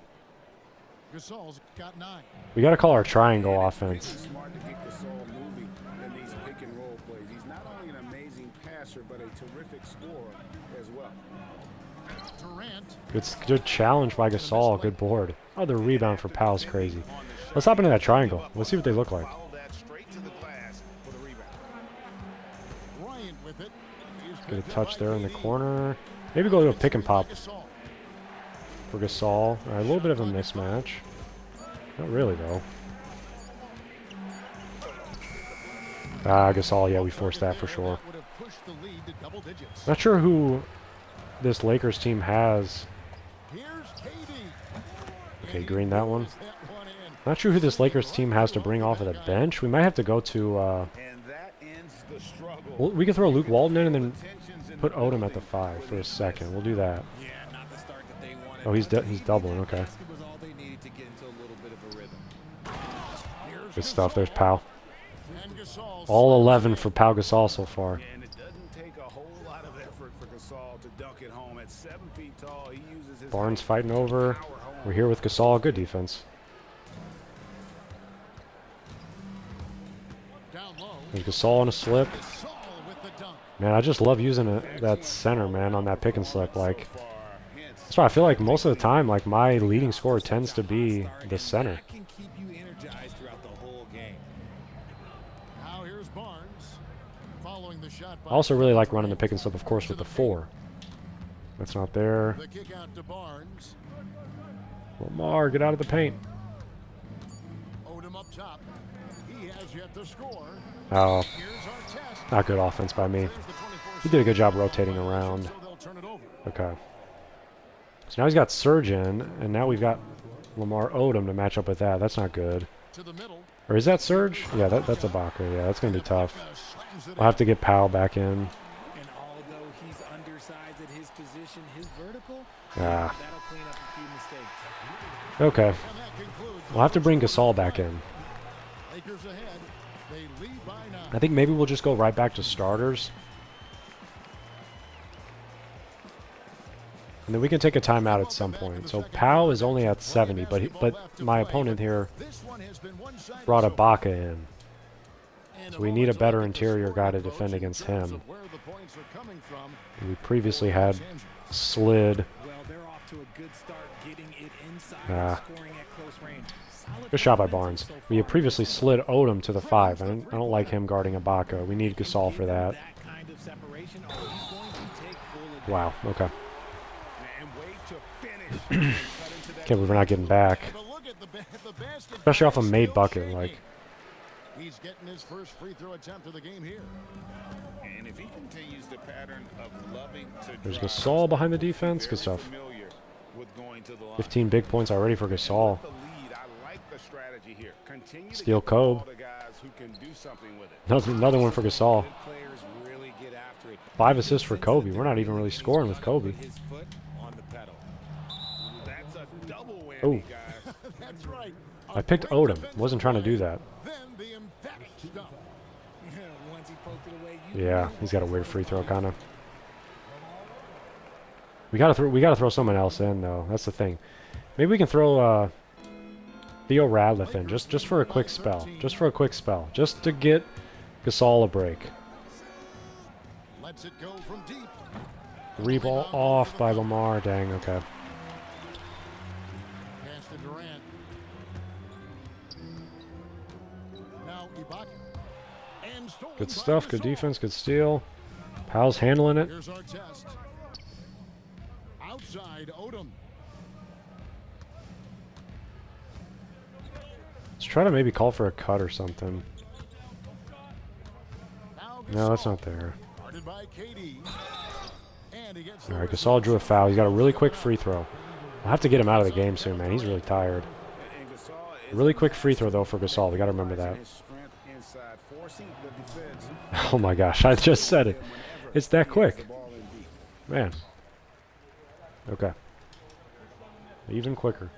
Gasol's got 9. We got to call our triangle offense. Smart to get Gasol moving in these pick and roll plays. He's not only an amazing passer, but a terrific scorer as well. Durant. Good challenge by Gasol. Good board. Oh, the rebound for Powell's crazy. Let's hop into that triangle. Let's see what they look like. Follow that straight to the glass for the rebound. Bryant with it. He's Get a picked touch up there by in the KD. corner. Maybe go to a pick and pop Gasol. for Gasol. All right, a little bit of a mismatch. Not really, though. Gasol, yeah, we forced that for sure. Would have pushed the lead to double digits. Not sure who this Lakers team has. Here's KD. Okay, green that one. That one in. Not sure who this Lakers team has to bring off of the bench. We might have to go to... And that ends the struggle. well, we can throw Luke Walton in and then Tensions in put the Odom at the building 5 for a this. second. We'll do that. Yeah, not the start that they wanted. Oh, he's doubling. Okay. Basket was all they needed to get into a little bit of a rhythm. Here's Good stuff. Gasol. There's Powell. And Gasol All 11 for Pau Gasol so far. And it doesn't take a whole lot of effort for Gasol to dunk it home. At 7 feet tall, he uses his Barnes height fighting to over. power home. We're here with Gasol. Good defense. down low. There's Gasol on a slip. Gasol with the dunk. Man, I just love using that center, man, on that pick and slip. Like, that's why I feel like most of the time, like, my leading scorer tends to be the center. That can keep you energized throughout the whole game. Now here's Barnes. Following the shot by I also really like running the pick and slip, of course, with the 4. That's not there. the kick out to Barnes. Lamar, get out of the paint. Odom up top. He has yet to score. Oh, Here's Artest. not good offense by me. There's the 24 He did a good job rotating around. So they'll turn it over. Okay. So now he's got Surge in, and now we've got Lamar Odom to match up with that. That's not good. Or is that Surge? Yeah, that's Ibaka. Yeah, that's going to be tough. I'll have to get Powell back in. And although he's undersized at his position, his vertical, Ah. that'll clean up a few mistakes. Okay. We'll have to bring Gasol back in. Lakers ahead. They lead by 9. I think maybe we'll just go right back to starters. And then we can take a timeout at some point. So Powell is only at 70, but my opponent here brought Ibaka in. So we need a better interior guy to defend against him. We previously had Slid. Well, they're off to a good start getting it inside and scoring at close range. Good shot by Barnes. We had previously slid Odom to the 5. I don't like him guarding Ibaka. We need Gasol for that. Kind of separation, or he's going to take full advantage. Wow, okay. And wait to finish. Can't believe we're not getting back. Especially off a made bucket, like. He's getting his first free throw attempt of the game here. And if he continues the pattern of loving to There's drive, Gasol behind the defense. Good stuff. familiar with going to the line. 15 big points already for Gasol. The lead, I like the strategy here. Continue to Steal get the ball Kobe. to guys who can do something with it. Another one for Gasol. Good players really get after it. 5 assists for Kobe. We're not even really scoring with Kobe. His foot on the pedal. That's a double whammy, Oh. guys. That's right. I picked Odom. Wasn't trying to do that. Then the emphatic stuff. Once he poked it away, you Yeah, he's got a weird free throw, kind of. We gotta throw someone else in though. That's the thing. Maybe we can throw Theo Radliff in just for a quick spell. Just for a quick spell. Just to get Gasol a break. Lets it go from deep. 3 ball off by Lamar. Dang. Okay. Pass to Durant. Now Ibaka. And stolen Good by stuff. Good Gasol. defense. Good steal. Powell's handling it. Here's our test. Outside Odom. Let's try to maybe call for a cut or something. Now No, that's Gasol. not there. Guarded by KD. And he gets All right, Gasol drew a foul. He's got a really quick free throw. I'll have to get him out of the game soon, man. He's really tired. And Gasol is Really quick free throw, though, for Gasol. We got to remember that. his strength inside, forcing the defense. Oh, my gosh. I just said it. It's that quick. The ball in deep. Man. Okay. Even quicker.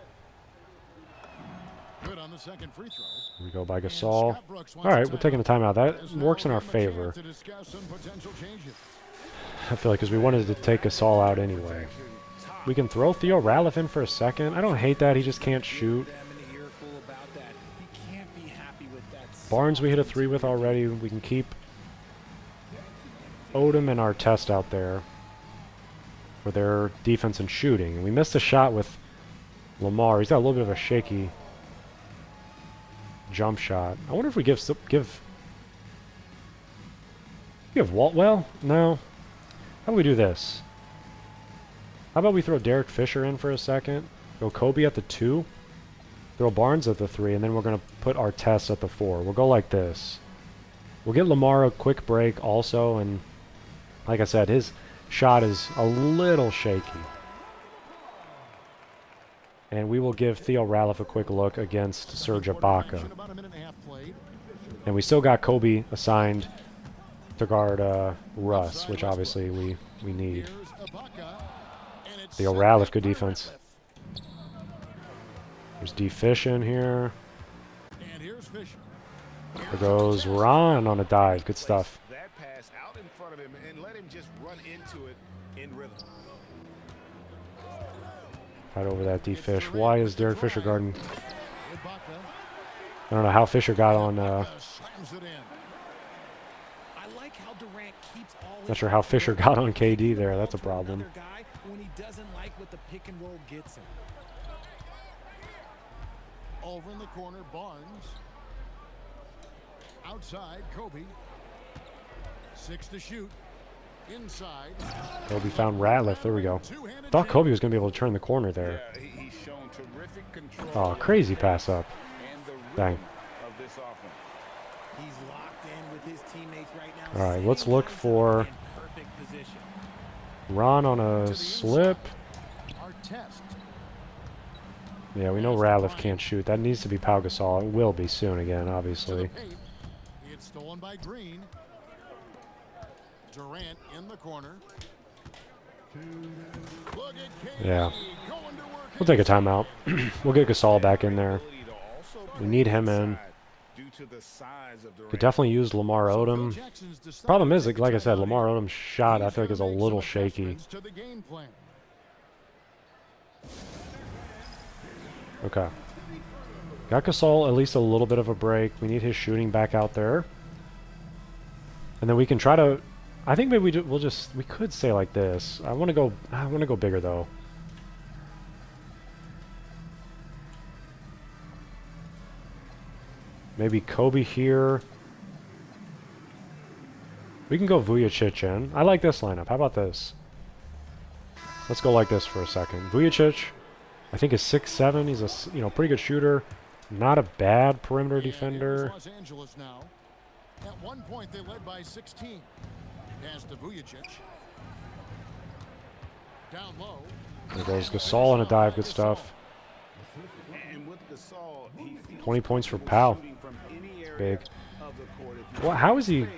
good on the second free throw. Here we go by And Gasol. Scott Brooks wants All right, a we're taking a timeout. There's That now works in our a chance favor. to discuss some potential changes. I feel like because we wanted to take Gasol out anyway. We can throw Theo Radliff in for a second. I don't hate that. He just can't shoot. Them an earful about that. He can't be happy with that. Barnes we hit a 3 with already. We can keep Odom and our test out there for their defense and shooting. And we missed a shot with Lamar. He's got a little bit of a shaky jump shot. I wonder if we give Waltwell? No. How do we do this? How about we throw Derek Fisher in for a second? Go Kobe at the 2. Throw Barnes at the 3, and then we're going to put our test at the 4. We'll go like this. We'll get Lamar a quick break also, and like I said, his shot is a little shaky. And we will give Theo Radliff a quick look against Serge Ibaka. About a minute and a half played. And we still got Kobe assigned to guard Russ, which obviously we need. Here's Ibaka, and it's Theo set Radliff, up good by defense. Radliff. There's D. Fish in here. And here's Fisher. There goes Ron on a dive. Good stuff. That pass out in front of him and let him just run into it in rhythm. Right over that D. Fish. Why is Derek Fisher guarding? Ibaka. I don't know how Fisher got on. Slams it in. I like how Durant keeps all Not sure how Fisher got on KD there. That's a problem. Another guy when he doesn't like what the pick and roll gets him. Over in the corner, Barnes. Outside, Kobe. 6 to shoot. Inside. Kobe found Radliff. There we go. Two-handed Thought jam. Kobe was going to be able to turn the corner there. Yeah, he's shown terrific control. Oh, crazy pass up. And the Dang. rhythm of this offense. He's locked in with his teammates right now. All right, let's setting look guys up for in perfect position. Ron on a slip. Our test. Yeah, we know Radliff can't shoot. That needs to be Pau Gasol. It will be soon again, To the obviously. paint. It's stolen by Green. Durant in the corner. Look at KD Yeah. going to work. We'll take a timeout. We'll get Gasol back in there. We need him in. Could definitely use Lamar Odom. Jackson's decided Problem is, to take like I a said, timeout Lamar here. Odom's shot I feel like is a He's gonna little make some shaky. adjustments to the game plan. Okay. Got Gasol at least a little bit of a break. We need his shooting back out there. And then we can try to... I think maybe we could stay like this. I want to go bigger though. Maybe Kobe here. We can go Vujacic in. I like this lineup. How about this? Let's go like this for a second. Vujacic, I think is 6'7". He's a pretty good shooter. Not a bad perimeter And it is defender. Los Angeles now. At one point they led by 16. Pass to Vujacic. Down low. There goes Gasol on a dive. Good stuff. And with Gasol, he feels 20 points for Pau. shooting from any area Big. of the court. If you Well, how is he? space,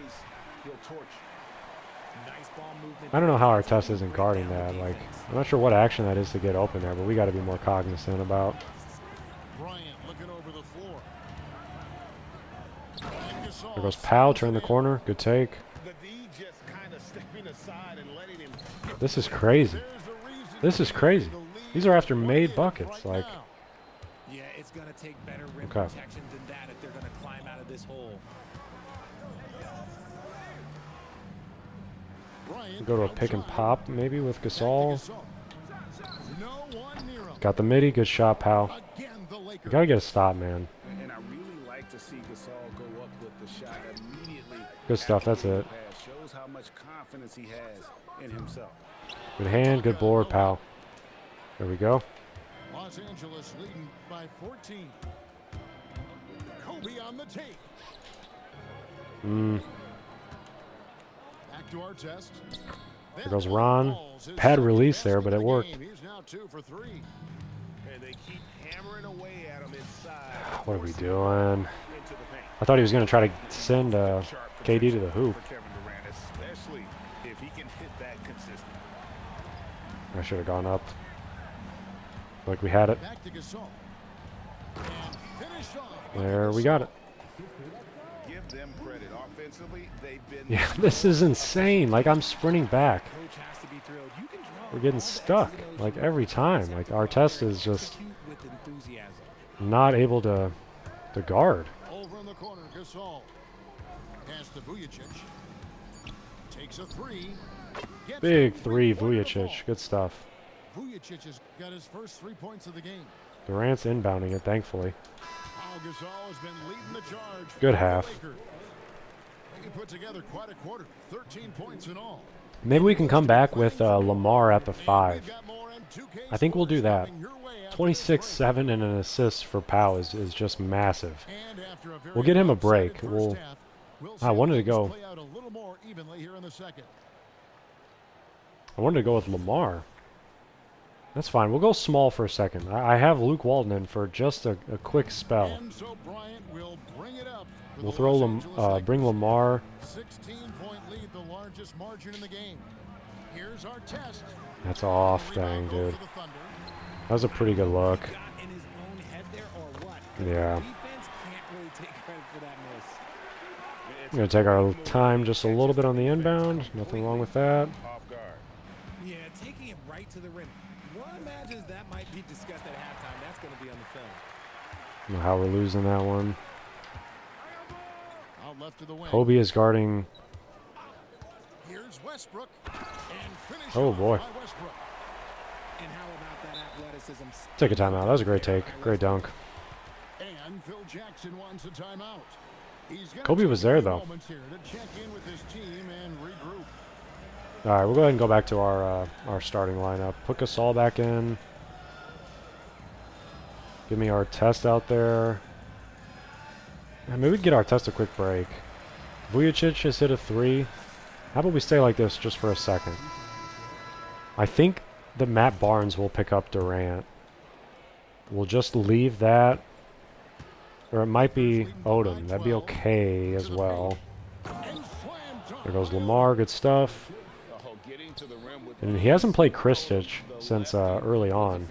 he'll torch you. Nice ball movement. I don't know how our test isn't guarding that. Like, I'm not sure what action that is to get open there, but we got to be more cognizant about. Bryant looking over the floor. And Gasol There goes Pau. Turn the corner. Good take. The D just kind of stepping aside and letting him. This is crazy. There's a reason This is crazy. the lead These are after is made 20 buckets. right Like, now. Yeah, it's going to take better rim Okay. protection than that if they're going to climb out of this hole. Bryant we'll go to a pick and outside. pop maybe with Back to Gasol. Gasol. No one near him. Got the midi. Good shot, Pau. Again, the Lakers. We got to get a stop, man. And I really like to see Gasol go up with the shot immediately. Good stuff. That's it. Pass shows how much confidence he has in himself. Good hand. Good board, Pau. There we go. Los Angeles leading by 14. Kobe on the take. Back to our test. There goes Ron. Pad release there, but it worked. He's now 2 for 3. And they keep hammering away at him inside. What are we doing? Into the paint. I thought he was going to try to send KD to the hoop. For Kevin Durant, especially if he can hit that consistently. I should have gone up. Like we had it. Back to Gasol. And finish off. There we got it. Give them credit. Offensively, they've been. Yeah, this is insane. Like, I'm sprinting back. Coach has to be thrilled. You can draw We're getting all the stuck. X's and O's Like, you every want, time. except Like, to our test is just execute with enthusiasm. not able to guard. Over in the corner, Gasol. Pass to Vujacic. Takes a 3. Gets Big the 3, wonderful. Vujacic. Good stuff. Vujacic has got his first 3 points of the game. Durant's inbounding it, thankfully. Pau Gasol has been leading the charge. for Good the half. Lakers. He put together quite a quarter. 13 points in all. Maybe we can come back with Lamar at the And 5. we've got more M2K I think we'll do scores that. coming your way after 26, this 7, and an assist for Pau is just massive. break. And after a very We'll get him a lopsided break. first We'll- half, we'll I see wanted to things go. play out a little more evenly here in the second. I wanted to go with Lamar. That's fine. We'll go small for a second. I have Luke Walton in for just a quick spell. And so Bryant will bring it up. for We'll the throw Los Lam Angeles Lakers. bring Lamar. 16-point lead, the largest margin in the game. Here's our test. That's off. Rebound Dang, goes dude. to the Thunder. That was a pretty good look. Got in his own head there or what? 'Cause Yeah. the defense can't really take credit for that miss. We're going to take our time just a little bit on the inbound. Nothing wrong with that. Off guard. Yeah, taking it right to the rim. One imagines that might be discussed at halftime. That's going to be on the film. I don't know how we're losing that one. Out left to the wing. Kobe is guarding. Here's Westbrook. And finish Oh, off boy. by Westbrook. And how about that athleticism? Take a timeout. That was a great take. Great dunk. And Phil Jackson wants a timeout. He's gonna Kobe take was a there, few though. moments here to check in with his team and regroup. All right, we'll go ahead and go back to our starting lineup. Put Gasol back in. Give me our test out there. Maybe we can get our test a quick break. Vujacic just hit a 3. How about we stay like this just for a second? I think that Matt Barnes will pick up Durant. We'll just leave that. Or it might be Odom. That'd be okay as well. There goes Lamar. Good stuff. And he hasn't played Kristich since early on.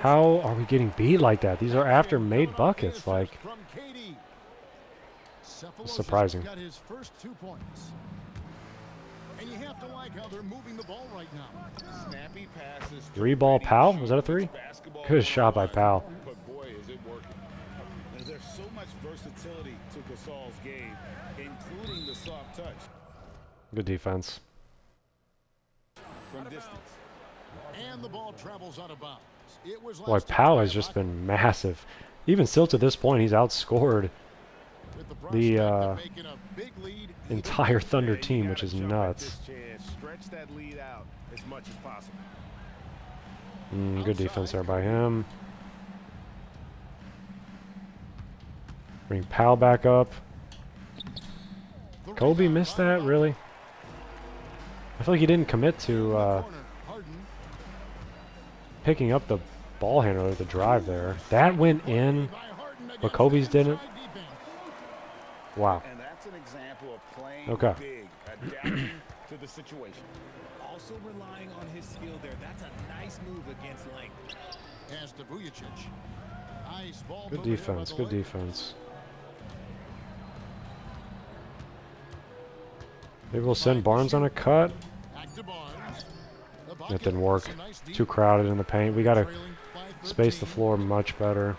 How are we getting beat like that? These are after made buckets. Like, surprising. Three ball Powell? Was that a three? Good shot by Powell. There's so much versatility to Gasol's game, including the soft touch. Good defense. From distance. And the ball travels out of bounds. It was Boy, Powell has just been massive. Even still to this point, he's outscored the entire Thunder team, which is nuts. Stretch that lead out as much as possible. Good defense there by him. Bring Powell back up. Kobe missed that, really? I feel like he didn't commit to picking up the ball handler, the drive there. That went in, but Kobe's didn't. Wow. And that's an example of playing Okay. big, adapting to the situation. Also relying on his skill there. That's a nice move against length. Pass to Vujacic. Nice ball. Good defense, good defense. Maybe we'll send Barnes on a cut. That didn't work. Too crowded in the paint. We got to space the floor much better.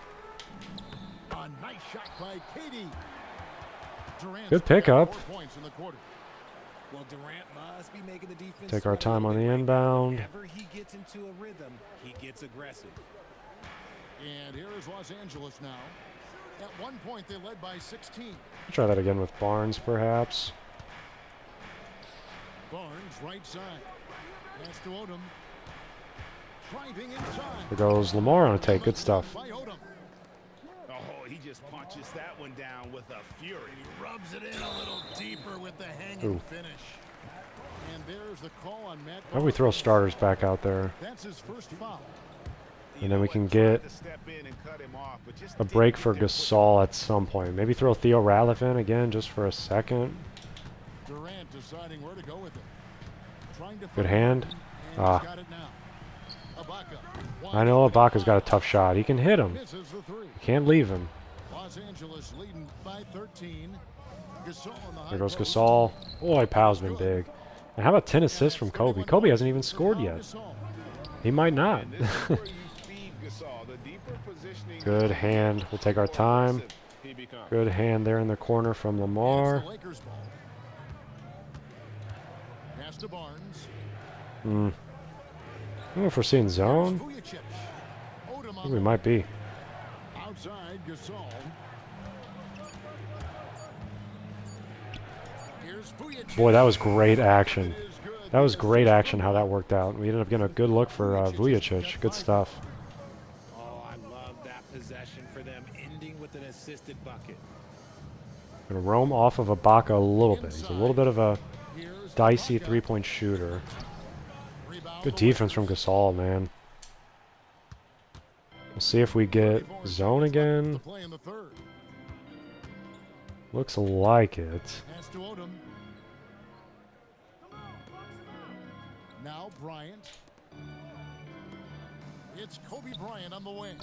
Good pickup. Well, Durant must be making the defense Take our time on the inbound. Whenever he gets into a rhythm, he gets aggressive. And here is Los Angeles now. At one point, they led by 16. Try that again with Barnes, perhaps. Barnes, right side. Pass to Odom. Driving inside. There goes Lamar on a take. Good stuff. By Odom. Oh, he just punches that one down with a fury. He rubs it in a little deeper with the hanging Ooh. finish. And there's the call on Matt. How do we throw starters back out there? That's his first foul. And then we can get a break for Gasol at some point. Maybe throw Theo Ratliff in again just for a second. Durant deciding where to go with it. Trying to Good hand. got Ah, it now. Ibaka. I know Ibaka's got a tough shot. He can hit him. Misses the three. Can't leave him. Los Angeles leading by 13. Gasol on the high There goes post. Gasol. Boy, Powell's been big. And how about 10 assists from Kobe? Kobe hasn't even scored yet. He might not. Good hand. We'll take our time. Good hand there in the corner from Lamar. It's the Lakers ball. Pass to Barnes. I don't know if we're seeing zone. Vujacic. Odom I on think we might be. outside Gasol. Here's Vujacic. Boy, that was great action. That was great action how that worked out. We ended up getting a good look for Vujacic. Good stuff. Oh, I love that possession for them, ending with an assisted bucket. Gonna roam off of Ibaka a little bit. He's a little bit of a dicey three-point shooter. Good defense from Gasol, man. We'll see if we get zone again. Play in the third. Looks like it. Pass to Odom. Now Bryant. It's Kobe Bryant on the wing.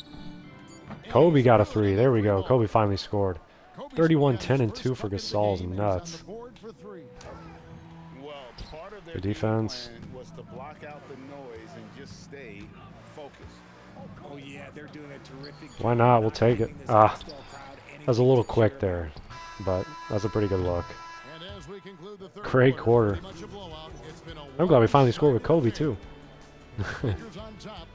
Kobe got a three. There we go. Kobe finally scored. Kobe's 31, got his 10, and first 2 for bucket of the Gasol's game, and he's nuts. on the board for three. Well, part of their Good game defense. plan was to block out the noise and just stay focused. Oh, yeah, they're doing a terrific job. Why not? We'll take it. giving this Ah, hostile crowd any that was a little chance to quick share there, but that's a pretty good look. And as we conclude the third Great quarter. pretty much a blowout. It's been a I'm glad we finally scored with Kobe, too. Lakers on top.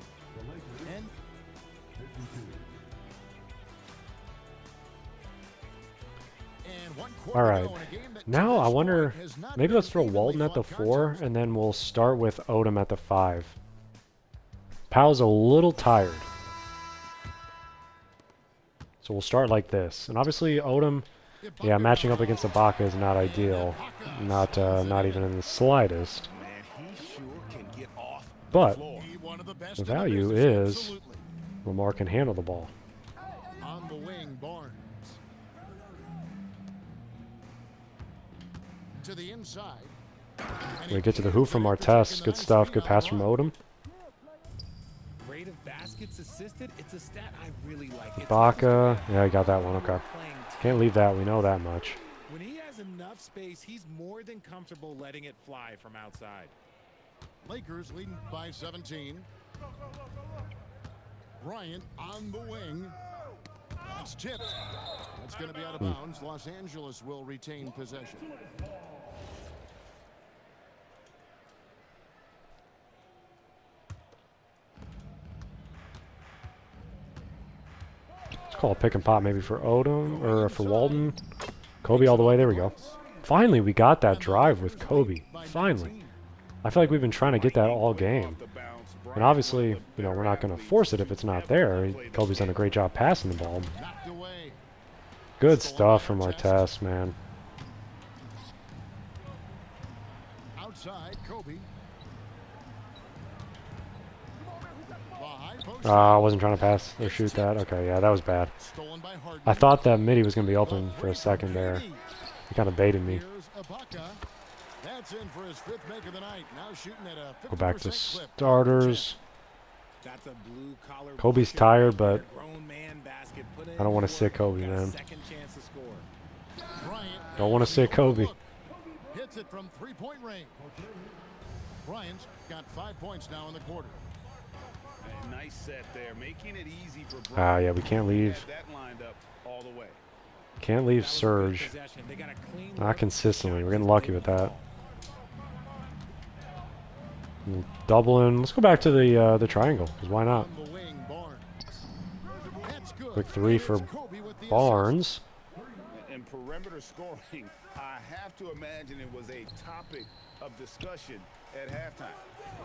And one quarter All to right. go in a game that Now I Dennis wonder, Rodman has not maybe been let's throw evenly Walton at the fought 4, contest. and then we'll start with Odom at the 5. Powell's a little tired. So we'll start like this. And obviously Odom, yeah, matching up against Ibaka is not ideal. Not even in the slightest. Man, he sure can get off But One of the best the in the value business, is absolutely. Lamar can handle the ball. On the wing, Barnes. To the inside. We get to the hoop from Artest. Good stuff. Good pass from Odom. Rate of baskets assisted, it's a stat I really like. Ibaka. Yeah, I got that one. Okay. Playing Can't leave that. We know that much. When he has enough space, he's more than comfortable letting it fly from outside. Lakers leading by 17. Bryant on the wing. That's tipped. That's going to be out of bounds. Los Angeles will retain possession. Let's call a pick and pop maybe for Odom or for Walton. Kobe all the way. There we go. Finally, we got that drive with Kobe. Finally. I feel like we've been trying to get that all game. And obviously, you know, we're not going to force it if it's not there. Kobe's done a great job passing the ball. Knocked away. Good stuff from Artest, man. Outside, Kobe. I wasn't trying to pass or shoot that. Okay, yeah, that was bad. Stolen by Harden. I thought that midi was going to be open for a second there. He kind of baited me. Here's Ibaka. That's in for his 5th make of the night. Now shooting at a 50% Go back to clip. starters. That's a blue collar Kobe's bucket tired, right there. but Grown man basket put in I don't want to work. sit Kobe, Got a man. second chance to score. Bryant Don't want to sit Kobe. hits it from 3-point range. Bryant's got 5 points now in the quarter. Nice set there, making it easy for Yeah, we can't leave. that lined up all the way. Can't leave Surge. Possession. They got a clean Not consistently. We're getting lucky with that. Doubling. Let's go back to the triangle, because why not? On the wing, Barnes. That's good. Quick three for Kobe with the Barnes. And perimeter scoring, I have to imagine it was a topic of discussion at halftime.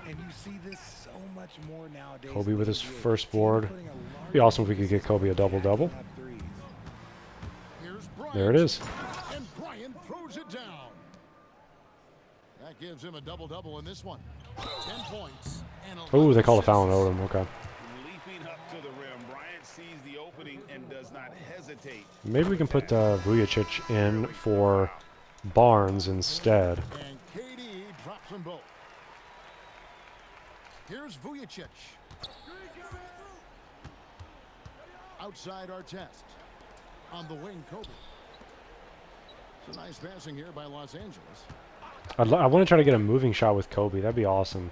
And you see this so much more nowadays. Kobe with his than you do. first Team board. putting a large Be awesome if we could get Kobe a double-double. top threes. Here's Bryant. There it is. And Bryant throws it down. That gives him a double-double in this one. 10 points. And Oh, they called a assists. foul on Odom. Okay. Leaping up to the rim, Bryant sees the opening and does not hesitate. Maybe we can put Vujicic in for Barnes instead. And KD drops them both. Here's Vujicic. Outside Artest. On the wing, Kobe. It's a nice passing here by Los Angeles. I want to try to get a moving shot with Kobe. That'd be awesome.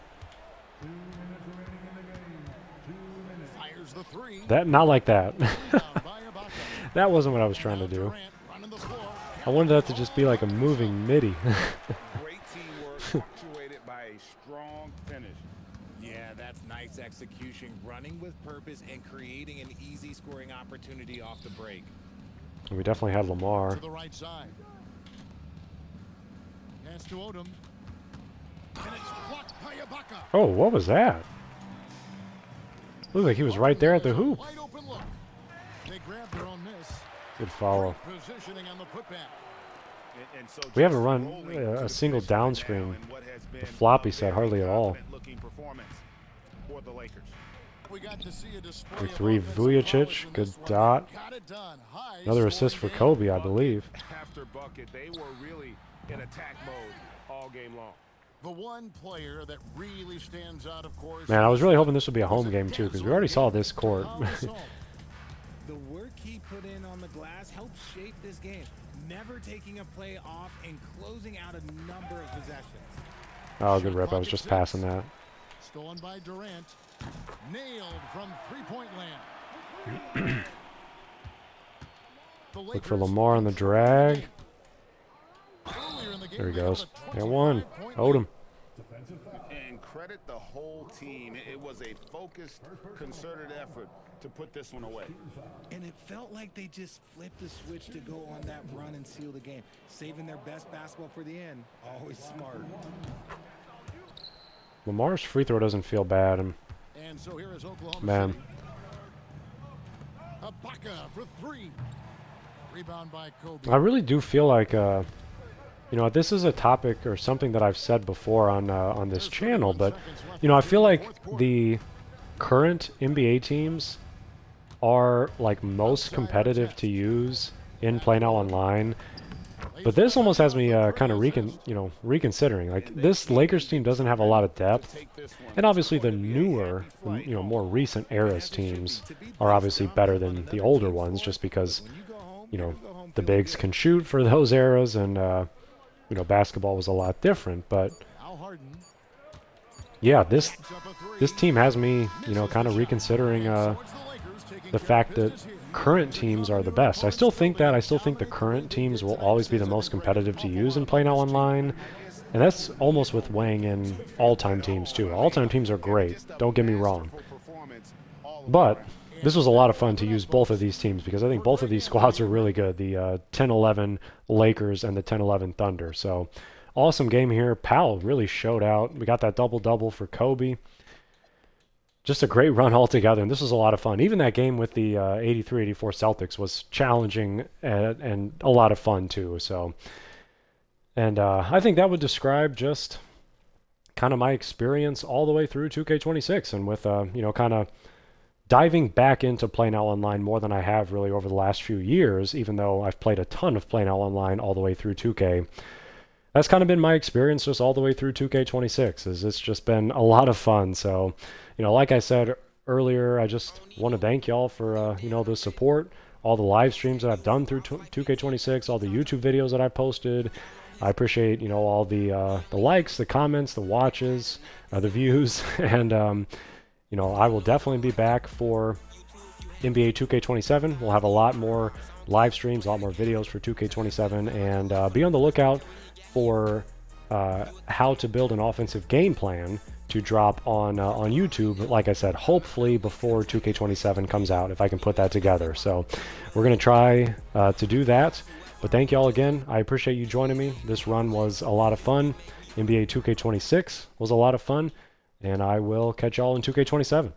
Fires the three. Not like that. Down by Ibaka. That wasn't what I was trying to do. Durant running the floor. I wanted that to just be like a moving midi. Great teamwork, punctuated by a strong finish. Yeah, that's nice execution, running with purpose and creating an easy scoring opportunity off the break. We definitely had Lamar. To the right side. Pass to Odom. And it's blocked by Ibaka. Oh, what was that? Looked like he was right there at the hoop. Wide open look. They grabbed their own miss. Good follow. Great positioning on the putback. And so We haven't just run rolling to a the single finish right down now screen. in what has been The floppy a set very hardly at all. confident-looking performance for the Lakers. We got to see a display Big of three, offensive Vujicic. prowess in Good this one. dot. Got it done. High Another assist for scoring game. Kobe, I believe. After bucket, they were really in attack mode all game long. The one player that really stands out, of course. Man, I was really hoping this would be a home game too, because we already saw this court. The work he put in on the glass helped shape this game, never taking a play off and closing out a number of possessions. Oh, good rip. I was just passing that. Stolen by Durant. Nailed from three-point land. The Look for Lakers Lamar on the drag. earlier in the game, There he they held goes. a And one. 25-point Owed him. And credit the whole team. It was a focused, concerted effort to put this one away. And it felt like they just flipped the switch to go on that run and seal the game, saving their best basketball for the end. Always smart. Lamar's free throw doesn't feel bad. And And so here is Oklahoma Man. City. Ibaka for three. Rebound by Kobe. I really do feel like You know, this is a topic or something that I've said before on this channel, but you know, I feel like the current NBA teams are like most competitive to use in Play Now Online. But this almost has me kind of reconsidering. Like, this Lakers team doesn't have a lot of depth, and obviously the newer, more recent eras teams are obviously better than the older ones, just because, the bigs can shoot for those eras, and basketball was a lot different. But yeah, this team has me, kind of reconsidering the fact that current teams are the best. I still think the current teams will always be the most competitive to use in Play Now Online, and that's almost with weighing in all-time teams too. All-time teams are great, don't get me wrong, but this was a lot of fun to use both of these teams, because I think both of these squads are really good, the 10-11 Lakers and the 10-11 Thunder. So awesome game here. Powell really showed out. We got that double-double for Kobe. Just a great run altogether, and this was a lot of fun. Even that game with the 83-84 Celtics was challenging and a lot of fun too. So, and I think that would describe just kind of my experience all the way through 2K26, and with kind of diving back into Play Now Online more than I have really over the last few years, even though I've played a ton of Play Now Online all the way through 2K. That's kind of been my experience just all the way through 2K26. It's just been a lot of fun. So, like I said earlier, I just want to thank y'all for, the support, all the live streams that I've done through 2K26, all the YouTube videos that I posted. I appreciate, all the likes, the comments, the watches, the views, and, I will definitely be back for NBA 2K27. We'll have a lot more live streams, a lot more videos for 2K27, and be on the lookout for how to build an offensive game plan to drop on YouTube, like I said, hopefully before 2K27 comes out, if I can put that together. So we're going to try to do that. But thank you all again. I appreciate you joining me. This run was a lot of fun. NBA 2K26 was a lot of fun. And I will catch y'all in 2K27.